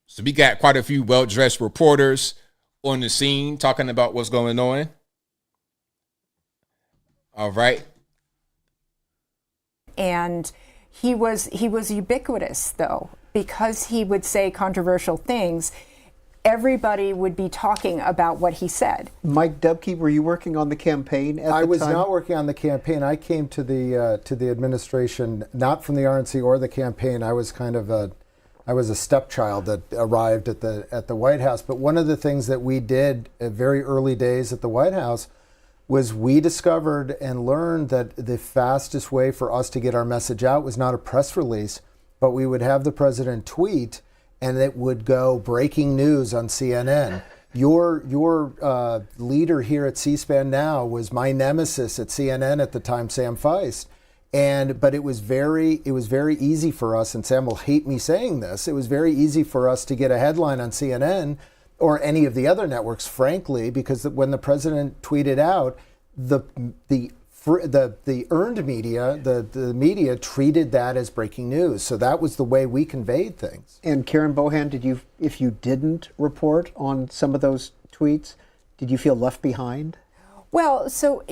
So we got quite a few well-dressed reporters on the scene talking about what's going on. All right. And he was ubiquitous, though, because he would say controversial things. Everybody would be talking about what he said. Mike Dubke, were you working on the campaign at the time? I was not working on the campaign. I came to the administration not from the RNC or the campaign. I was a stepchild that arrived at the White House. But one of the things that we did at very early days at the White House was we discovered and learned that the fastest way for us to get our message out was not a press release, but we would have the president tweet, and it would go breaking news on CNN. Your leader here at C-SPAN now was my nemesis at CNN at the time, Sam Feist. But it was very easy for us, and Sam will hate me saying this, it was very easy for us to get a headline on CNN or any of the other networks, frankly, because when the president tweeted out, the earned media, the media treated that as breaking news. So that was the way we conveyed things. And Karen Bohan, if you didn't report on some of those tweets, did you feel left behind? Well, so,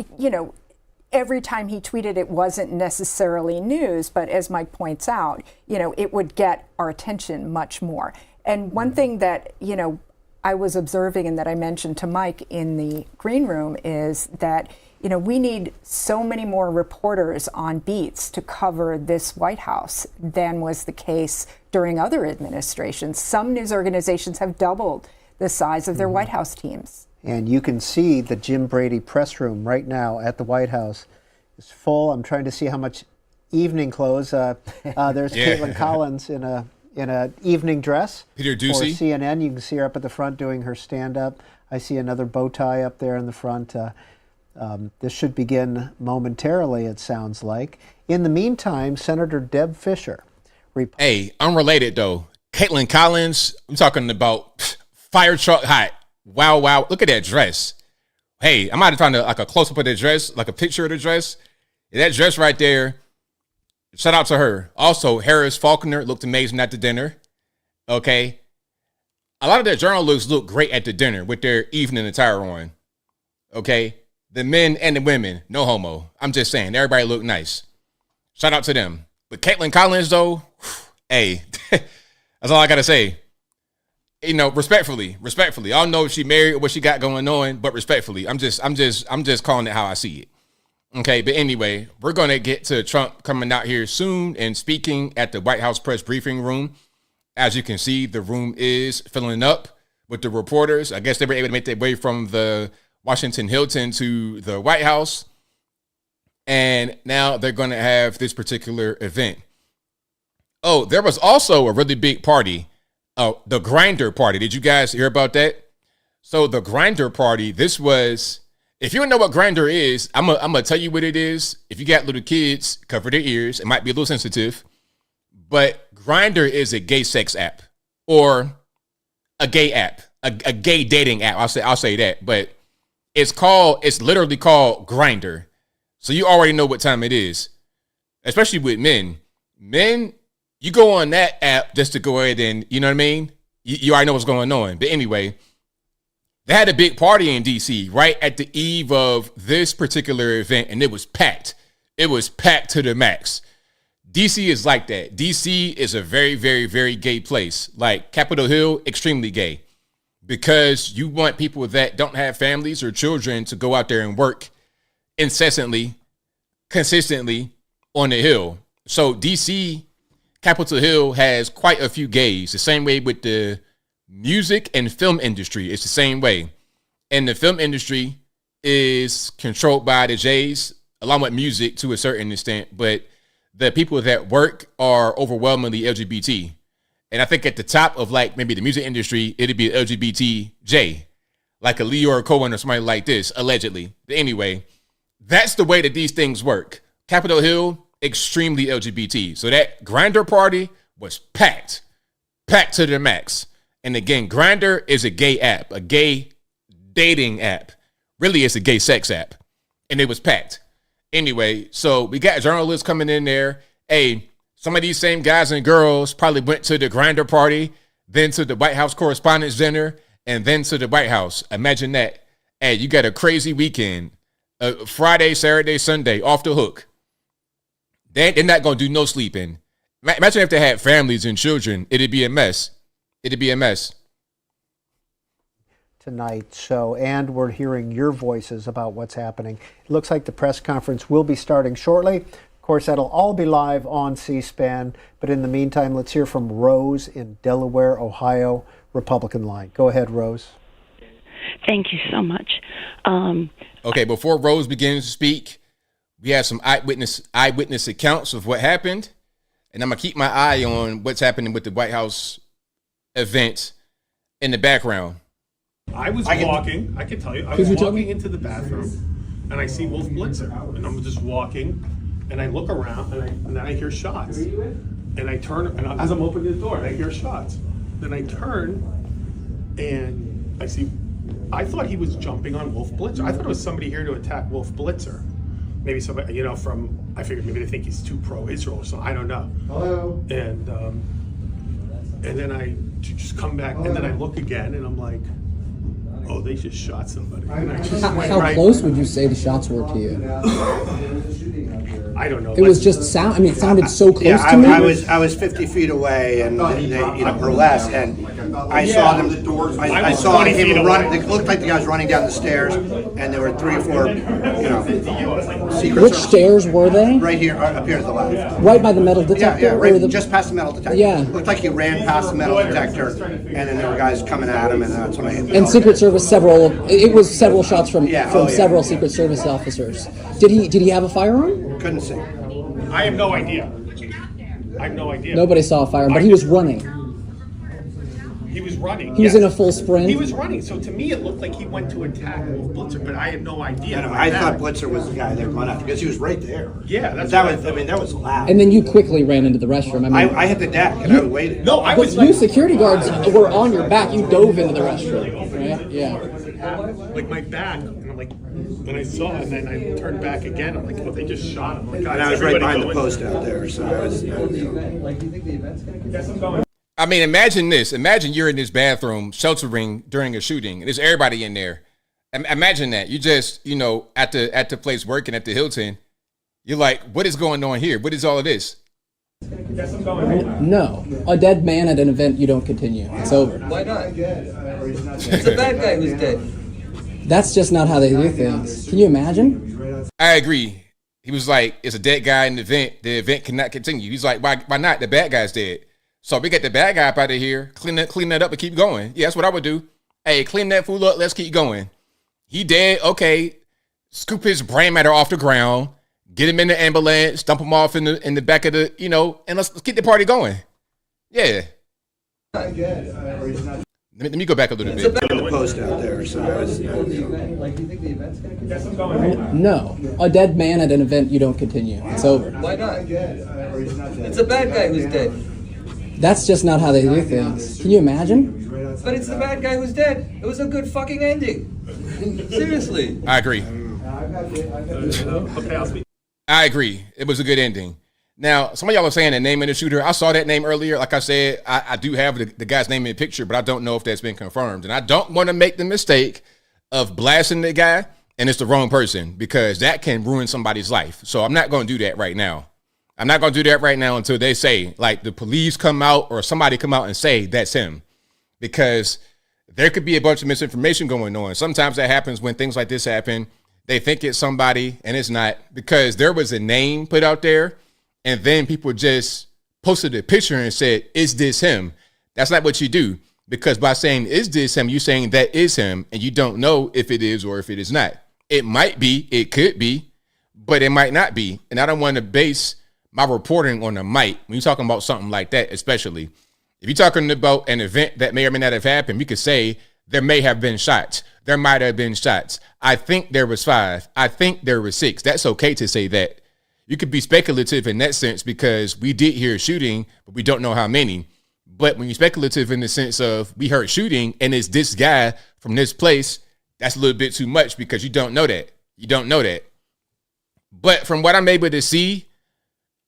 every time he tweeted, it wasn't necessarily news, but as Mike points out, it would get our attention much more. And one thing that, I was observing and that I mentioned to Mike in the green room is that, we need so many more reporters on beats to cover this White House than was the case during other administrations. Some news organizations have doubled the size of their White House teams. And you can see the Jim Brady press room right now at the White House is full. I'm trying to see how much evening clothes. There's Caitlin Collins in a evening dress. Peter Ducey. For CNN. You can see her up at the front doing her stand-up. I see another bow tie up there in the front. This should begin momentarily, it sounds like. In the meantime, Senator Deb Fischer. Hey, unrelated though. Caitlin Collins, I'm talking about fire truck hot. Wow. Look at that dress. Hey, I'm out trying to like a close-up of the dress, like a picture of the dress. That dress right there, shout out to her. Also, Harris Faulkner looked amazing at the dinner. Okay. A lot of the journalists look great at the dinner with their evening attire on. Okay. The men and the women, no homo. I'm just saying, everybody looked nice. Shout out to them. But Caitlin Collins, though, hey, that's all I got to say. Respectfully. I don't know if she married or what she got going on, but respectfully, I'm just calling it how I see it. Okay, but anyway, we're gonna get to Trump coming out here soon and speaking at the White House press briefing room. As you can see, the room is filling up with the reporters. I guess they were able to make their way from the Washington Hilton to the White House, and now they're gonna have this particular event. Oh, there was also a really big party. Oh, the Grinder party. Did you guys hear about that? So the Grinder party, this was, if you don't know what Grinder is, I'm gonna tell you what it is. If you got little kids, cover their ears. It might be a little sensitive, but Grinder is a gay sex app or a gay app, a gay dating app. I'll say that, but it's literally called Grinder. So you already know what time it is, especially with men. Men, you go on that app just to go ahead and, you know what I mean? You already know what's going on. But anyway, they had a big party in D.C. right at the eve of this particular event, and it was packed. It was packed to the max. D.C. is like that. D.C. is a very, very, very gay place. Like Capitol Hill, extremely gay. Because you want people that don't have families or children to go out there and work incessantly, consistently on the Hill. So DC, Capitol Hill has quite a few gays. The same way with the music and film industry. It's the same way. And the film industry is controlled by the Jays, along with music to a certain extent. But the people that work are overwhelmingly LGBT. And I think at the top of like maybe the music industry, it'd be LGBTJ, like a Leora Cohen or somebody like this, allegedly. But anyway, that's the way that these things work. Capitol Hill, extremely LGBT. So that Grindr party was packed to the max. And again, Grindr is a gay app, a gay dating app. Really, it's a gay sex app. And it was packed. Anyway, so we got journalists coming in there. Hey, some of these same guys and girls probably went to the Grindr party, then to the White House Correspondents' Dinner, and then to the White House. Imagine that. Hey, you got a crazy weekend. Friday, Saturday, Sunday, off the hook. They're not going to do no sleeping. Imagine if they had families and children. It'd be a mess. It'd be a mess. Tonight. So, and we're hearing your voices about what's happening. It looks like the press conference will be starting shortly. Of course, that'll all be live on C-SPAN. But in the meantime, let's hear from Rose in Delaware, Ohio, Republican line. Go ahead, Rose. Thank you so much. Okay, before Rose begins to speak, we have some eyewitness accounts of what happened. And I'm going to keep my eye on what's happening with the White House event in the background. I was walking, I can tell you, I was walking into the bathroom and I see Wolf Blitzer and I'm just walking and I look around and then I hear shots and I turn and as I'm opening the door and I hear shots. Then I turn and I thought he was jumping on Wolf Blitzer. I thought it was somebody here to attack Wolf Blitzer. Maybe somebody, I figured maybe they think he's too pro-Israel or something, I don't know. Hello. And then I just come back and then I look again and I'm like, oh, they just shot somebody. How close would you say the shots were to you? I don't know. It was just sound. I mean, it sounded so close to me. I was 50 feet away, and they, or less, and I saw them. I saw him run. It looked like the guy was running down the stairs, and there were 3 or 4, secret Which stairs were they? Right here, up here to the left. Right by the metal detector. Yeah, right, just past the metal detector. Yeah. Looked like he ran past the metal detector, and then there were guys coming at him, and that's when I hit. And Secret Service, it was several shots from several Secret Service officers. Did he have a firearm? Couldn't see. I have no idea. I have no idea. Nobody saw a firearm, but he was running. He was running. He was in a full sprint. He was running. So to me, it looked like he went to attack Wolf Blitzer, but I had no idea. I thought Blitzer was the guy that run after because he was right there. Yeah, that's that was. I mean, that was loud. And then you quickly ran into the restroom. I hit the deck and I waited. No, I was. You security guards were on your back. You dove into the restroom, right? Yeah. Like my back, and I'm like, and I saw, and then I turned back again. I'm like, oh, they just shot him. Like, and I was right behind the post out there, so I was. Yes, I'm going. I mean, imagine this. Imagine you're in this bathroom sheltering during a shooting. And there's everybody in there. Imagine that. You just, at the place working at the Hilton, you're like, what is going on here? What is all of this? Yes, I'm going. No. A dead man at an event, you don't continue. It's over. Why not? It's a bad guy who's dead. That's just not how they do things. Can you imagine? I agree. He was like, it's a dead guy in the event. The event cannot continue. He's like, why not? The bad guy's dead. So we get the bad guy up out of here, clean that up and keep going. Yeah, that's what I would do. Hey, clean that fool up. Let's keep going. He dead. Okay. Scoop his brain matter off the ground. Get him in the ambulance. Dump him off in the back of the, and let's keep the party going. Yeah. Let me go back a little bit. The post out there, so I was. Yes, I'm going. No. A dead man at an event, you don't continue. It's over. Why not? It's a bad guy who's dead. That's just not how they do things. Can you imagine? But it's the bad guy who's dead. It was a good fucking ending. Seriously. I agree. Okay, I'll speak. I agree. It was a good ending. Now, some of y'all are saying the name of the shooter. I saw that name earlier. Like I said, I do have the guy's name in the picture, but I don't know if that's been confirmed. And I don't want to make the mistake of blasting the guy and it's the wrong person because that can ruin somebody's life. So I'm not going to do that right now. I'm not going to do that right now until they say, like, the police come out or somebody come out and say that's him. Because there could be a bunch of misinformation going on. Sometimes that happens when things like this happen. They think it's somebody and it's not because there was a name put out there and then people just posted a picture and said, is this him? That's not what you do, because by saying, is this him, you're saying that is him, and you don't know if it is or if it is not. It might be, it could be, but it might not be. And I don't want to base my reporting on a might when you're talking about something like that, especially. If you're talking about an event that may or may not have happened, we could say there may have been shots. There might have been shots. I think there was 5. I think there was 6. That's okay to say that. You could be speculative in that sense because we did hear shooting, but we don't know how many. But when you're speculative in the sense of we heard shooting and it's this guy from this place, that's a little bit too much because you don't know that. You don't know that. But from what I'm able to see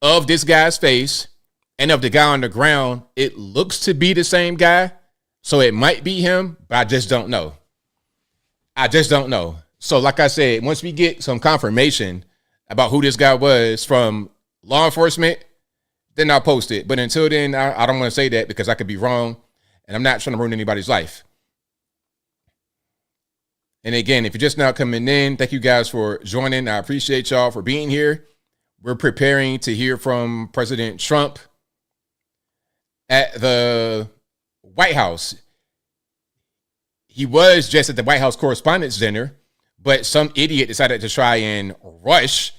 of this guy's face and of the guy on the ground, it looks to be the same guy. So it might be him, but I just don't know. I just don't know. So like I said, once we get some confirmation about who this guy was from law enforcement, then I'll post it. But until then, I don't want to say that because I could be wrong, and I'm not trying to ruin anybody's life. And again, if you're just now coming in, thank you guys for joining. I appreciate y'all for being here. We're preparing to hear from President Trump at the White House. He was just at the White House Correspondents' dinner, but some idiot decided to try and rush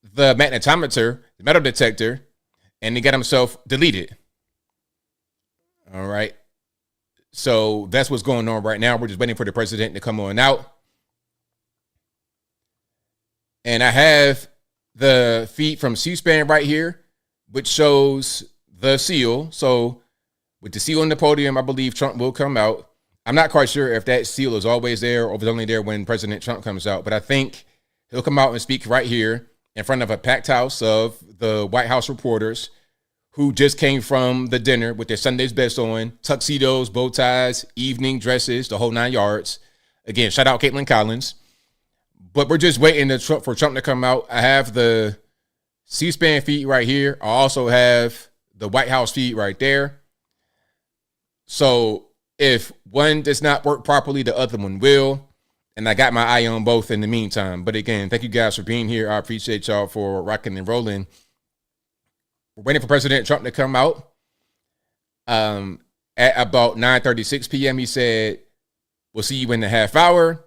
the magnetometer, the metal detector, and he got himself deleted. All right. So that's what's going on right now. We're just waiting for the president to come on out. And I have the feed from C-SPAN right here, which shows the seal. So with the seal on the podium, I believe Trump will come out. I'm not quite sure if that seal is always there or if it's only there when President Trump comes out, but I think he'll come out and speak right here in front of a packed house of the White House reporters who just came from the dinner with their Sunday's best on, tuxedos, bow ties, evening dresses, the whole 9 yards. Again, shout out Caitlin Collins. But we're just waiting for Trump to come out. I have the C-SPAN feed right here. I also have the White House feed right there. So if one does not work properly, the other one will. And I got my eye on both in the meantime. But again, thank you guys for being here. I appreciate y'all for rocking and rolling. We're waiting for President Trump to come out. At about 9:36 p.m., he said, we'll see you in a half hour.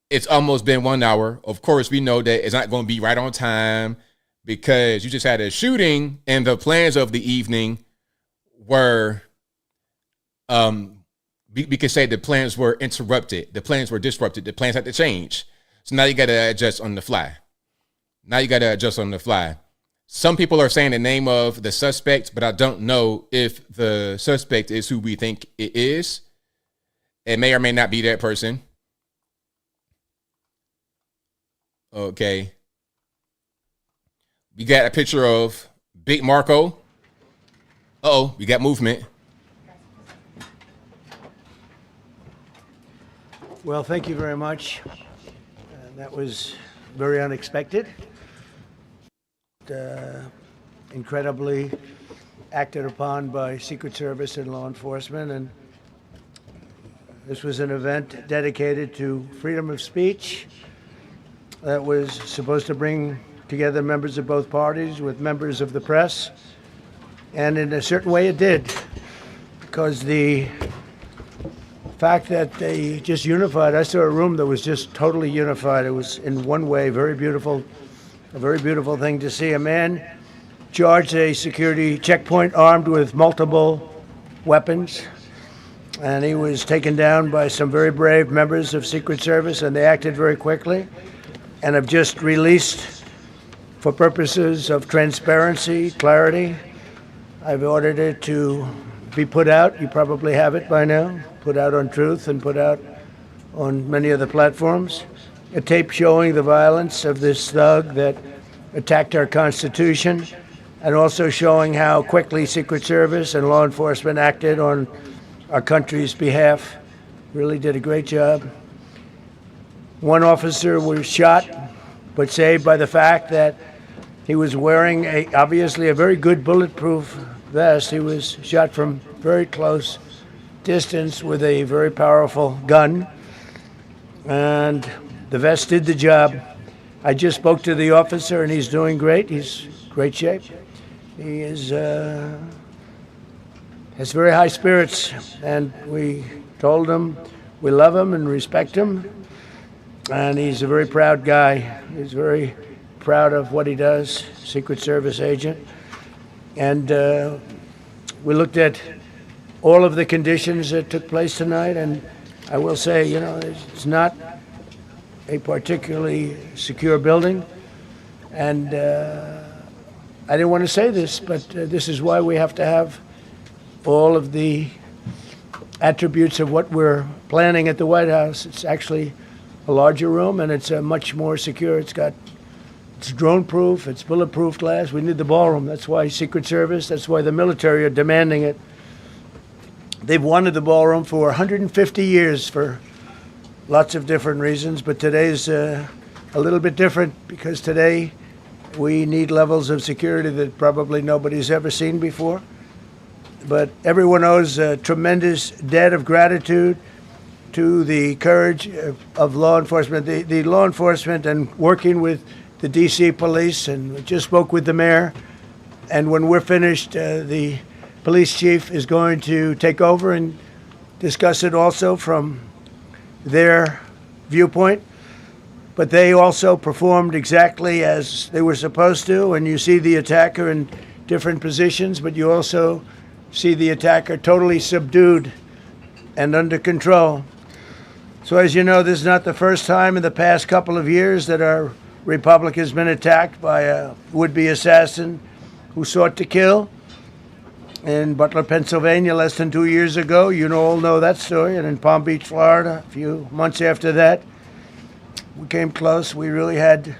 It's almost been 1 hour. Of course, we know that it's not going to be right on time because you just had a shooting and the plans of the evening were, we could say the plans were interrupted. The plans were disrupted. The plans had to change. So now you got to adjust on the fly. Some people are saying the name of the suspect, but I don't know if the suspect is who we think it is. It may or may not be that person. Okay. We got a picture of Big Marco. Uh-oh, we got movement. Well, thank you very much. That was very unexpected. Incredibly acted upon by Secret Service and law enforcement. And this was an event dedicated to freedom of speech that was supposed to bring together members of both parties with members of the press. And in a certain way it did, because the fact that they just unified, I saw a room that was just totally unified. It was in one way very beautiful, a very beautiful thing to see. A man charged a security checkpoint armed with multiple weapons, and he was taken down by some very brave members of Secret Service, and they acted very quickly and have just released, for purposes of transparency, clarity, I've ordered it to be put out. You probably have it by now, put out on Truth and put out on many other platforms. A tape showing the violence of this thug that attacked our Constitution, and also showing how quickly Secret Service and law enforcement acted on our country's behalf. Really did a great job. One officer was shot, but saved by the fact that he was wearing obviously a very good bulletproof vest. He was shot from very close distance with a very powerful gun, and the vest did the job. I just spoke to the officer, and he's doing great. He's great shape. He is has very high spirits, and we told him we love him and respect him, and he's a very proud guy. He's very proud of what he does, Secret Service agent. And we looked at all of the conditions that took place tonight, and I will say, you know, it's not a particularly secure building, and I didn't want to say this, but this is why we have to have all of the attributes of what we're planning at the White House. It's actually a larger room, and it's much more secure. It's drone-proof, it's bulletproof glass. We need the ballroom. That's why Secret Service, that's why the military are demanding it. They've wanted the ballroom for 150 years for lots of different reasons, but today's a little bit different because today we need levels of security that probably nobody's ever seen before. But everyone owes a tremendous debt of gratitude to the courage of law enforcement, the law enforcement, and working with the D.C. police. And we just spoke with the mayor, and when we're finished, the police chief is going to take over and discuss it also from their viewpoint. But they also performed exactly as they were supposed to, and you see the attacker in different positions, but you also see the attacker totally subdued and under control. So as you know, this is not the first time in the past couple of years that our republic has been attacked by a would-be assassin who sought to kill. In Butler, Pennsylvania, less than 2 years ago, you all know that story, and in Palm Beach, Florida, a few months after that, we came close. We really had,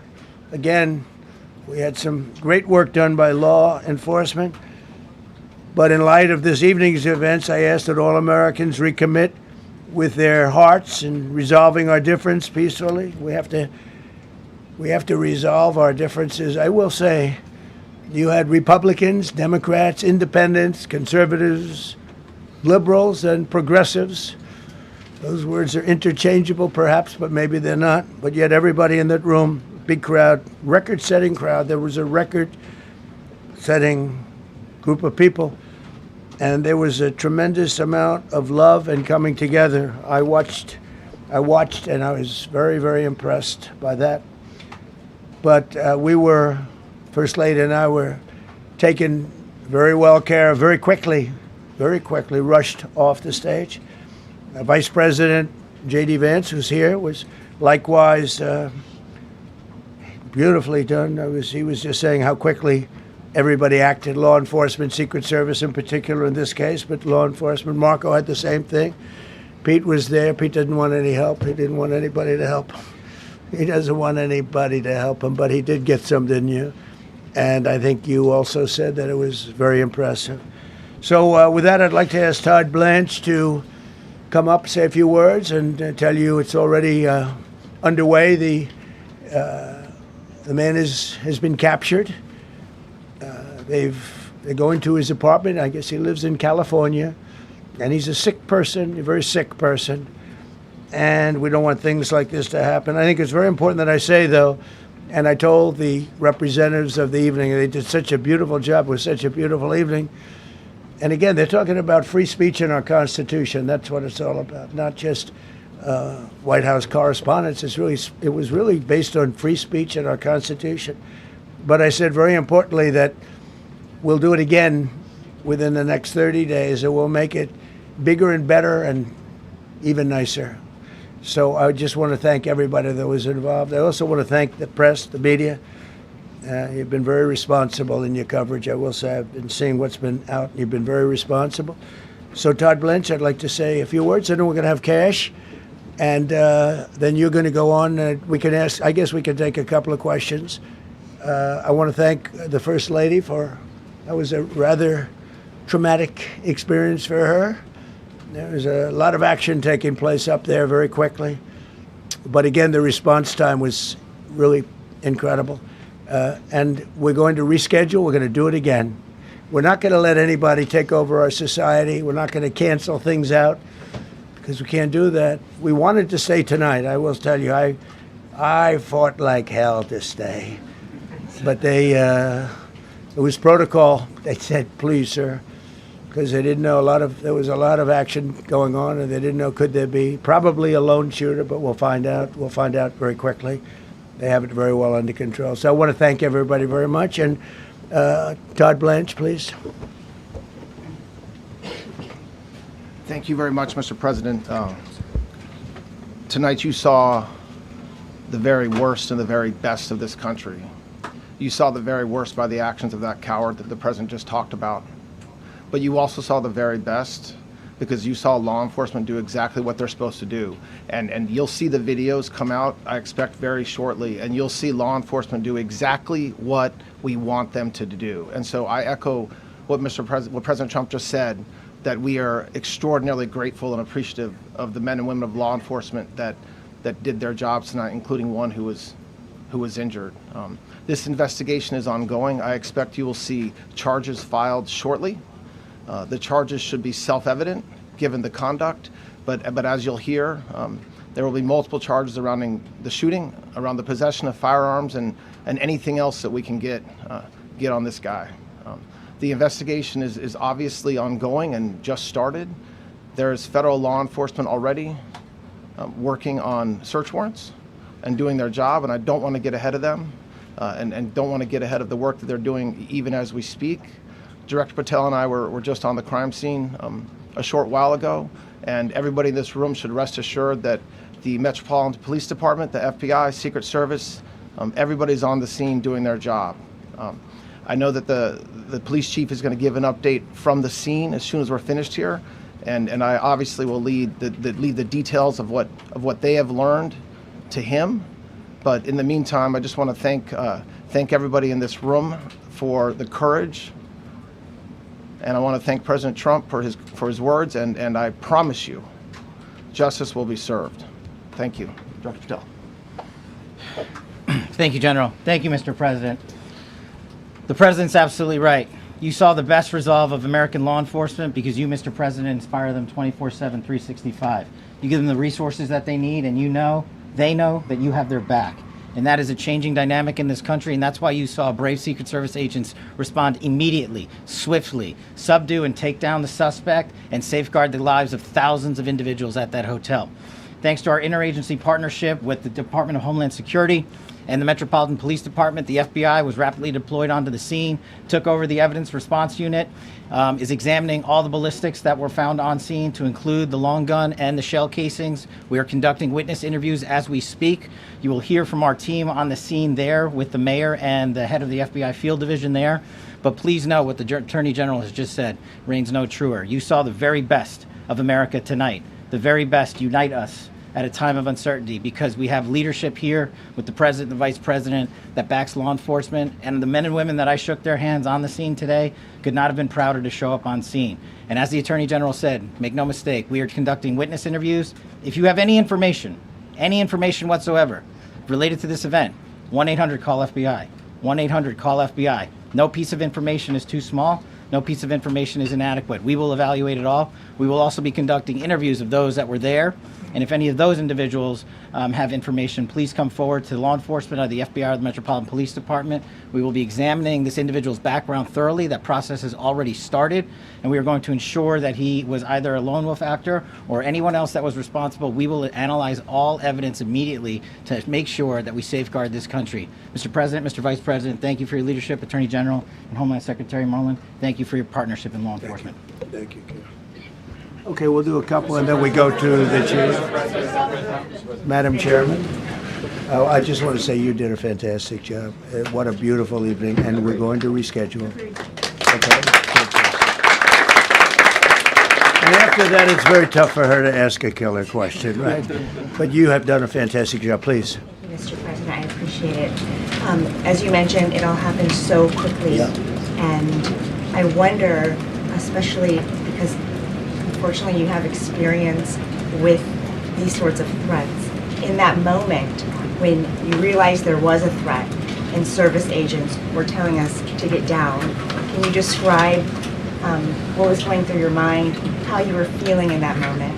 again, we had some great work done by law enforcement. But in light of this evening's events, I asked that all Americans recommit with their hearts in resolving our difference peacefully. We have to resolve our differences. I will say, you had Republicans, Democrats, independents, conservatives, liberals, and progressives. Those words are interchangeable, perhaps, but maybe they're not. But yet everybody in that room, big crowd, record-setting crowd. There was a record-setting group of people, and there was a tremendous amount of love and coming together. I watched, and I was very, very impressed by that. But First Lady and I were taken very well care of, very quickly rushed off the stage. Vice President J.D. Vance, who's here, was likewise beautifully done. He was just saying how quickly everybody acted, law enforcement, Secret Service in particular in this case, but law enforcement. Marco had the same thing. Pete was there. Pete didn't want any help. He didn't want anybody to help him. He doesn't want anybody to help him, but he did get some, didn't you? And I think you also said that it was very impressive. So with that, I'd like to ask Todd Blanche to come up, say a few words, and tell you it's already underway. The man has been captured. They're going to his apartment. I guess he lives in California, and he's a sick person, a very sick person. And we don't want things like this to happen. I think it's very important that I say, though, and I told the representatives of the evening, they did such a beautiful job. It was such a beautiful evening. And again, they're talking about free speech in our Constitution. That's what it's all about, not just White House correspondence. It was really based on free speech in our Constitution. But I said very importantly that we'll do it again within the next 30 days, and we'll make it bigger and better and even nicer. So I just want to thank everybody that was involved. I also want to thank the press, the media. You've been very responsible in your coverage. I will say I've been seeing what's been out. You've been very responsible. So Todd Blanche, I'd like to say a few words. I know we're going to have cash, and then you're going to go on. We can ask. I guess we can take a couple of questions. I want to thank the First Lady that was a rather traumatic experience for her. There was a lot of action taking place up there very quickly. But again, the response time was really incredible. And we're going to reschedule. We're going to do it again. We're not going to let anybody take over our society. We're not going to cancel things out because we can't do that. We wanted to stay tonight. I will tell you, I fought like hell to stay, but they, it was protocol. They said, please, sir, because they didn't know there was a lot of action going on, and they didn't know, could there be probably a lone shooter, but we'll find out. We'll find out very quickly. They have it very well under control. So I want to thank everybody very much. And Todd Blanche, please. Thank you very much, Mr. President. Tonight you saw the very worst and the very best of this country. You saw the very worst by the actions of that coward that the President just talked about. But you also saw the very best because you saw law enforcement do exactly what they're supposed to do. And you'll see the videos come out, I expect, very shortly, and you'll see law enforcement do exactly what we want them to do. And so I echo what what President Trump just said, that we are extraordinarily grateful and appreciative of the men and women of law enforcement that did their jobs tonight, including one who was injured. This investigation is ongoing. I expect you will see charges filed shortly. The charges should be self-evident given the conduct, but as you'll hear, there will be multiple charges surrounding the shooting, around the possession of firearms, and anything else that we can get on this guy. The investigation is obviously ongoing and just started. There's federal law enforcement already working on search warrants and doing their job, and I don't want to get ahead of them and don't want to get ahead of the work that they're doing even as we speak. Director Patel and I were just on the crime scene a short while ago, and everybody in this room should rest assured that the Metropolitan Police Department, the FBI, Secret Service, everybody's on the scene doing their job. I know that the police chief is going to give an update from the scene as soon as we're finished here, and I obviously will lead the details of what they have learned to him. But in the meantime, I just want to thank everybody in this room for the courage, and I want to thank President Trump for his words, and I promise you, justice will be served. Thank you, Dr. Patel. Thank you, General. Thank you, Mr. President. The President's absolutely right. You saw the best resolve of American law enforcement because you, Mr. President, inspire them 24/7, 365. You give them the resources that they need, and they know that you have their back. And that is a changing dynamic in this country, and that's why you saw brave Secret Service agents respond immediately, swiftly, subdue and take down the suspect, and safeguard the lives of thousands of individuals at that hotel. Thanks to our interagency partnership with the Department of Homeland Security and the Metropolitan Police Department, the FBI was rapidly deployed onto the scene, took over the evidence response unit, is examining all the ballistics that were found on scene to include the long gun and the shell casings. We are conducting witness interviews as we speak. You will hear from our team on the scene there with the mayor and the head of the FBI field division there. But please know what the Attorney General has just said reigns no truer. You saw the very best of America tonight. The very best unite us at a time of uncertainty, because we have leadership here with the President and the Vice President that backs law enforcement, and the men and women that I shook their hands on the scene today could not have been prouder to show up on scene. And as the Attorney General said, make no mistake, we are conducting witness interviews. If you have any information whatsoever related to this event, 1-800-CALL-FBI, 1-800-CALL-FBI. No piece of information is too small. No piece of information is inadequate. We will evaluate it all. We will also be conducting interviews of those that were there. And if any of those individuals have information, please come forward to law enforcement or the FBI or the Metropolitan Police Department. We will be examining this individual's background thoroughly. That process has already started, and we are going to ensure that he was either a lone wolf actor or anyone else that was responsible. We will analyze all evidence immediately to make sure that we safeguard this country. Mr. President, Mr. Vice President, thank you for your leadership. Attorney General and Homeland Secretary Merlin, thank you for your partnership in law enforcement. Thank you. Okay, we'll do a couple, and then we go to the chief. Madam Chairman, I just want to say you did a fantastic job. What a beautiful evening, and we're going to reschedule. Okay. And after that, it's very tough for her to ask a killer question, right? But you have done a fantastic job. Please. Mr. President, I appreciate it. As you mentioned, it all happened so quickly, and I wonder, especially because unfortunately you have experience with these sorts of threats. In that moment, when you realized there was a threat and service agents were telling us to get down, can you describe what was going through your mind, how you were feeling in that moment?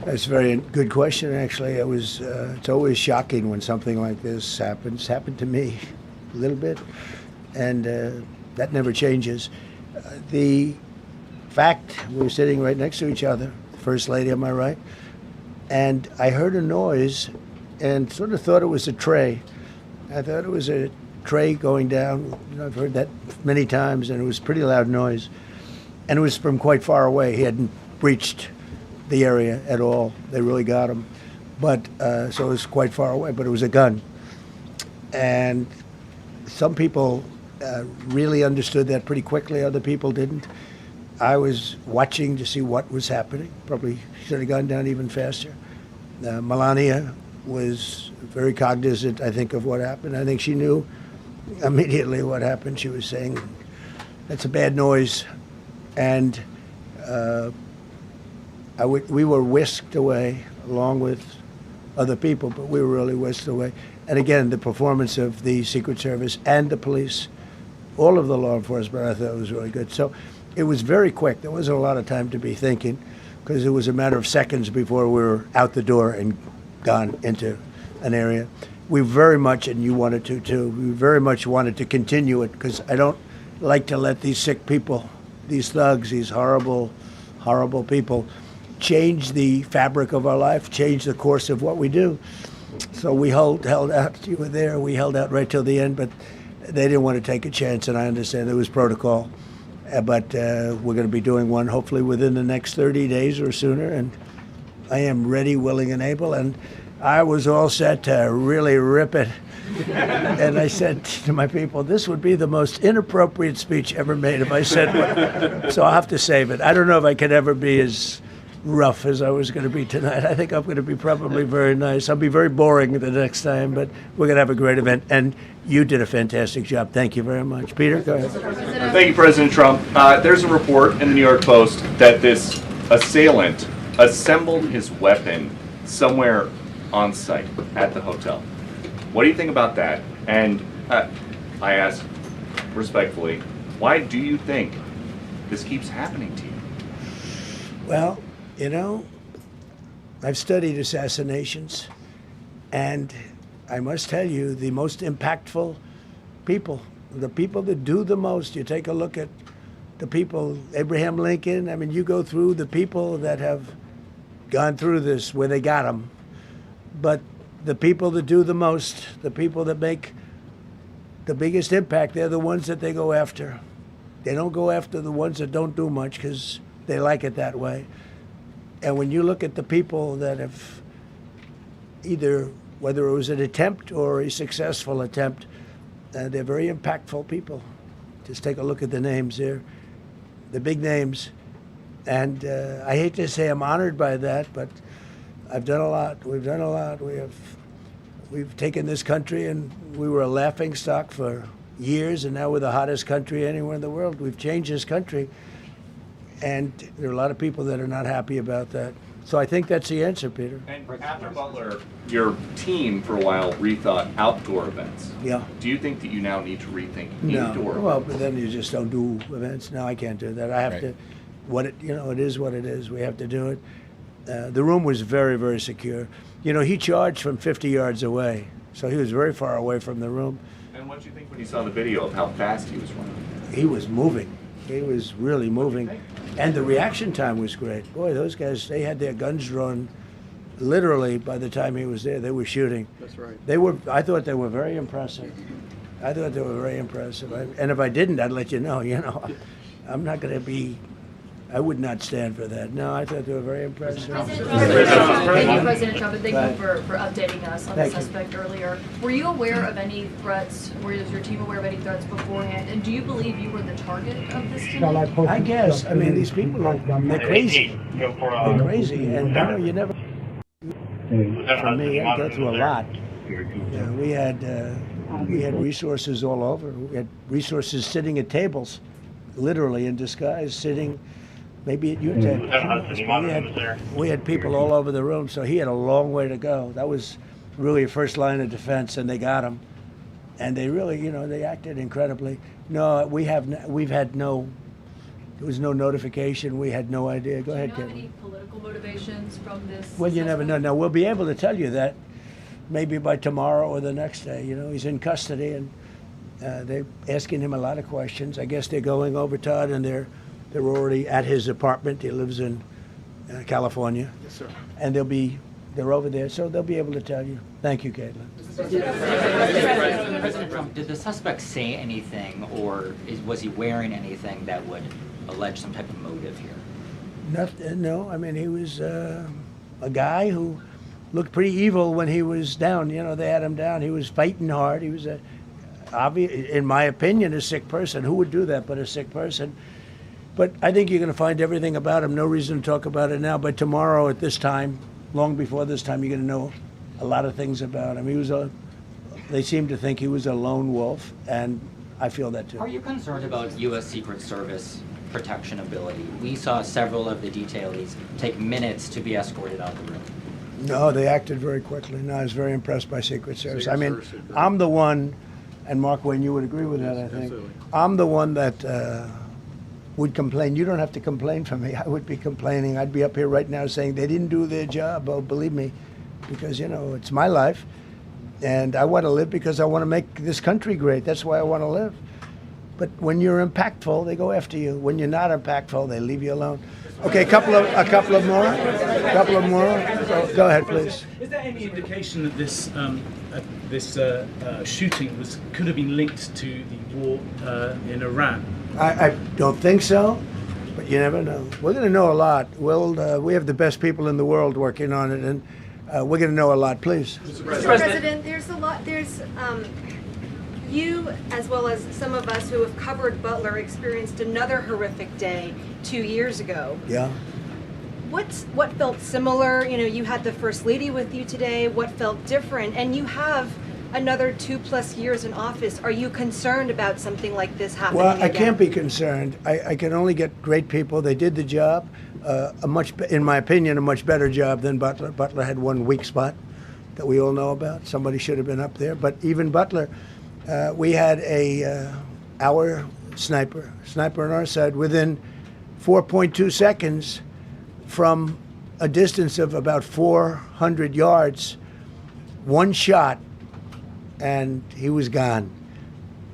That's a very good question, actually. It's always shocking when something like this happens. Happened to me a little bit, and that never changes. The fact, we were sitting right next to each other, the First Lady on my right, and I heard a noise and sort of thought it was a tray. I thought it was a tray going down. I've heard that many times, and it was a pretty loud noise. And it was from quite far away. He hadn't breached the area at all. They really got him. But so it was quite far away, but it was a gun. And some people really understood that pretty quickly. Other people didn't. I was watching to see what was happening. Probably should have gone down even faster. Melania was very cognizant, I think, of what happened. I think she knew immediately what happened. She was saying, that's a bad noise. And we were whisked away along with other people, but we were really whisked away. And again, the performance of the Secret Service and the police, all of the law enforcement, I thought was really good. So it was very quick. There wasn't a lot of time to be thinking, because it was a matter of seconds before we were out the door and gone into an area. We very much, and you wanted to too, we very much wanted to continue it, because I don't like to let these sick people, these thugs, these horrible, horrible people, change the fabric of our life, change the course of what we do. So we held out. You were there. We held out right till the end, but they didn't want to take a chance, and I understand there was protocol. But we're going to be doing one hopefully within the next 30 days or sooner, and I am ready, willing, and able. And I was all set to really rip it. And I said to my people, this would be the most inappropriate speech ever made if I said one. So I'll have to save it. I don't know if I could ever be as rough as I was going to be tonight. I think I'm going to be probably very nice. I'll be very boring the next time, but we're going to have a great event. And you did a fantastic job. Thank you very much. Peter, go ahead. Thank you, President Trump. There's a report in the New York Post that this assailant assembled his weapon somewhere on site at the hotel. What do you think about that? And I ask respectfully, why do you think this keeps happening to you? Well, you know, I've studied assassinations, and I must tell you, the most impactful people, the people that do the most, you take a look at the people, Abraham Lincoln, I mean, you go through the people that have gone through this where they got them, but the people that do the most, the people that make the biggest impact, they're the ones that they go after. They don't go after the ones that don't do much because they like it that way. And when you look at the people that have either, whether it was an attempt or a successful attempt, they're very impactful people. Just take a look at the names there, the big names. And I hate to say I'm honored by that, but I've done a lot. We've done a lot. We've taken this country, and we were a laughing stock for years, and now we're the hottest country anywhere in the world. We've changed this country. And there are a lot of people that are not happy about that. So I think that's the answer, Peter. And after Butler, your team for a while rethought outdoor events. Yeah. Do you think that you now need to rethink No. indoor Well, events? but then you just don't do events. No, I can't do that. I have to. It is what it is. We have to do it. The room was very, very secure. You know, he charged from 50 yards away, so he was very far away from the room. And what did you think when you saw the video of how fast he was running? He was moving. He was really moving. And the reaction time was great. Boy, those guys, they had their guns drawn literally by the time he was there. They were shooting. That's right. I thought they were very impressive. And if I didn't, I'd let you know. You know, I'm not going to be, I would not stand for that. No, I thought they were very impressive. Thank you, President Trump, and thank you for updating us on the suspect earlier. Were you aware of any threats? Was your team aware of any threats beforehand? And do you believe you were the target of this tonight? I guess. I mean, these people, they're crazy. They're crazy. And you never, for me, I go through a lot. We had resources all over. We had resources sitting at tables, literally in disguise, sitting maybe at your table. We had people all over the room, so he had a long way to go. That was really a first line of defense, and they got him. And they really, they acted incredibly. No, we've had no There was no notification. We had no idea. Go ahead, Do you know Kevin. any political motivations from this? Well, you never know. suspect? Now, we'll be able to tell you that maybe by tomorrow or the next day. You know, he's in custody, and they're asking him a lot of questions. I guess they're going over, Todd, and they're already at his apartment. He lives in California. Yes, sir. And they're over there, so they'll be able to tell you. Thank you, Caitlin. President Trump, did the suspect say anything, or was he wearing anything that would allege some type of motive here? No, I mean, he was a guy who looked pretty evil when he was down. You know, they had him down. He was fighting hard. He was, in my opinion, a sick person. Who would do that but a sick person? But I think you're going to find everything about him. No reason to talk about it now. But tomorrow at this time, long before this time, you're going to know a lot of things about him. They seem to think he was a lone wolf, and I feel that too. Are you concerned about U.S. Secret Service protection ability? We saw several of the detailees take minutes to be escorted out of the room. No, they acted very quickly. No, I was very impressed by Secret Service. I mean, I'm the one, and Mark Wayne, you would agree with that, I think. Absolutely. I'm the one that would complain. You don't have to complain for me. I would be complaining. I'd be up here right now saying they didn't do their job. Oh, believe me, because, you know, it's my life, and I want to live because I want to make this country great. That's why I want to live. But when you're impactful, they go after you. When you're not impactful, they leave you alone. Okay, a couple of more. Go ahead, please. Is there any indication that this shooting could have been linked to the war in Iran? I don't think so, but you never know. We're going to know a lot. We have the best people in the world working on it, and we're going to know a lot. Please. Mr. President, there's a lot. There's you, as well as some of us who have covered Butler, experienced another horrific day 2 years ago. Yeah. What felt similar? You know, you had the First Lady with you today. What felt different? And you have another 2+ years in office. Are you concerned about something like this happening Well, I again? can't be concerned. I can only get great people. They did the job, in my opinion, a much better job than Butler. Butler had one weak spot that we all know about. Somebody should have been up there. But even Butler, we had our sniper on our side within 4.2 seconds from a distance of about 400 yards, one shot, and he was gone.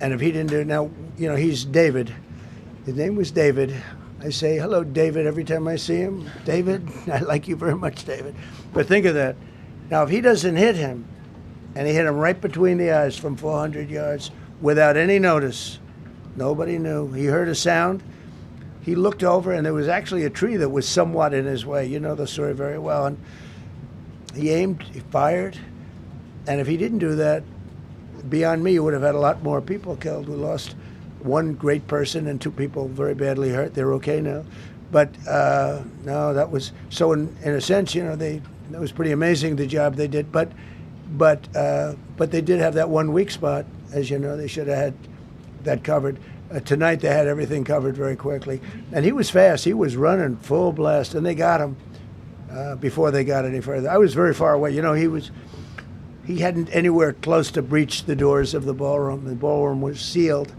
And if he didn't do it, now, you know, he's David. His name was David. I say, hello, David, every time I see him. David, I like you very much, David. But think of that. Now, if he doesn't hit him, and he hit him right between the eyes from 400 yards without any notice, nobody knew. He heard a sound. He looked over, and there was actually a tree that was somewhat in his way. You know the story very well. And he aimed, he fired, and if he didn't do that, beyond me, you would have had a lot more people killed. We lost one great person and 2 people very badly hurt. They're okay now. But no, that was, so in a sense, you know, that was pretty amazing, the job they did. But they did have that one weak spot. As you know, they should have had that covered. Tonight they had everything covered very quickly. And he was fast. He was running full blast, and they got him before they got any further. I was very far away. You know, he hadn't anywhere close to breach the doors of the ballroom. The ballroom was sealed,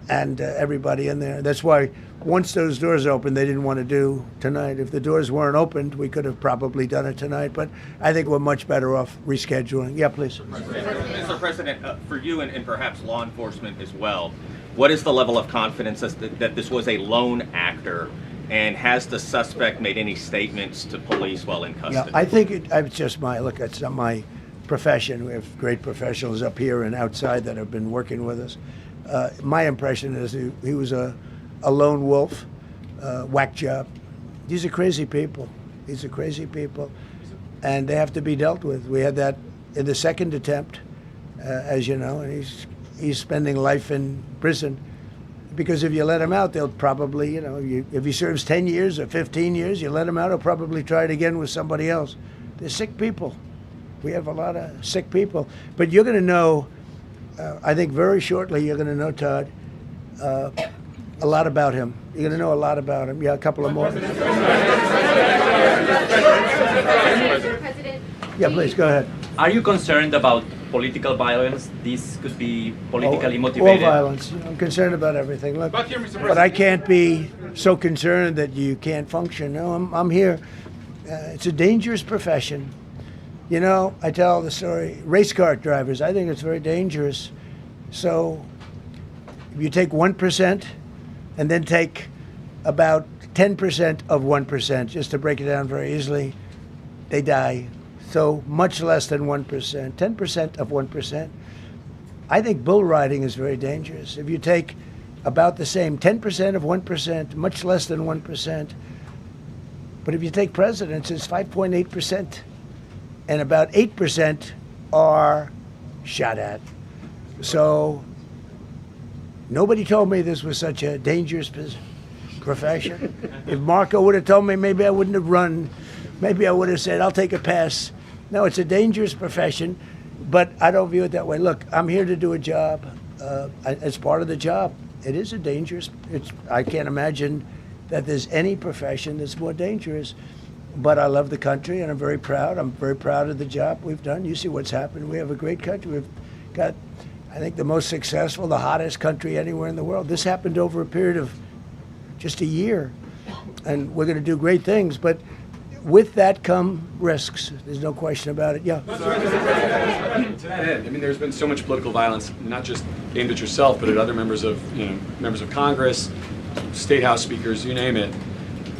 and everybody in there. That's why once those doors opened, they didn't want to do tonight. If the doors weren't opened, we could have probably done it tonight, but I think we're much better off rescheduling. Yeah, please. Mr. President, for you and perhaps law enforcement as well, what is the level of confidence that this was a lone actor, and has the suspect made any statements to police while in custody? Yeah, I think it's just it's not my profession. We have great professionals up here and outside that have been working with us. My impression is he was a lone wolf, whack job. These are crazy people. And they have to be dealt with. We had that in the second attempt, as you know, and he's spending life in prison. Because if you let him out, they'll probably, you know, if he serves 10 years or 15 years, you let him out, he'll probably try it again with somebody else. They're sick people. We have a lot of sick people. But you're going to know, I think very shortly, you're going to know, Todd, a lot about him. You're going to know a lot about him. Yeah, a couple of more. Mr. President, Yeah, please, go ahead. Are you concerned about political violence. These could be politically All motivated. violence. I'm concerned about everything. Look, Back here, Mr. but I President. can't be so concerned that you can't function. No, I'm here. It's a dangerous profession. You know, I tell the story. Race car drivers, I think it's very dangerous. So if you take 1% and then take about 10% of 1%, just to break it down very easily, they die. So much less than 1%, 10% of 1%. I think bull riding is very dangerous. If you take about the same, 10% of 1%, much less than 1%. But if you take presidents, it's 5.8%. And about 8% are shot at. So nobody told me this was such a dangerous profession. If Marco would have told me, maybe I wouldn't have run. Maybe I would have said, I'll take a pass. No, it's a dangerous profession, but I don't view it that way. Look, I'm here to do a job. It's part of the job. It is a dangerous, I can't imagine that there's any profession that's more dangerous. But I love the country, and I'm very proud. I'm very proud of the job we've done. You see what's happened. We have a great country. We've got, I think, the most successful, the hottest country anywhere in the world. This happened over a period of just a year, and we're going to do great things. But with that come risks. There's no question about it. Yeah. To that end, I mean, there's been so much political violence, not just aimed at yourself, but at other members of Congress, state house speakers, you name it.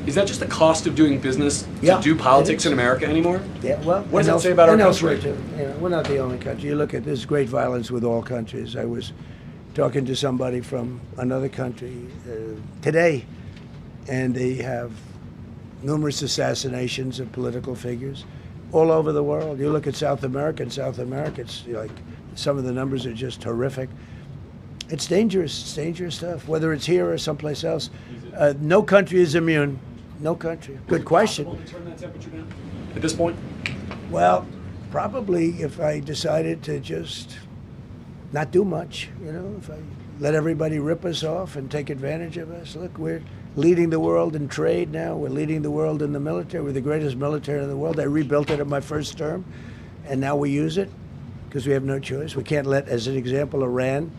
Is that just the cost of doing business to do politics in America anymore? Yeah, well, what does that say about our country? Too. You know, we're not the only country. You look at this great violence with all countries. I was talking to somebody from another country today, and they have numerous assassinations of political figures all over the world. You look at South America, it's like some of the numbers are just horrific. It's dangerous. It's dangerous stuff, whether it's here or someplace else. No country is immune. No country. Good question. Is it possible to turn that temperature down at this point? Well, probably if I decided to just not do much, you know, if I let everybody rip us off and take advantage of us. Look, we're leading the world in trade now. We're leading the world in the military. We're the greatest military in the world. I rebuilt it in my first term, and now we use it because we have no choice. We can't let, as an example, Iran,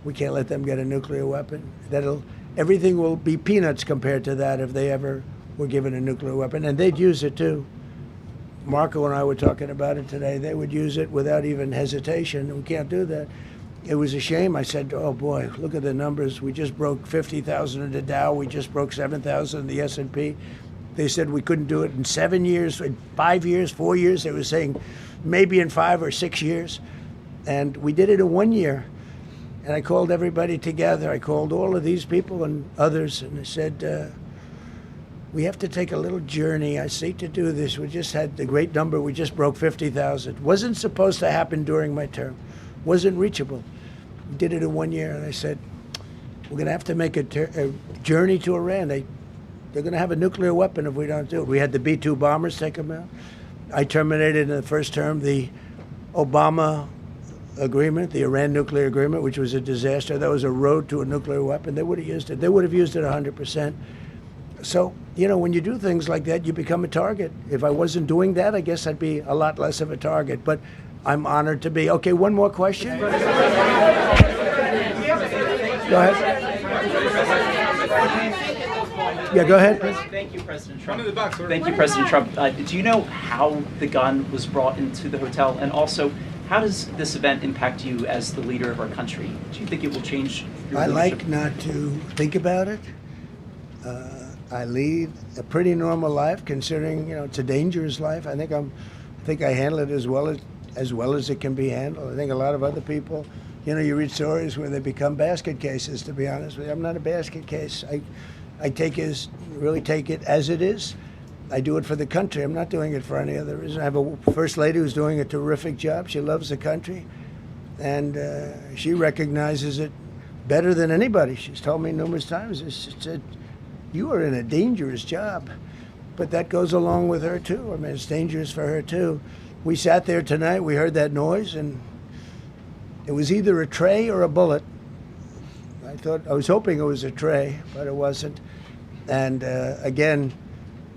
we can't let them get a nuclear weapon. Everything will be peanuts compared to that if they ever were given a nuclear weapon, and they'd use it too. Marco and I were talking about it today. They would use it without even hesitation. We can't do that. It was a shame. I said, oh boy, look at the numbers. We just broke 50,000 in the Dow. We just broke 7,000 in the S&P. They said we couldn't do it in 7 years, in 5 years, 4 years. They were saying maybe in 5 or 6 years. And we did it in 1 year. And I called everybody together. I called all of these people and others, and I said, we have to take a little journey. I seek to do this. We just had the great number. We just broke 50,000. Wasn't supposed to happen during my term. Wasn't reachable. We did it in 1 year, and I said, we're going to have to make a journey to Iran. They're going to have a nuclear weapon if we don't do it. We had the B-2 bombers take them out. I terminated in the first term the Obama agreement, the Iran nuclear agreement, which was a disaster. That was a road to a nuclear weapon. They would have used it. They would have used it 100%. So, you know, when you do things like that, you become a target. If I wasn't doing that, I guess I'd be a lot less of a target. But I'm honored to be. Okay, one more question. Go ahead. Yeah, go ahead. Thank you, President Trump. Thank you, President Trump. Do you know how the gun was brought into the hotel? And also, how does this event impact you as the leader of our country? Do you think it will change your I leadership? like not to think about it. I lead a pretty normal life, considering, you know, it's a dangerous life. I think I handle it as well as it can be handled. I think a lot of other people, you know, you read stories where they become basket cases. To be honest with you, I'm not a basket case. I really take it as it is. I do it for the country. I'm not doing it for any other reason. I have a first lady who's doing a terrific job. She loves the country, and she recognizes it better than anybody. She's told me numerous times. She said, you are in a dangerous job. But that goes along with her, too. I mean, it's dangerous for her, too. We sat there tonight. We heard that noise, and it was either a tray or a bullet. I was hoping it was a tray, but it wasn't. And again,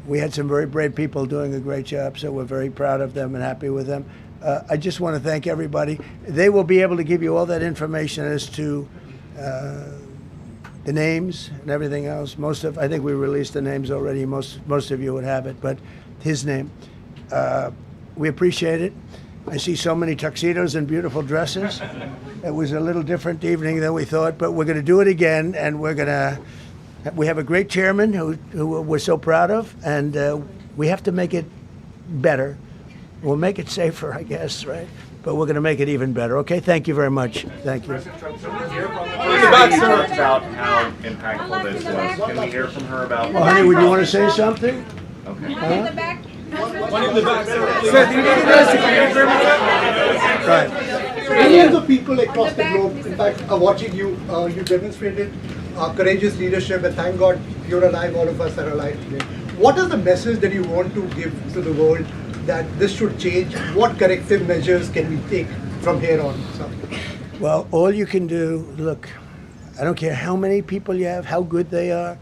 we had some very brave people doing a great job, so we're very proud of them and happy with them. I just want to thank everybody. They will be able to give you all that information as to the names and everything else. I think we released the names already. Most of you would have it, but his name. We appreciate it. I see so many tuxedos and beautiful dresses. It was a little different evening than we thought, but we're going to do it again, and we have a great chairman who we're so proud of, and we have to make it better. We'll make it safer, I guess, right? But we're going to make it even better. Okay, thank you very much. Thank you. About how impactful this was. Can we hear from her about? Well, honey, would you want to say something? Okay. One in the back. Right. Millions of people across the globe, in fact, are watching you. You demonstrated courageous leadership, and thank God you're alive. All of us are alive today. What is the message that you want to give to the world that this should change? What corrective measures can we take from here on? So. Well, all you can do, look, I don't care how many people you have, how good they are.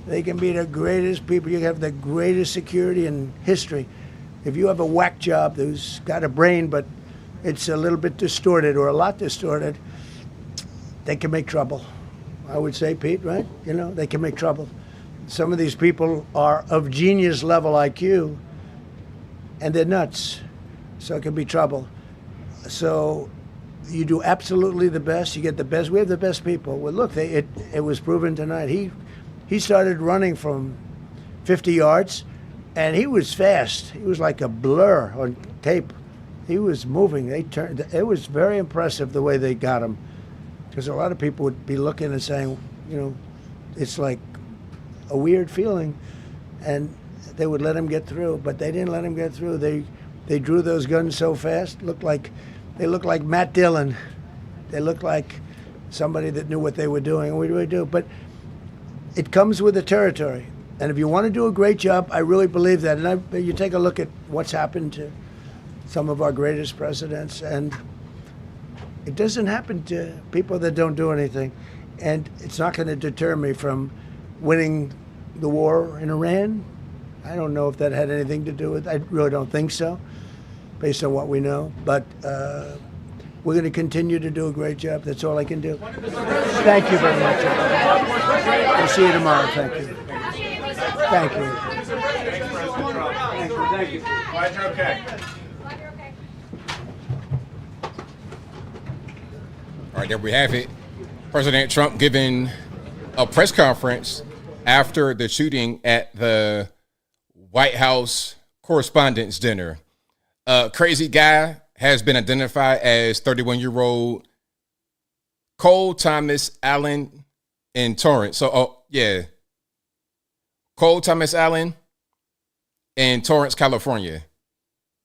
They can be the greatest people. You have the greatest security in history. If you have a whack job who's got a brain, but it's a little bit distorted or a lot distorted, they can make trouble. I would say, Pete, right? You know, they can make trouble. Some of these people are of genius level IQ, and they're nuts. So it can be trouble. So you do absolutely the best. You get the best. We have the best people. Well, look, it was proven tonight. He started running from 50 yards, and he was fast. He was like a blur on tape. He was moving. It was very impressive the way they got him, because a lot of people would be looking and saying, you know, it's like a weird feeling, and they would let him get through, but they didn't let him get through. They drew those guns so fast. They looked like Matt Dillon. They looked like somebody that knew what they were doing. And what do we do? But it comes with the territory. And if you want to do a great job, I really believe that. And you take a look at what's happened to some of our greatest presidents, and it doesn't happen to people that don't do anything. And it's not going to deter me from winning the war in Iran. I don't know if that had anything to do with it. I really don't think so, based on what we know. But we're going to continue to do a great job. That's all I can do. Thank you very much. We'll see you tomorrow. Thank you. Thank you. Thank you. Glad you're okay. All right, there we have it. President Trump giving a press conference after the shooting at the White House Correspondents' dinner. Crazy guy has been identified as 31-year-old Cole Thomas Allen in Torrance. Cole Thomas Allen in Torrance, California.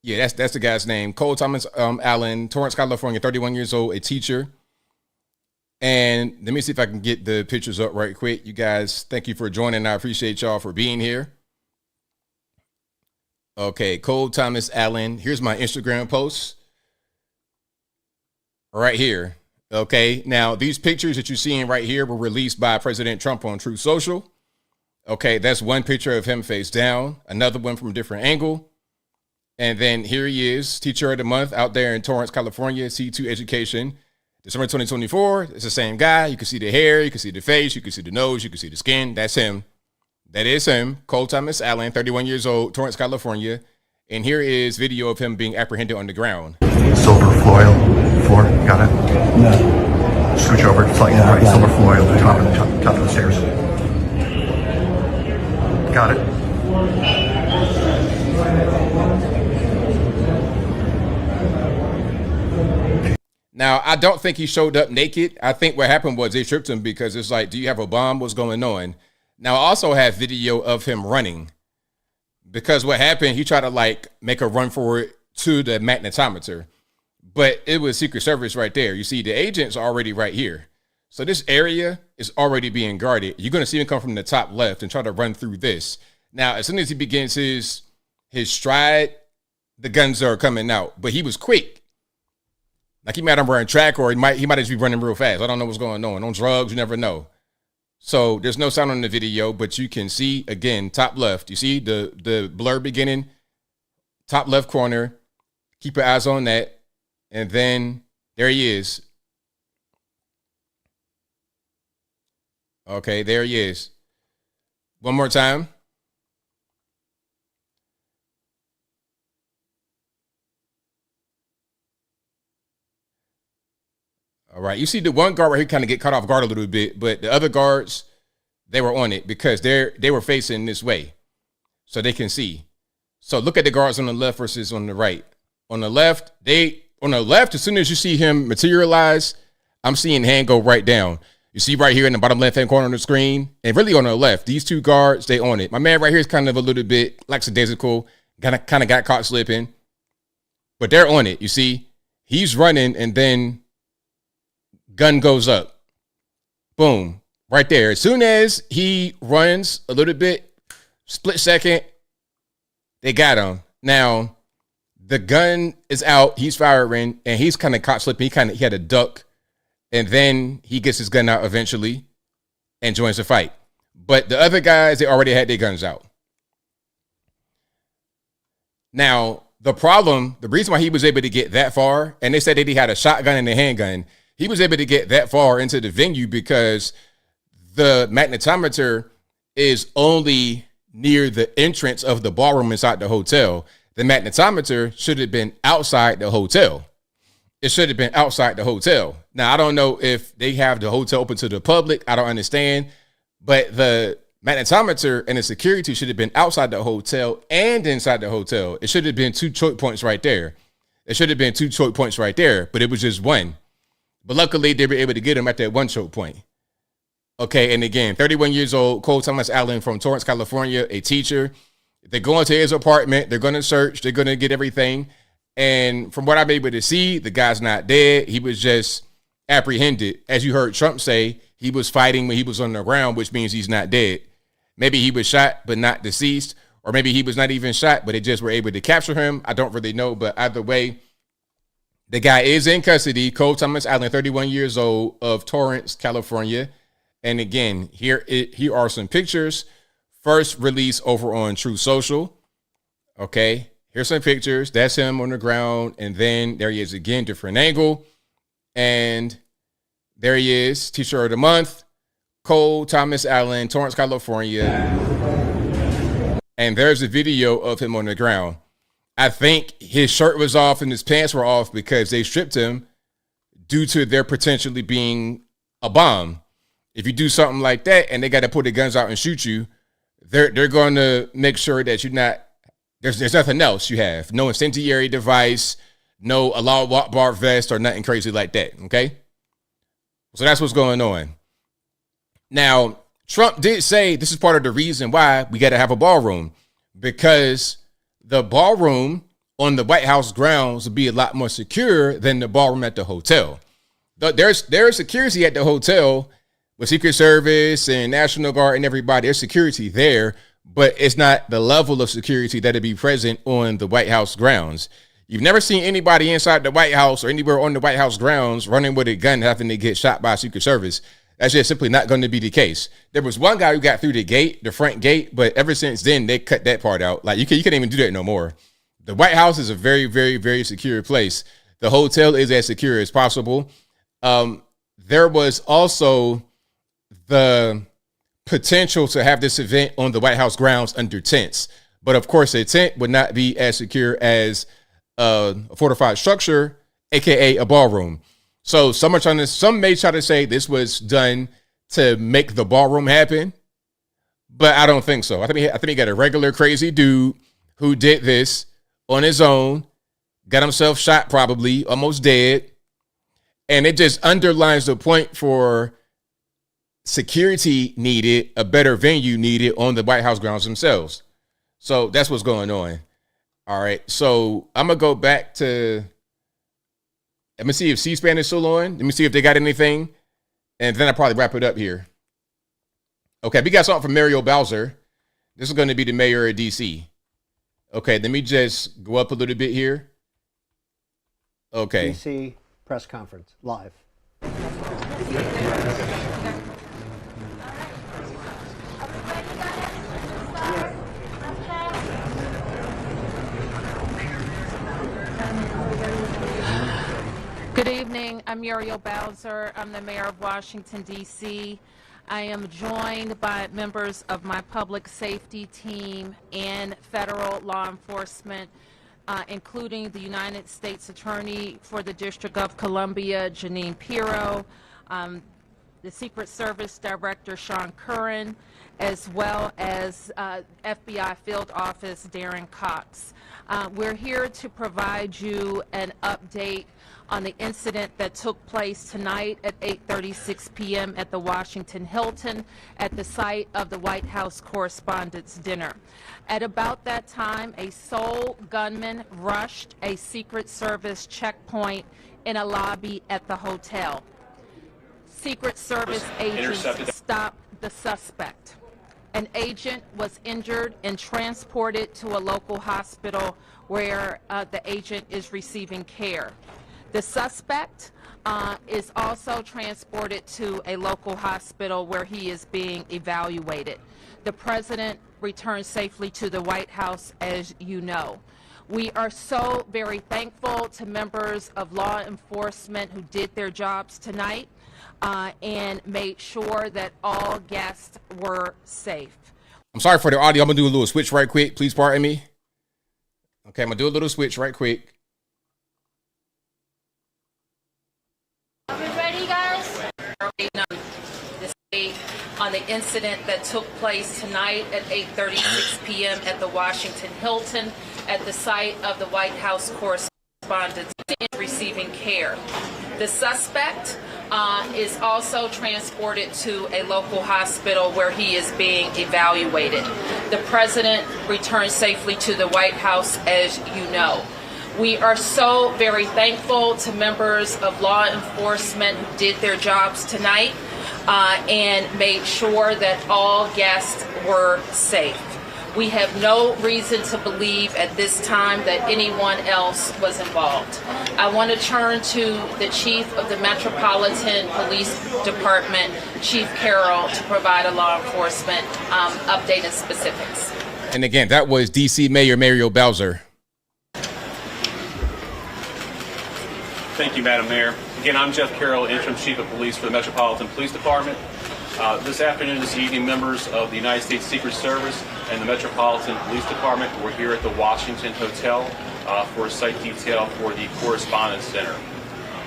Yeah, that's the guy's name. Cole Thomas Allen, Torrance, California, 31 years old, a teacher. And let me see if I can get the pictures up right quick. You guys, thank you for joining. I appreciate y'all for being here. Okay, Cole Thomas Allen. Here's my Instagram post. Right here. Okay, now these pictures that you're seeing right here were released by President Trump on Truth Social. Okay, that's one picture of him face down, another one from a different angle. And then here he is, Teacher of the Month out there in Torrance, California, C2 Education. December 2024, it's the same guy. You can see the hair, you can see the face, you can see the nose, you can see the skin. That's him. That is him, Cole Thomas Allen, 31 years old, Torrance, California. And here is video of him being apprehended on the ground. Silver foil floor, got it? No. Scooch over, slightly right, silver foil, top of the stairs. Got it. Now, I don't think he showed up naked. I think what happened was they stripped him because it's like, do you have a bomb? What's going on? Now, I also have video of him running because what happened, he tried to make a run for it to the magnetometer, but it was Secret Service right there. You see, the agents are already right here. So this area is already being guarded. You're going to see him come from the top left and try to run through this. Now, as soon as he begins his stride, the guns are coming out, but he was quick. Like he might have run track or he might just be running real fast. I don't know what's going on drugs, you never know. So there's no sound on the video, but you can see, again, top left. You see the blur beginning, top left corner. Keep your eyes on that. And then there he is. Okay, there he is. One more time. All right, you see the one guard right here kind of get caught off guard a little bit, but the other guards, they were on it because they were facing this way so they can see. So look at the guards on the left versus on the right. On the left, as soon as you see him materialize, I'm seeing hand go right down. You see right here in the bottom left-hand corner of the screen, and really on the left, these two guards, they on it. My man right here is kind of a little bit lackadaisical, kind of got caught slipping, but they're on it. You see, he's running, and then gun goes up. Boom, right there. As soon as he runs a little bit, split second, they got him. Now, the gun is out, he's firing, and he's kind of caught slipping. He had a duck. And then he gets his gun out eventually and joins the fight. But the other guys, they already had their guns out. Now, the reason why he was able to get that far, and they said that he had a shotgun and a handgun, he was able to get that far into the venue because the magnetometer is only near the entrance of the ballroom inside the hotel. The magnetometer should have been outside the hotel. It should have been outside the hotel. Now, I don't know if they have the hotel open to the public. I don't understand. But the magnetometer and the security should have been outside the hotel and inside the hotel. It should have been two choke points right there. But it was just one. But luckily, they were able to get him at that one choke point. Okay, and again, 31 years old, Cole Thomas Allen from Torrance, California, a teacher. They're going to his apartment. They're going to search. They're going to get everything. And from what I'm able to see, the guy's not dead. He was just apprehended. As you heard Trump say, he was fighting when he was on the ground, which means he's not dead. Maybe he was shot but not deceased, or maybe he was not even shot, but they just were able to capture him. I don't really know, but either way, the guy is in custody. Cole Thomas Allen, 31 years old, of Torrance, California. And again, here are some pictures. First release over on True Social. Okay. Here's some pictures. That's him on the ground. And then there he is again, different angle. And there he is, Teacher of the Month, Cole Thomas Allen, Torrance, California. And there's a video of him on the ground. I think his shirt was off and his pants were off because they stripped him due to there potentially being a bomb. If you do something like that and they got to pull the guns out and shoot you, they're going to make sure that you're not, there's nothing else you have. No incendiary device, no Allahu Akbar vest or nothing crazy like that, okay? So that's what's going on. Now, Trump did say this is part of the reason why we got to have a ballroom, because the ballroom on the White House grounds would be a lot more secure than the ballroom at the hotel. There's security at the hotel with Secret Service and National Guard and everybody. There's security there, but it's not the level of security that'd be present on the White House grounds. You've never seen anybody inside the White House or anywhere on the White House grounds running with a gun having to get shot by Secret Service. That's just simply not going to be the case. There was one guy who got through the gate, the front gate, but ever since then, they cut that part out. Like, you can't even do that no more. The White House is a very, very, very secure place. The hotel is as secure as possible. There was also the potential to have this event on the White House grounds under tents. But of course, a tent would not be as secure as a fortified structure, aka a ballroom. So some may try to say this was done to make the ballroom happen, but I don't think so. I think he got a regular crazy dude who did this on his own, got himself shot, probably almost dead, and it just underlines the point for security needed, a better venue needed on the White House grounds themselves. So that's what's going on. All right, so I'm gonna go back to. Let me see if C-SPAN is still on. Let me see if they got anything. And then I'll probably wrap it up here. Okay, we got something from Mario Bowser. This is going to be the mayor of D.C. Okay, let me just go up a little bit here. Okay. D.C. press conference, live. evening. I'm Muriel Bowser. I'm the mayor of Washington, D.C. I am joined by members of my public safety team and federal law enforcement, including the United States Attorney for the District of Columbia, Janine Pirro, the Secret Service Director, Sean Curran, as well as FBI Field Office, Darren Cox. We're here to provide you an update on the incident that took place tonight at 8:36 p.m. at the Washington Hilton at the site of the White House Correspondents' dinner. At about that time, a sole gunman rushed a Secret Service checkpoint in a lobby at the hotel. Secret Service agents stopped the suspect. An agent was injured and transported to a local hospital where the agent is receiving care. The suspect is also transported to a local hospital where he is being evaluated. The president returned safely to the White House, as you know. We are so very thankful to members of law enforcement who did their jobs tonight and made sure that all guests were safe. I'm sorry for the audio. I'm going to do a little switch right quick. Please pardon me. Okay, I'm going to do a little switch right quick. Are we ready, guys? On the incident that took place tonight at 8:36 p.m. at the Washington Hilton at the site of the White House Correspondents' receiving care. The suspect is also transported to a local hospital where he is being evaluated. The president returned safely to the White House, as you know. We are so very thankful to members of law enforcement who did their jobs tonight and made sure that all guests were safe. We have no reason to believe at this time that anyone else was involved. I want to turn to the Chief of the Metropolitan Police Department, Chief Carroll, to provide a law enforcement update and specifics. And again, that was D.C. Mayor Muriel Bowser. Thank you, Madam Mayor. Again, I'm Jeff Carroll, Interim Chief of Police for the Metropolitan Police Department. This afternoon, this evening, members of the United States Secret Service and the Metropolitan Police Department were here at the Washington Hotel for a site detail for the Correspondence Center.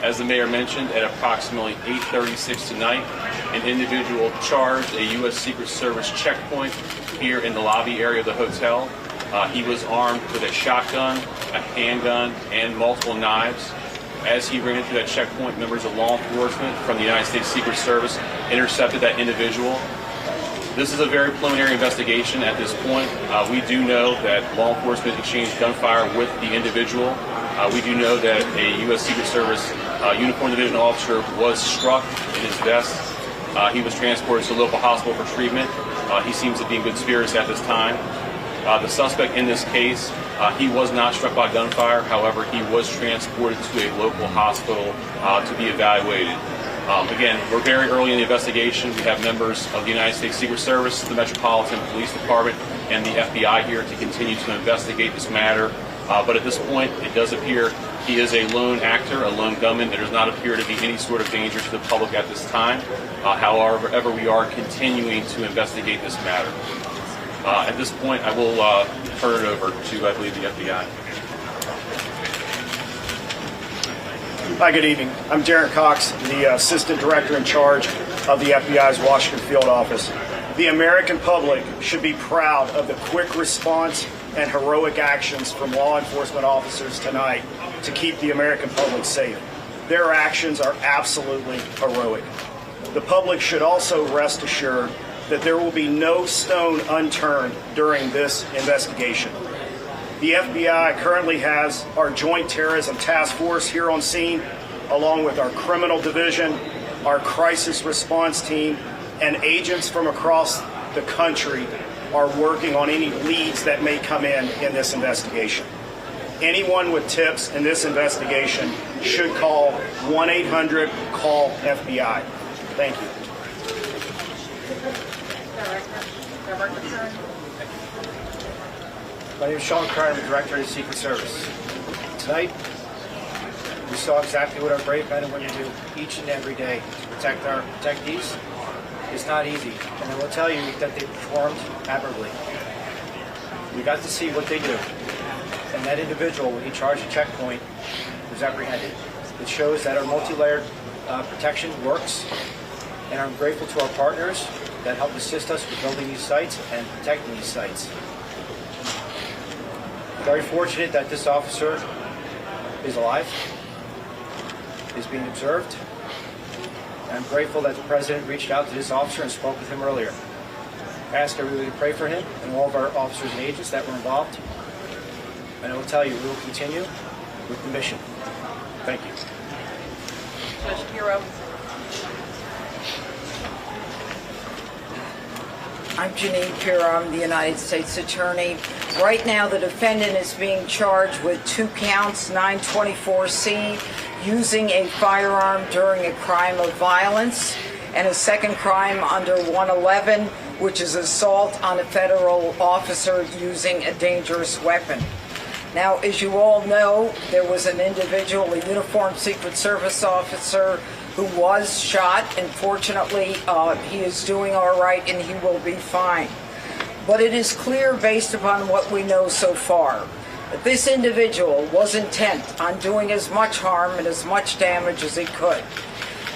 As the mayor mentioned, at approximately 8:36 tonight, an individual charged a U.S. Secret Service checkpoint here in the lobby area of the hotel. He was armed with a shotgun, a handgun, and multiple knives. As he ran through that checkpoint, members of law enforcement from the United States Secret Service intercepted that individual. This is a very preliminary investigation at this point. We do know that law enforcement exchanged gunfire with the individual. We do know that a U.S. Secret Service uniformed division officer was struck in his vest. He was transported to a local hospital for treatment. He seems to be in good spirits at this time. The suspect in this case, he was not struck by gunfire. However, he was transported to a local hospital to be evaluated. Again, we're very early in the investigation. We have members of the United States Secret Service, the Metropolitan Police Department, and the FBI here to continue to investigate this matter. But at this point, it does appear he is a lone actor, a lone gunman. There does not appear to be any sort of danger to the public at this time. However, we are continuing to investigate this matter. At this point, I will turn it over to, I believe, the FBI. Hi, good evening. I'm Darren Cox, the Assistant Director in charge of the FBI's Washington Field Office. The American public should be proud of the quick response and heroic actions from law enforcement officers tonight to keep the American public safe. Their actions are absolutely heroic. The public should also rest assured that there will be no stone unturned during this investigation. The FBI currently has our Joint Terrorism Task Force here on scene, along with our Criminal Division, our Crisis Response Team, and agents from across the country are working on any leads that may come in this investigation. Anyone with tips in this investigation should call 1-800-CALL-FBI. Thank you. My name is Sean Curran, I'm the Director of the Secret Service. Tonight, We saw exactly what our brave men and women do each and every day to protect these. It's not easy, and I will tell you that they performed admirably. We got to see what they do, and that individual, when he charged a checkpoint, was apprehended. It shows that our multi-layered protection works, and I'm grateful to our partners that helped assist us with building these sites and protecting these sites. Very fortunate that this officer is alive, is being observed. I'm grateful that the President reached out to this officer and spoke with him earlier. I ask everybody to pray for him and all of our officers and agents that were involved. And I will tell you, we will continue with the mission. Thank you. Judge Pirro. I'm Janine Pirro. I'm the United States Attorney. Right now, the defendant is being charged with 2 counts, 924C, using a firearm during a crime of violence, and a second crime under 111, which is assault on a federal officer using a dangerous weapon. Now, as you all know, there was an individual, a uniformed Secret Service officer, who was shot, and fortunately, he is doing all right and he will be fine. But it is clear, based upon what we know so far, that this individual was intent on doing as much harm and as much damage as he could.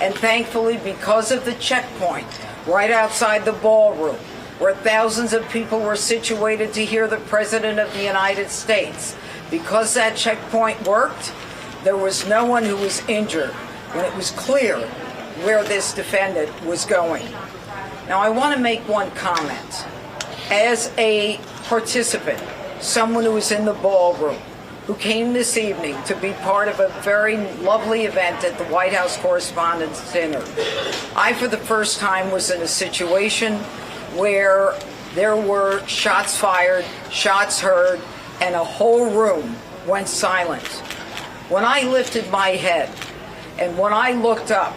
And thankfully, because of the checkpoint right outside the ballroom, where thousands of people were situated to hear the President of the United States, because that checkpoint worked, there was no one who was injured when it was clear where this defendant was going. Now, I want to make one comment. As a participant, someone who was in the ballroom, who came this evening to be part of a very lovely event at the White House Correspondents' dinner, I, for the first time, was in a situation where there were shots fired, shots heard, and a whole room went silent. When I lifted my head and when I looked up,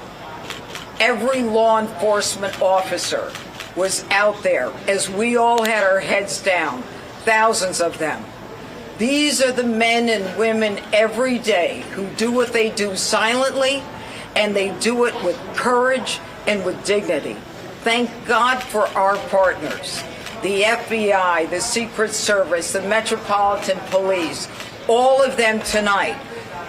every law enforcement officer was out there as we all had our heads down, thousands of them. These are the men and women every day who do what they do silently, and they do it with courage and with dignity. Thank God for our partners, the FBI, the Secret Service, the Metropolitan Police. All of them tonight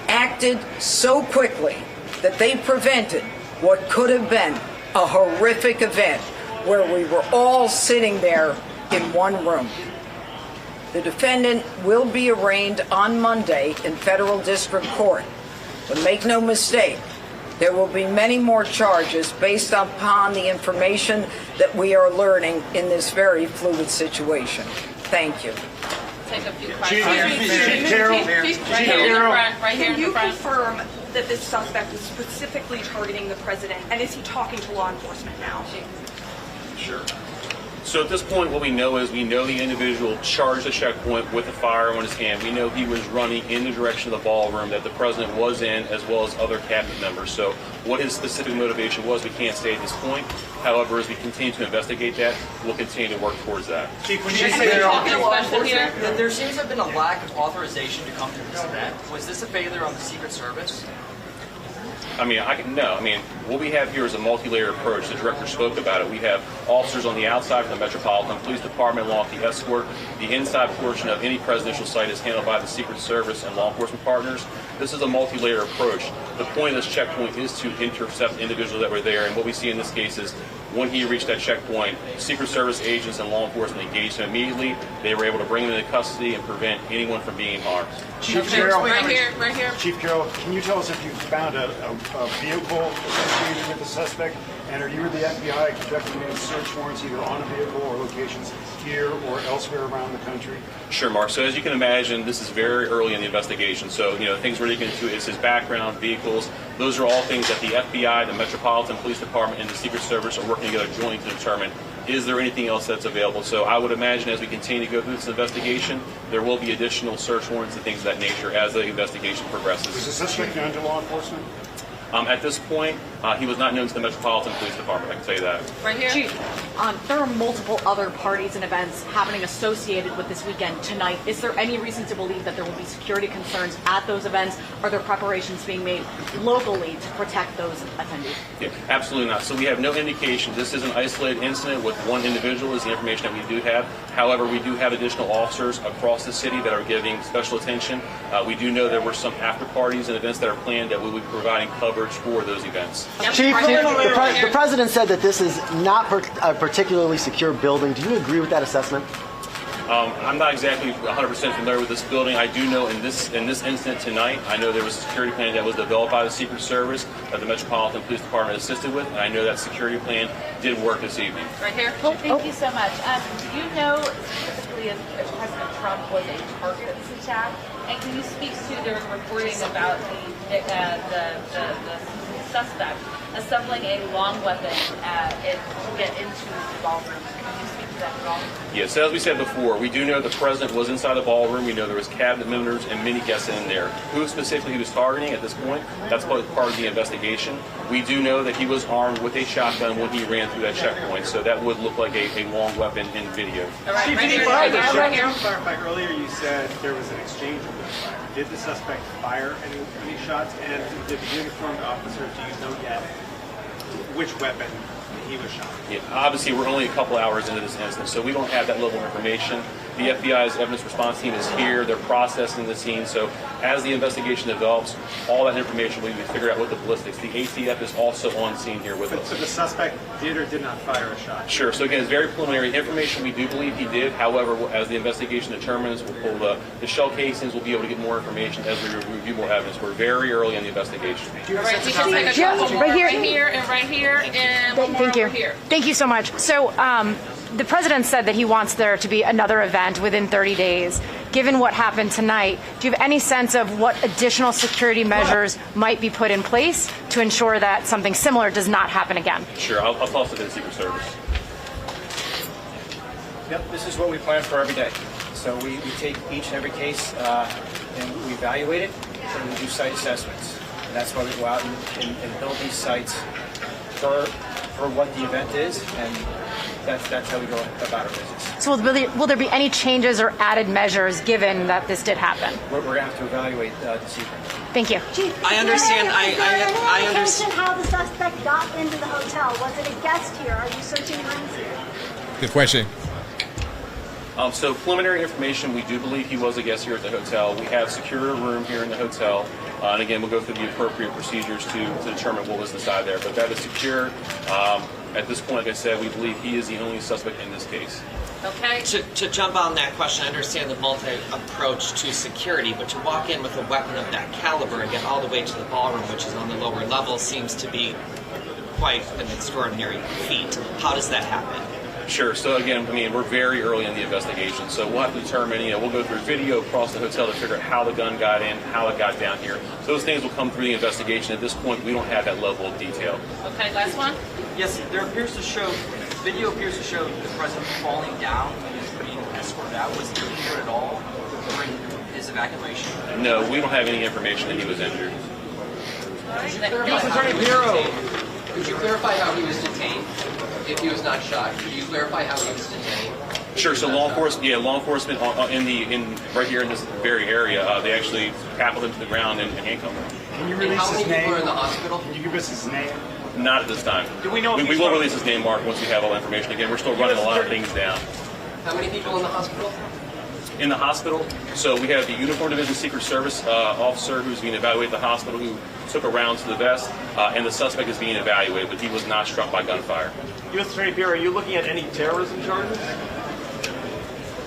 acted so quickly that they prevented what could have been a horrific event where we were all sitting there in one room. The defendant will be arraigned on Monday in federal district court. But make no mistake, there will be many more charges based upon the information that we are learning in this very fluid situation. Thank you. Take a few Chief Carol. Can you confirm that this suspect is specifically targeting the president, and is he talking to law enforcement now? Sure. So at this point, what we know is we know the individual charged the checkpoint with a firearm in his hand. We know he was running in the direction of the ballroom that the president was in, as well as other cabinet members. So what his specific motivation was, we can't say at this point. However, as we continue to investigate that, we'll continue to work towards that. Chief, when you say there seems to have been a lack of authorization to come to this event. Was this a failure on the Secret Service? I mean, what we have here is a multi-layered approach. The director spoke about it. We have officers on the outside from the Metropolitan Police Department along with the escort. The inside portion of any presidential site is handled by the Secret Service and law enforcement partners. This is a multi-layered approach. The point of this checkpoint is to intercept individuals that were there, and what we see in this case is when he reached that checkpoint, Secret Service agents and law enforcement engaged him immediately. They were able to bring him into custody and prevent anyone from being harmed. Chief Carroll, right here. Chief Carroll, can you tell us if you found a vehicle associated with the suspect? And are you or the FBI conducting any search warrants either on a vehicle or locations here or elsewhere around the country? Sure, Mark. So as you can imagine, this is very early in the investigation. So, things we're looking into is his background, vehicles. Those are all things that the FBI, the Metropolitan Police Department, and the Secret Service are working together jointly to determine, is there anything else that's available? So I would imagine as we continue to go through this investigation, there will be additional search warrants and things of that nature as the investigation progresses. Is the suspect known to law enforcement? At this point, he was not known to the Metropolitan Police Department, I can tell you that. Right here. Chief, there are multiple other parties and events happening associated with this weekend tonight. Is there any reason to believe that there will be security concerns at those events? Are there preparations being made locally to protect those attendees? Yeah, absolutely not. So we have no indication. This is an isolated incident with one individual is the information that we do have. However, we do have additional officers across the city that are giving special attention. We do know there were some after parties and events that are planned that we will be providing coverage for those events. Chief, the president said that this is not a particularly secure building. Do you agree with that assessment? I'm not exactly 100% familiar with this building. I do know in this incident tonight, I know there was a security plan that was developed by the Secret Service that the Metropolitan Police Department assisted with, and I know that security plan did work this evening. Right here. Thank you so much. Do you know specifically if President Trump was a target of this attack? And can you speak to the reporting about the suspect assembling a long weapon to get into the ballroom? Can you speak to that at all? Yes, as we said before, we do know the president was inside the ballroom. We know there was cabinet members and many guests in there. Who specifically he was targeting at this point, that's part of the investigation. We do know that he was armed with a shotgun when he ran through that checkpoint, so that would look like a long weapon in video. All right, Chief, right here. clarify, earlier you said there was an exchange of gunfire. Did the suspect fire any shots? And did the uniformed officer, do you know yet which weapon he was shot? Yeah, obviously, we're only a couple hours into this incident, so we don't have that level of information. The FBI's evidence response team is here. They're processing the scene. So as the investigation develops, all that information will be figured out with the ballistics. The ATF is also on scene here with us. So the suspect did or did not fire a shot? Sure. So again, it's very preliminary information. We do believe he did. However, as the investigation determines, we'll pull the shell casings. We'll be able to get more information as we review more evidence. We're very early in the investigation. All right, we can take a couple more. Right here and right here and one more over here. Thank you so much. So the president said that he wants there to be another event within 30 days. Given what happened tonight, do you have any sense of what additional security measures might be put in place to ensure that something similar does not happen again? Sure. I'll toss it to the Secret Service. Yep, this is what we plan for every day. So we take each and every case and we evaluate it and we do site assessments. And that's why we go out and build these sites for what the event is, and that's how we go about our business. So will there be any changes or added measures given that this did happen? We're going to have to evaluate this evening. Thank you. Chief, I understand. I understand how the suspect got into the hotel. Was it a guest here? Are you searching rooms here? Good question. So preliminary information, we do believe he was a guest here at the hotel. We have secured a room here in the hotel. And again, we'll go through the appropriate procedures to determine what was inside there. But that is secure. At this point, like I said, we believe he is the only suspect in this case. Okay. To jump on that question, I understand the multi-approach to security, but to walk in with a weapon of that caliber and get all the way to the ballroom, which is on the lower level, seems to be quite an extraordinary feat. How does that happen? Sure. So again, I mean, we're very early in the investigation, so we'll have to determine, we'll go through video across the hotel to figure out how the gun got in, how it got down here. So those things will come through the investigation. At this point, we don't have that level of detail. Okay, last one. Yes, video appears to show the president falling down when he was being escorted out. Was he injured at all during his evacuation? No, we don't have any information that he was injured. Attorney Bureau, could you clarify how he was detained? If he was not shot, could you clarify how he was detained? Sure. So law enforcement right here in this very area, they actually tackled him to the ground and handcuffed him. Can you release his name? How many people are in the hospital? Can you give us his name? Not at this time. Do we know? We will release his name, Mark, once we have all the information. Again, we're still running a lot of things down. How many people in the hospital? In the hospital, so we have the Uniform Division Secret Service officer who's being evaluated at the hospital who took a round to the vest, and the suspect is being evaluated, but he was not struck by gunfire. U.S. Attorney Bureau, are you looking at any terrorism charges?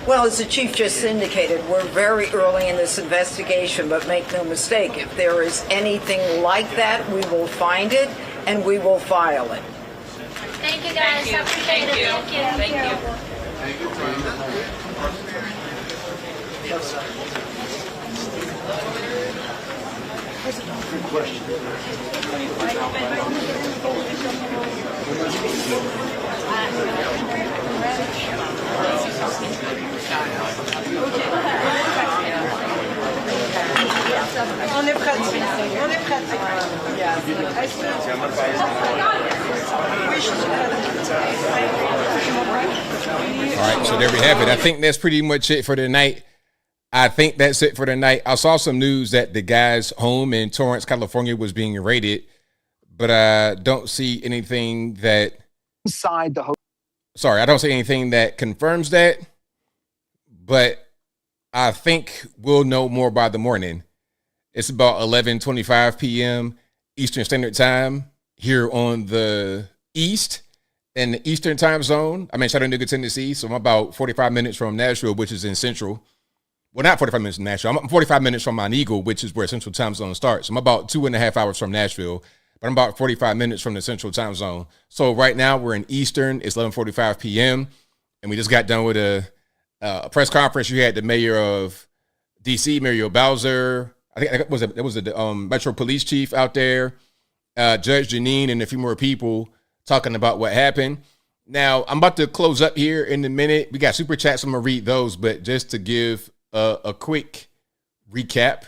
Well, as the chief just indicated, we're very early in this investigation, but make no mistake, if there is anything like that, we will find it and we will file it. Thank you, guys. Thank you. Thank you. Thank you. Good question. On est pratique. All right, so there we have it. I think that's pretty much it for tonight. I saw some news that the guy's home in Torrance, California was being raided, but I don't see anything that inside the hotel. Sorry, I don't see anything that confirms that, but I think we'll know more by the morning. It's about 11:25 p.m. Eastern Standard Time here on the East in the Eastern Time Zone. I'm in Chattanooga, Tennessee, so I'm about 45 minutes from Nashville, which is in Central. Well, not 45 minutes from Nashville. I'm 45 minutes from Mount Eagle, which is where Central Time Zone starts. I'm about 2.5 hours from Nashville, but I'm about 45 minutes from the Central Time Zone. So right now we're in Eastern. It's 11:45 p.m. And we just got done with a press conference. You had the mayor of D.C., Muriel Bowser. I think it was the Metro Police Chief out there, Judge Janine, and a few more people talking about what happened. Now, I'm about to close up here in a minute. We got super chats. I'm going to read those, but just to give a quick recap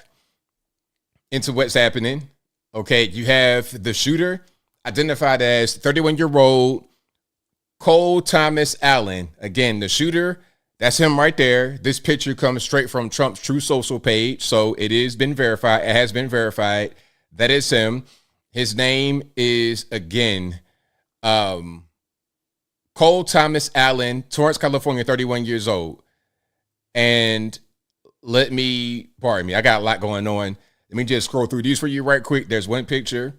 into what's happening. Okay, you have the shooter identified as 31-year-old Cole Thomas Allen. Again, the shooter, that's him right there. This picture comes straight from Trump's True Social page, so it has been verified. It has been verified. That is him. His name is, again, Cole Thomas Allen, Torrance, California, 31 years old. And pardon me, I got a lot going on. Let me just scroll through these for you right quick. There's one picture,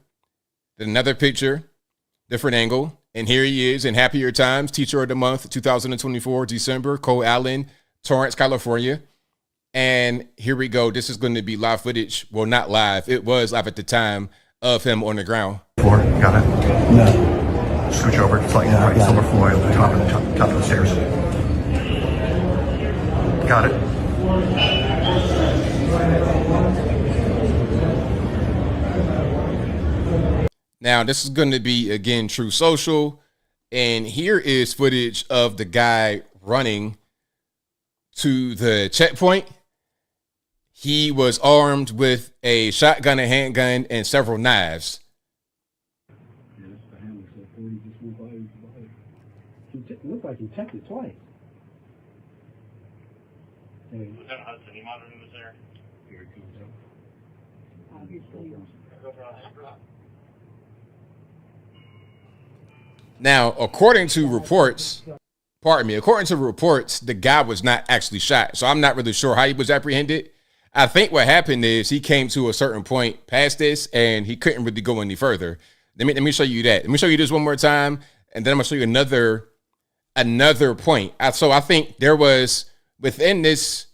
then another picture, different angle. And here he is in Happier Times, Teacher of the Month, 2024, December, Cole Allen, Torrance, California. And here we go. This is going to be live footage. Well, not live. It was live at the time of him on the ground. Floor, got it? No. Scooch over, slightly right, silver foil, top of the stairs. Got it. Now, this is going to be, again, True Social. And here is footage of the guy running to the checkpoint. He was armed with a shotgun, a handgun, and several knives. It looked like he checked it twice. Lieutenant Hudson, you monitoring this area? Here he comes. Now, according to reports, the guy was not actually shot. So I'm not really sure how he was apprehended. I think what happened is he came to a certain point past this and he couldn't really go any further. Let me show you that. Let me show you this one more time, and then I'm gonna show you another point. So I think there was, within this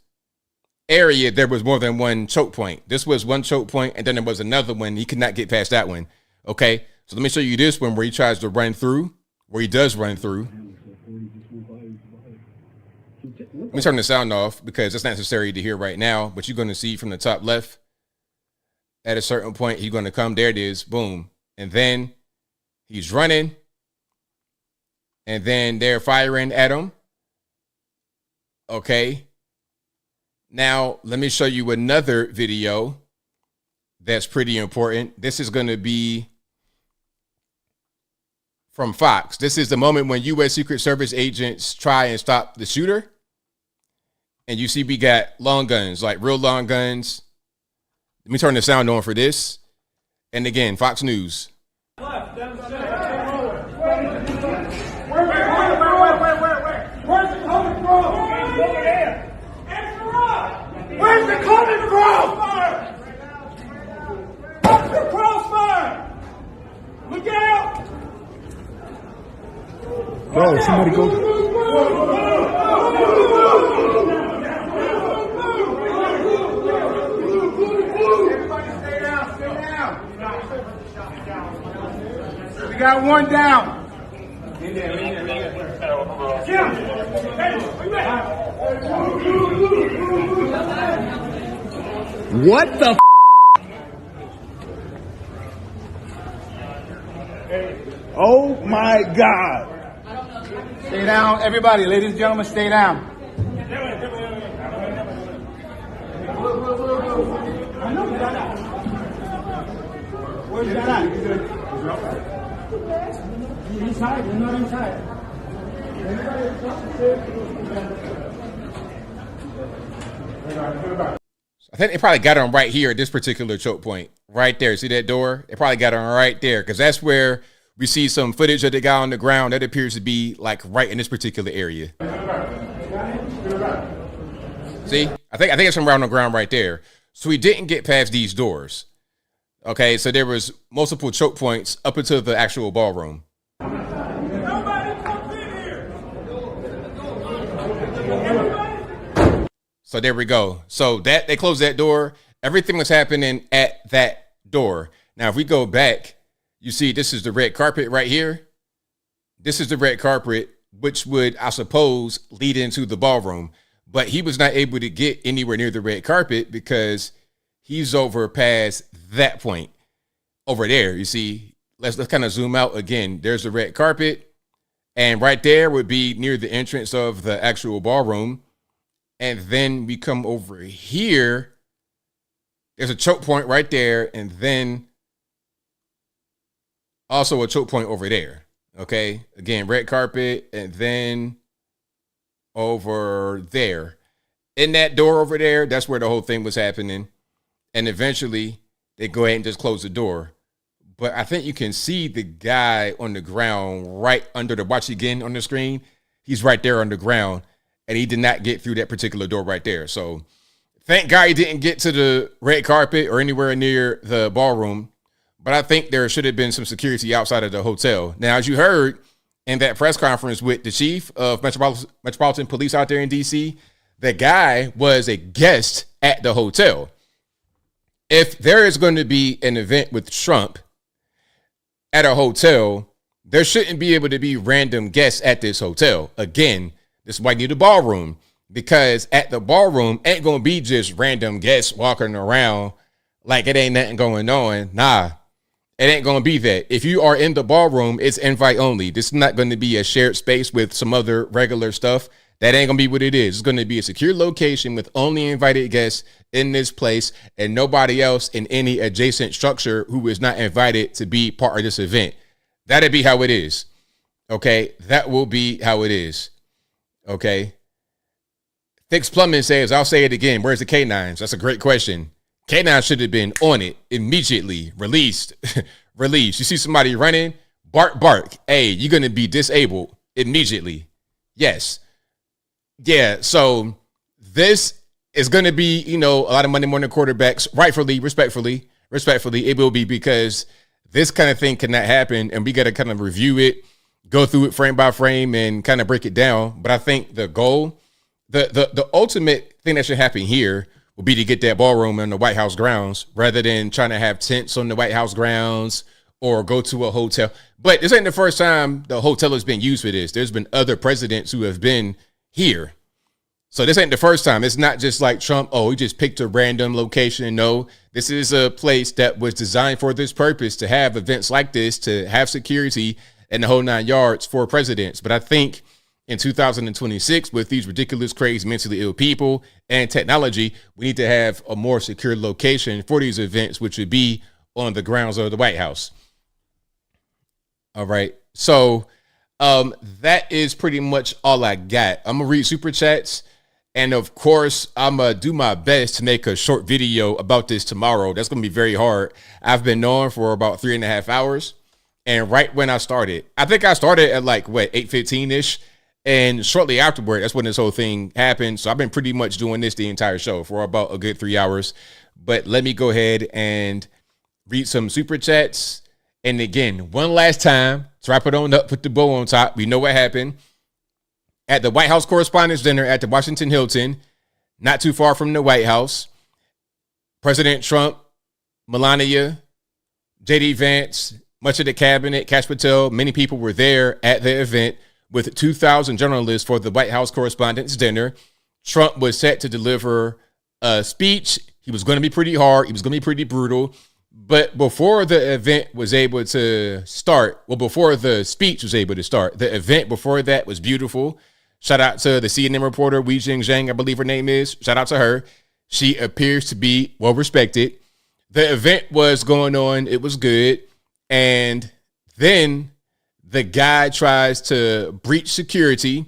area, there was more than one choke point. This was one choke point, and then there was another one. He could not get past that one. Okay, so let me show you this one where he tries to run through, where he does run through. Let me turn the sound off because it's not necessary to hear right now, but you're going to see from the top left, at a certain point, he's going to come. There it is. Boom. And then he's running. And then they're firing at him. Okay. Now, let me show you another video that's pretty important. This is going to be from Fox. This is the moment when U.S. Secret Service agents try and stop the shooter. And you see we got long guns, like real long guns. Let me turn the sound on for this. And again, Fox News. Where's it coming from? Where's it coming from? What's the crossfire? Look out! Bro, somebody go. We got one down. What the? Oh my God. Stay down, everybody, ladies and gentlemen, stay down. Where's that at? inside. We're not inside. I think they probably got him right here at this particular choke point. Right there. See that door? They probably got him right there because that's where we see some footage of the guy on the ground. That appears to be like right in this particular area. See? I think it's from around the ground right there. So we didn't get past these doors. Okay, so there was multiple choke points up into the actual ballroom. So there we go. So that they closed that door. Everything was happening at that door. Now, if we go back, you see this is the red carpet right here. This is the red carpet, which would, I suppose, lead into the ballroom. But he was not able to get anywhere near the red carpet because he's over past that point over there. You see, let's kind of zoom out again. There's the red carpet. And right there would be near the entrance of the actual ballroom. And then we come over here. There's a choke point right there. And then also a choke point over there. Okay. Again, red carpet. And then over there. In that door over there, that's where the whole thing was happening. And eventually they go ahead and just close the door. But I think you can see the guy on the ground right under the, watch again on the screen. He's right there on the ground. And he did not get through that particular door right there. So thank God he didn't get to the red carpet or anywhere near the ballroom. But I think there should have been some security outside of the hotel. Now, as you heard in that press conference with the chief of Metropolitan Police out there in D.C., the guy was a guest at the hotel. If there is going to be an event with Trump at a hotel, there shouldn't be able to be random guests at this hotel. Again, this is why you need a ballroom, because at the ballroom ain't going to be just random guests walking around like it ain't nothing going on. Nah, it ain't going to be that. If you are in the ballroom, it's invite only. This is not going to be a shared space with some other regular stuff. That ain't going to be what it is. It's going to be a secure location with only invited guests in this place and nobody else in any adjacent structure who is not invited to be part of this event. That'll be how it is. Okay, that will be how it is. Okay. Fix Plumbing says, I'll say it again. Where's the K9s? That's a great question. K9 should have been on it immediately. Released. Released. You see somebody running? Bark, bark. Hey, you're going to be disabled immediately. Yes. Yeah. So this is going to be, a lot of Monday morning quarterbacks, rightfully, respectfully, it will be, because this kind of thing cannot happen. And we got to kind of review it, go through it frame by frame and kind of break it down. But I think the goal, the ultimate thing that should happen here will be to get that ballroom on the White House grounds rather than trying to have tents on the White House grounds or go to a hotel. But this ain't the first time the hotel has been used for this. There's been other presidents who have been here. So this ain't the first time. It's not just like Trump, he just picked a random location. No, this is a place that was designed for this purpose, to have events like this, to have security and the whole 9 yards for presidents. But I think in 2026, with these ridiculous, crazy, mentally ill people and technology, we need to have a more secure location for these events, which would be on the grounds of the White House. All right. So that is pretty much all I got. I'm going to read super chats. And of course, I'm going to do my best to make a short video about this tomorrow. That's going to be very hard. I've been on for about 3.5 hours. And right when I started, I think I started at 8:15-ish. And shortly afterward, that's when this whole thing happened. So I've been pretty much doing this the entire show for about a good 3 hours. But let me go ahead and read some super chats. And again, one last time, to wrap it on up, put the bow on top. We know what happened. At the White House Correspondents' Dinner at the Washington Hilton, not too far from the White House, President Trump, Melania, J.D. Vance, much of the cabinet, Kash Patel, many people were there at the event with 2,000 journalists for the White House Correspondents' Dinner. Trump was set to deliver a speech. He was going to be pretty hard. He was going to be pretty brutal. But before the event was able to start, before the speech was able to start, the event before that was beautiful. Shout out to the CNN reporter, Wei Jing, I believe her name is. Shout out to her. She appears to be well respected. The event was going on. It was good. And then the guy tries to breach security.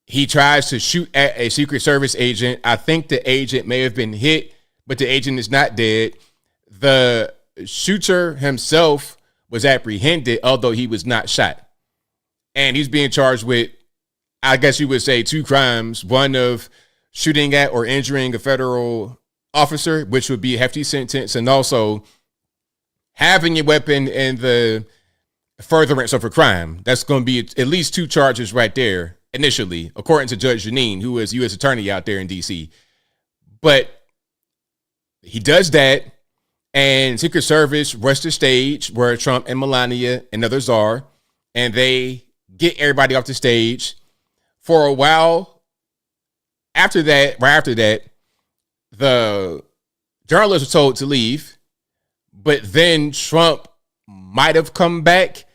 He tries to shoot at a Secret Service agent. I think the agent may have been hit, but the agent is not dead. The shooter himself was apprehended, although he was not shot. And he's being charged with, I guess you would say, 2 crimes. One of shooting at or injuring a federal officer, which would be a hefty sentence, and also having a weapon in the furtherance of a crime. That's going to be at least 2 charges right there initially, according to Judge Janine, who is U.S. attorney out there in D.C. But he does that, and Secret Service rushed the stage where Trump and Melania and others are, and they get everybody off the stage. For a while after that, the journalists were told to leave, but then Trump might have come back.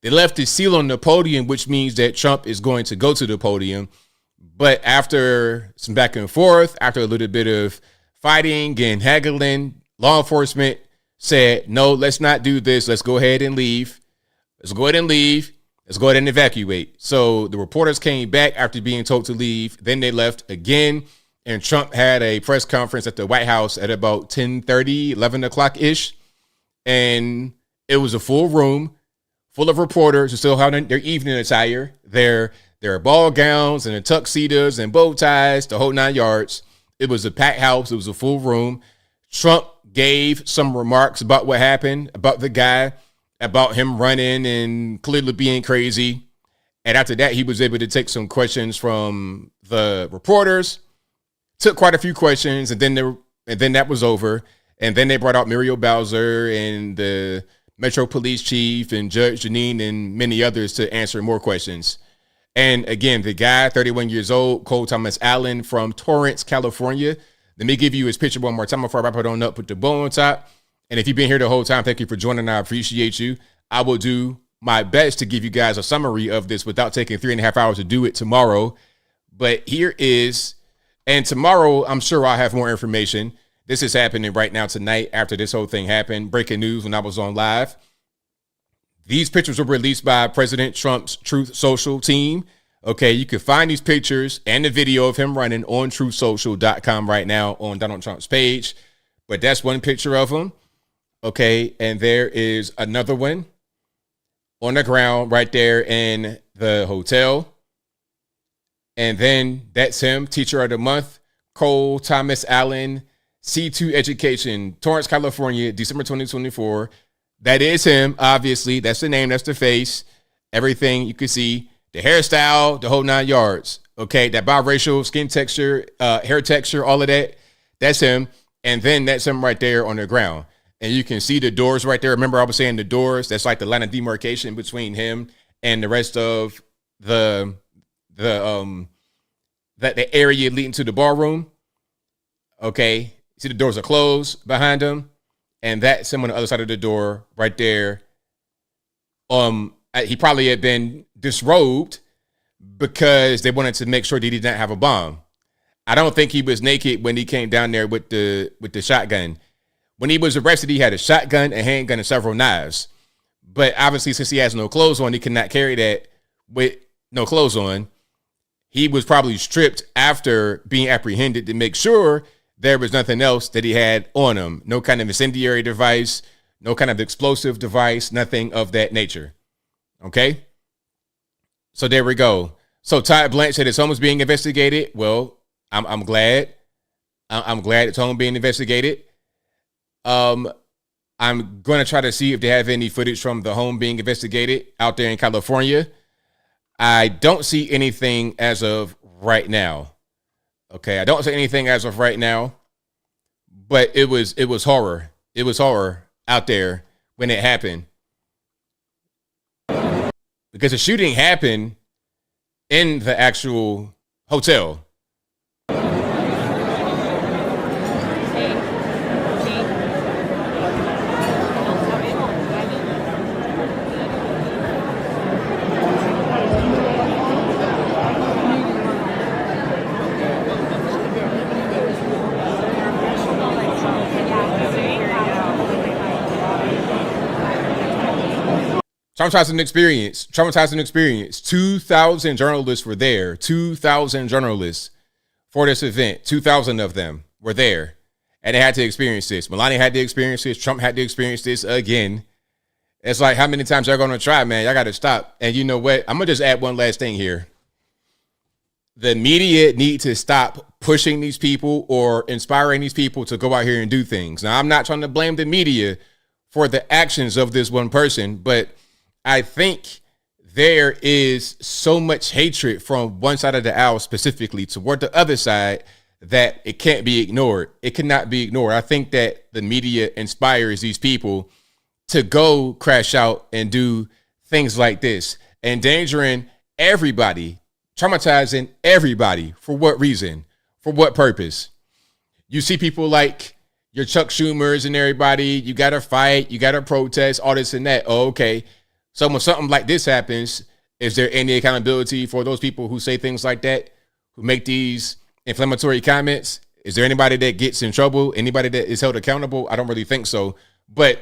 They left the seal on the podium, which means that Trump is going to go to the podium. But after some back and forth, after a little bit of fighting and haggling, law enforcement said, no, let's not do this. Let's go ahead and leave. Let's go ahead and leave. Let's go ahead and evacuate. So the reporters came back after being told to leave. Then they left again. And Trump had a press conference at the White House at about 10:30, 11 o'clock-ish. And it was a full room full of reporters who still had their evening attire, their ball gowns and their tuxedos and bow ties, the whole 9 yards. It was a packed house. It was a full room. Trump gave some remarks about what happened, about the guy, about him running and clearly being crazy. And after that, he was able to take some questions from the reporters, took quite a few questions, and then that was over. And then they brought out Muriel Bowser and the Metro Police Chief and Judge Janine and many others to answer more questions. And again, the guy, 31 years old, Cole Thomas Allen from Torrance, California. Let me give you his picture one more time before I wrap it on up with the bow on top. And if you've been here the whole time, thank you for joining. I appreciate you. I will do my best to give you guys a summary of this without taking 3.5 hours to do it tomorrow. But here is, and tomorrow, I'm sure I'll have more information. This is happening right now tonight after this whole thing happened. Breaking news when I was on live. These pictures were released by President Trump's Truth Social team. Okay, you can find these pictures and the video of him running on truthsocial.com right now on Donald Trump's page. But that's one picture of him. Okay, and there is another one on the ground right there in the hotel. And then that's him, Teacher of the Month, Cole Thomas Allen, C2 Education, Torrance, California, December 2024. That is him, obviously. That's the name, that's the face, everything you can see, the hairstyle, the whole 9 yards. Okay, that biracial skin texture, hair texture, all of that, that's him. And then that's him right there on the ground. And you can see the doors right there. Remember I was saying the doors, that's like the line of demarcation between him and the rest of the area leading to the ballroom. Okay. See the doors are closed behind him. And that's him on the other side of the door right there. He probably had been disrobed because they wanted to make sure that he didn't have a bomb. I don't think he was naked when he came down there with the shotgun. When he was arrested, he had a shotgun, a handgun, and several knives. But obviously, since he has no clothes on, he cannot carry that with no clothes on. He was probably stripped after being apprehended to make sure there was nothing else that he had on him. No kind of incendiary device, no kind of explosive device, nothing of that nature. Okay? So there we go. So Todd Blanche said his home was being investigated. Well, I'm glad. I'm glad his home being investigated. I'm going to try to see if they have any footage from the home being investigated out there in California. I don't see anything as of right now. Okay, I don't see anything as of right now. But it was horror. It was horror out there when it happened. Because the shooting happened in the actual hotel. Traumatizing experience. 2,000 journalists were there. 2,000 journalists for this event. 2,000 of them were there. And they had to experience this. Melania had to experience this. Trump had to experience this again. It's like, how many times y'all going to try, man? Y'all got to stop. And you know what? I'm going to just add one last thing here. The media need to stop pushing these people or inspiring these people to go out here and do things. Now, I'm not trying to blame the media for the actions of this one person, but I think there is so much hatred from one side of the aisle specifically toward the other side that it can't be ignored. It cannot be ignored. I think that the media inspires these people to go crash out and do things like this, endangering everybody, traumatizing everybody. For what reason? For what purpose? You see people like your Chuck Schumers and everybody, you got to fight, you got to protest, all this and that. Oh, okay. So when something like this happens, is there any accountability for those people who say things like that, who make these inflammatory comments? Is there anybody that gets in trouble? Anybody that is held accountable? I don't really think so. But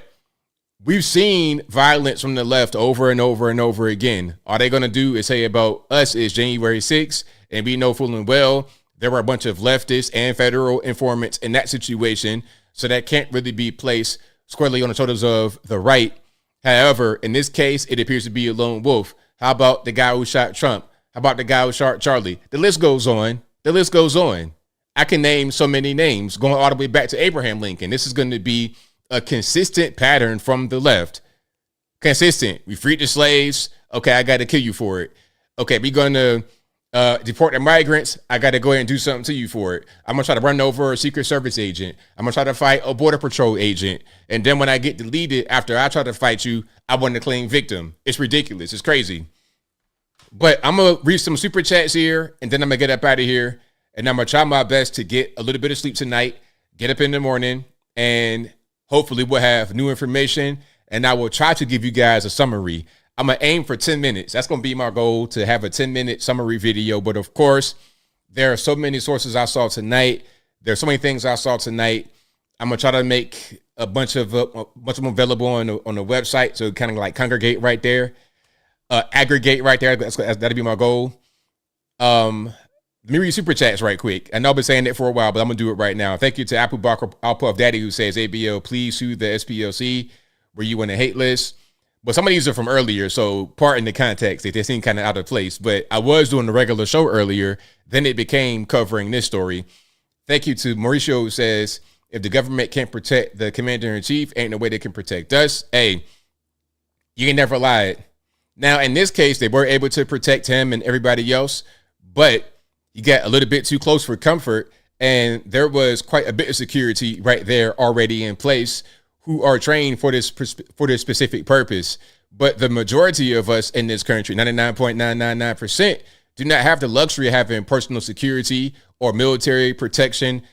we've seen violence from the left over and over and over again. All they're going to do is say about us is January 6th, and we know full and well there were a bunch of leftists and federal informants in that situation, so that can't really be placed squarely on the shoulders of the right. However, in this case, it appears to be a lone wolf. How about the guy who shot Trump? How about the guy who shot Charlie? The list goes on. The list goes on. I can name so many names going all the way back to Abraham Lincoln. This is going to be a consistent pattern from the left. Consistent. We freed the slaves. Okay, I got to kill you for it. Okay, we're going to deport the migrants. I got to go ahead and do something to you for it. I'm going to try to run over a Secret Service agent. I'm going to try to fight a Border Patrol agent. And then when I get deleted after I try to fight you, I want to claim victim. It's ridiculous. It's crazy. But I'm going to read some super chats here, and then I'm going to get up out of here. And I'm going to try my best to get a little bit of sleep tonight, get up in the morning, and hopefully we'll have new information. And I will try to give you guys a summary. I'm going to aim for 10 minutes. That's going to be my goal, to have a 10-minute summary video. But of course, there are so many sources I saw tonight. There's so many things I saw tonight. I'm going to try to make a bunch of them available on the website. So kind of like congregate right there, aggregate right there. That'll be my goal. Let me read super chats right quick. I know I've been saying it for a while, but I'm going to do it right now. Thank you to Apple Puff Daddy, who says, ABL, please sue the SPLC. Were you in a hate list? But some of these are from earlier, so pardon the context. They seem kind of out of place. But I was doing the regular show earlier. Then it became covering this story. Thank you to Mauricio, who says, if the government can't protect the commander-in-chief, ain't no way they can protect us. Hey, you can never lie. Now, in this case, they were able to protect him and everybody else, but you got a little bit too close for comfort, and there was quite a bit of security right there already in place who are trained for this specific purpose. But the majority of us in this country, 99.999%, do not have the luxury of having personal security or military protection.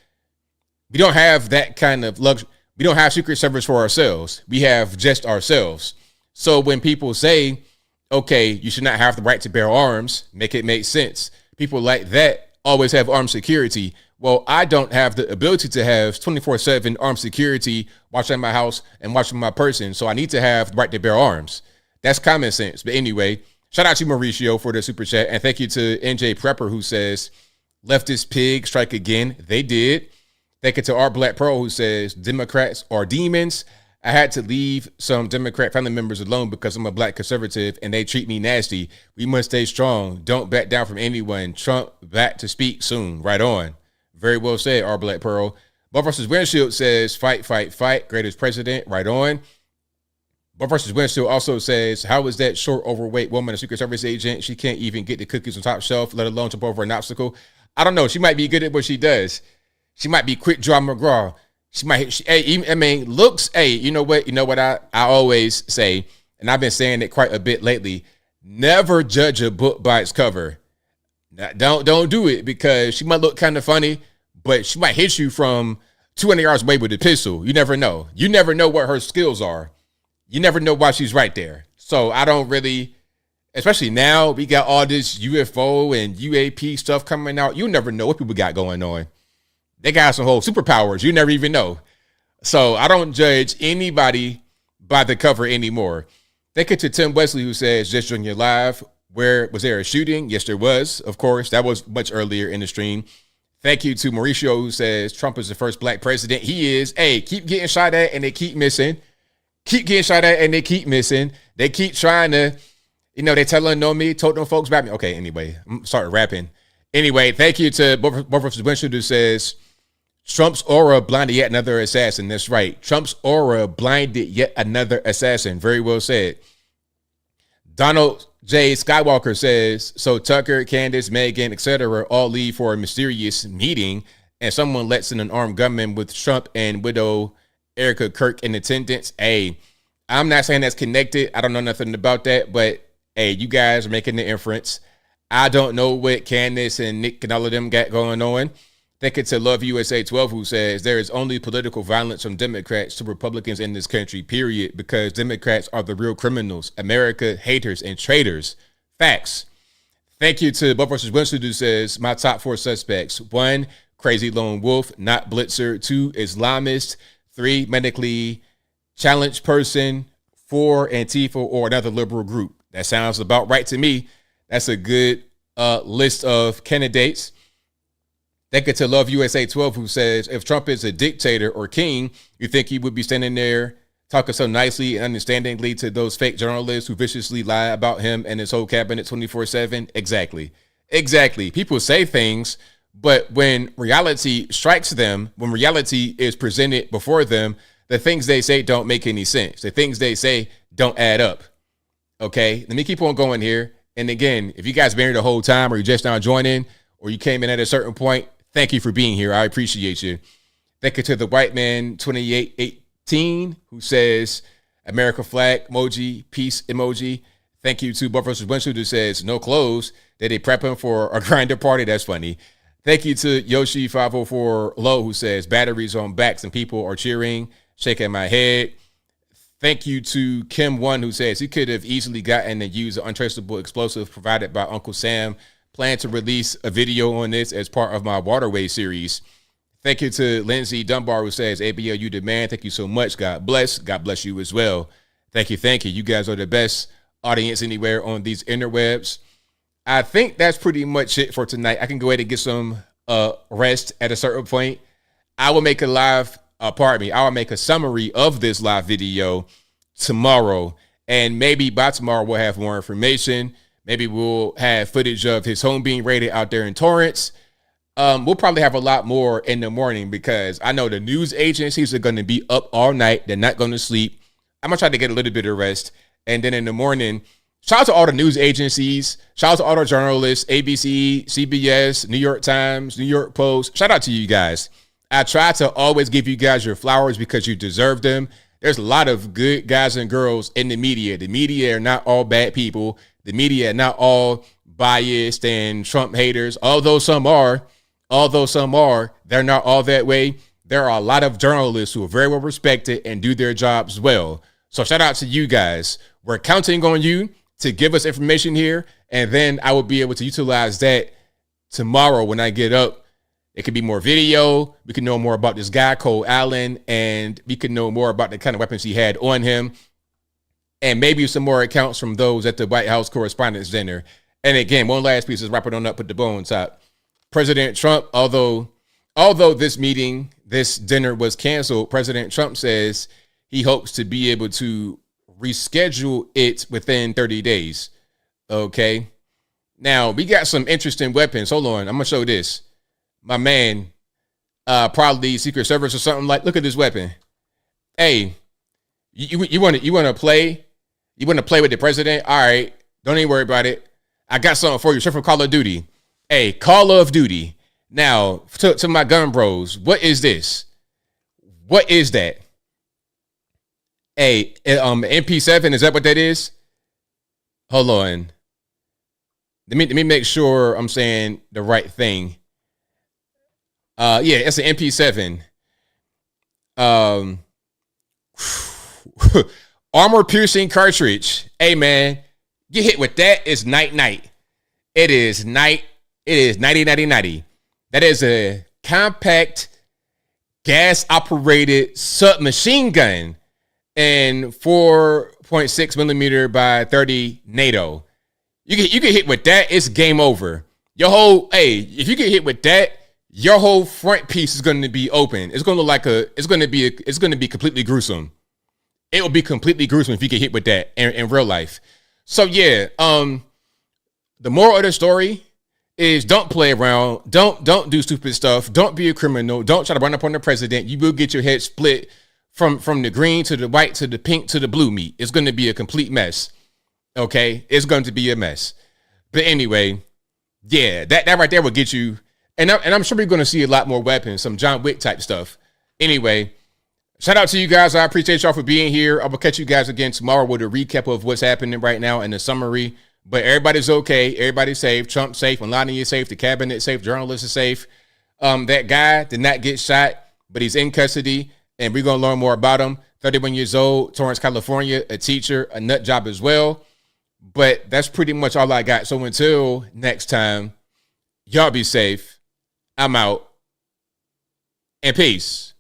We don't have that kind of luxury. We don't have Secret Service for ourselves. We have just ourselves. So when people say, okay, you should not have the right to bear arms, make it make sense. People like that always have armed security. Well, I don't have the ability to have 24/7 armed security watching my house and watching my person. So I need to have the right to bear arms. That's common sense. But anyway, shout out to Mauricio for the super chat. And thank you to NJ Prepper, who says, leftist pig strike again. They did. Thank you to our Black Pearl, who says, Democrats are demons. I had to leave some Democrat family members alone because I'm a black conservative and they treat me nasty. We must stay strong. Don't back down from anyone. Trump back to speak soon. Right on. Very well said, our Black Pearl. Buff versus Windshield says, fight, fight, fight. Greatest president. Right on. Buff versus Windshield also says, how is that short, overweight woman a Secret Service agent? She can't even get the cookies on top shelf, let alone jump over an obstacle. I don't know. She might be good at what she does. She might be quick draw McGraw. She might, looks, you know what I always say, and I've been saying it quite a bit lately, never judge a book by its cover. Now, don't do it, because she might look kind of funny, but she might hit you from 200 yards away with a pistol. You never know. You never know what her skills are. You never know why she's right there. So I don't really, especially now, we got all this UFO and UAP stuff coming out. You never know what people got going on. They got some whole superpowers. You never even know. So I don't judge anybody by the cover anymore. Thank you to Tim Wesley, who says, just join your live. Was there a shooting? Yes, there was. Of course, that was much earlier in the stream. Thank you to Mauricio, who says Trump is the first black president. He is. Hey, keep getting shot at and they keep missing. Keep getting shot at and they keep missing. They keep trying to, they telling on me, told them folks about me. Okay, anyway, I'm starting rapping. Anyway, thank you to Buffer Winchell, who says Trump's aura blinded yet another assassin. That's right. Trump's aura blinded yet another assassin. Very well said. Donald J. Skywalker says, so Tucker, Candace, Megan, etc. all leave for a mysterious meeting and someone lets in an armed gunman with Trump and widow Erica Kirk in attendance. Hey, I'm not saying that's connected. I don't know nothing about that, but hey, you guys are making the inference. I don't know what Candace and Nick and all of them got going on. Thank you to Love USA 12, who says there is only political violence from Democrats to Republicans in this country, period, because Democrats are the real criminals, America haters and traitors. Facts. Thank you to Buff vs. Winston, who says my top 4 suspects: 1, crazy lone wolf, not blitzer; 2, Islamist; 3, medically challenged person; 4, Antifa or another liberal group. That sounds about right to me. That's a good list of candidates. Thank you to Love USA 12, who says, if Trump is a dictator or king, you think he would be standing there talking so nicely and understandingly to those fake journalists who viciously lie about him and his whole cabinet 24/7? Exactly. Exactly. People say things, but when reality strikes them, when reality is presented before them, the things they say don't make any sense. The things they say don't add up. Okay, let me keep on going here. And again, if you guys been here the whole time or you just now joining or you came in at a certain point, thank you for being here. I appreciate you. Thank you to the white man 2818, who says America flag emoji, peace emoji. Thank you to Buff vs. Winston, who says no clothes. That they prepping for a grinder party. That's funny. Thank you to Yoshi 504 Low, who says batteries on backs and people are cheering, shaking my head. Thank you to Kim 1, who says he could have easily gotten and used an untraceable explosive provided by Uncle Sam. Plan to release a video on this as part of my Waterway series. Thank you to Lindsay Dunbar, who says, ABL, you demand. Thank you so much. God bless. God bless you as well. Thank you. Thank you. You guys are the best audience anywhere on these interwebs. I think that's pretty much it for tonight. I can go ahead and get some rest at a certain point. I will make a live, I will make a summary of this live video tomorrow. And maybe by tomorrow we'll have more information. Maybe we'll have footage of his home being raided out there in Torrance. We'll probably have a lot more in the morning because I know the news agencies are going to be up all night. They're not going to sleep. I'm going to try to get a little bit of rest. And then in the morning, shout out to all the news agencies. Shout out to all the journalists, ABC, CBS, New York Times, New York Post. Shout out to you guys. I try to always give you guys your flowers because you deserve them. There's a lot of good guys and girls in the media. The media are not all bad people. The media are not all biased and Trump haters. Although some are, they're not all that way. There are a lot of journalists who are very well respected and do their jobs well. So shout out to you guys. We're counting on you to give us information here. And then I will be able to utilize that tomorrow when I get up. It could be more video. We can know more about this guy, Cole Allen, and we can know more about the kind of weapons he had on him. And maybe some more accounts from those at the White House Correspondents' Dinner. And again, one last piece is wrap it on up, put the bow on top. President Trump, although this dinner was canceled, President Trump says he hopes to be able to reschedule it within 30 days. Okay. Now, we got some interesting weapons. Hold on. I'm going to show this. My man, probably Secret Service or something like, look at this weapon. Hey, you want to play? You want to play with the president? All right. Don't even worry about it. I got something for you. Straight from Call of Duty. Hey, Call of Duty. Now, to my gun bros, what is this? What is that? Hey, MP7, is that what that is? Hold on. Let me make sure I'm saying the right thing. Yeah, it's an MP7. Armor piercing cartridge. Hey man, get hit with that. It's night. It is night. It is 90. That is a compact gas operated submachine gun. And for .6 millimeter by 30 NATO. You get hit with that, it's game over. If you get hit with that, your whole front piece is going to be open. It's going to look like it's going to be completely gruesome. It will be completely gruesome if you get hit with that in real life. So yeah, the moral of the story is don't play around. Don't do stupid stuff. Don't be a criminal. Don't try to run up on the president. You will get your head split from the green to the white to the pink to the blue meat. It's going to be a complete mess. Okay, it's going to be a mess. But anyway, yeah, that right there will get you. And I'm sure we're going to see a lot more weapons, some John Wick type stuff. Anyway, shout out to you guys. I appreciate y'all for being here. I will catch you guys again tomorrow with a recap of what's happening right now and the summary. But everybody's okay. Everybody's safe. Trump's safe. Melania is safe. The cabinet is safe. Journalists are safe. That guy did not get shot, but he's in custody, and we're going to learn more about him. 31 years old, Torrance, California, a teacher, a nut job as well. But that's pretty much all I got. So until next time, y'all be safe. I'm out. And peace.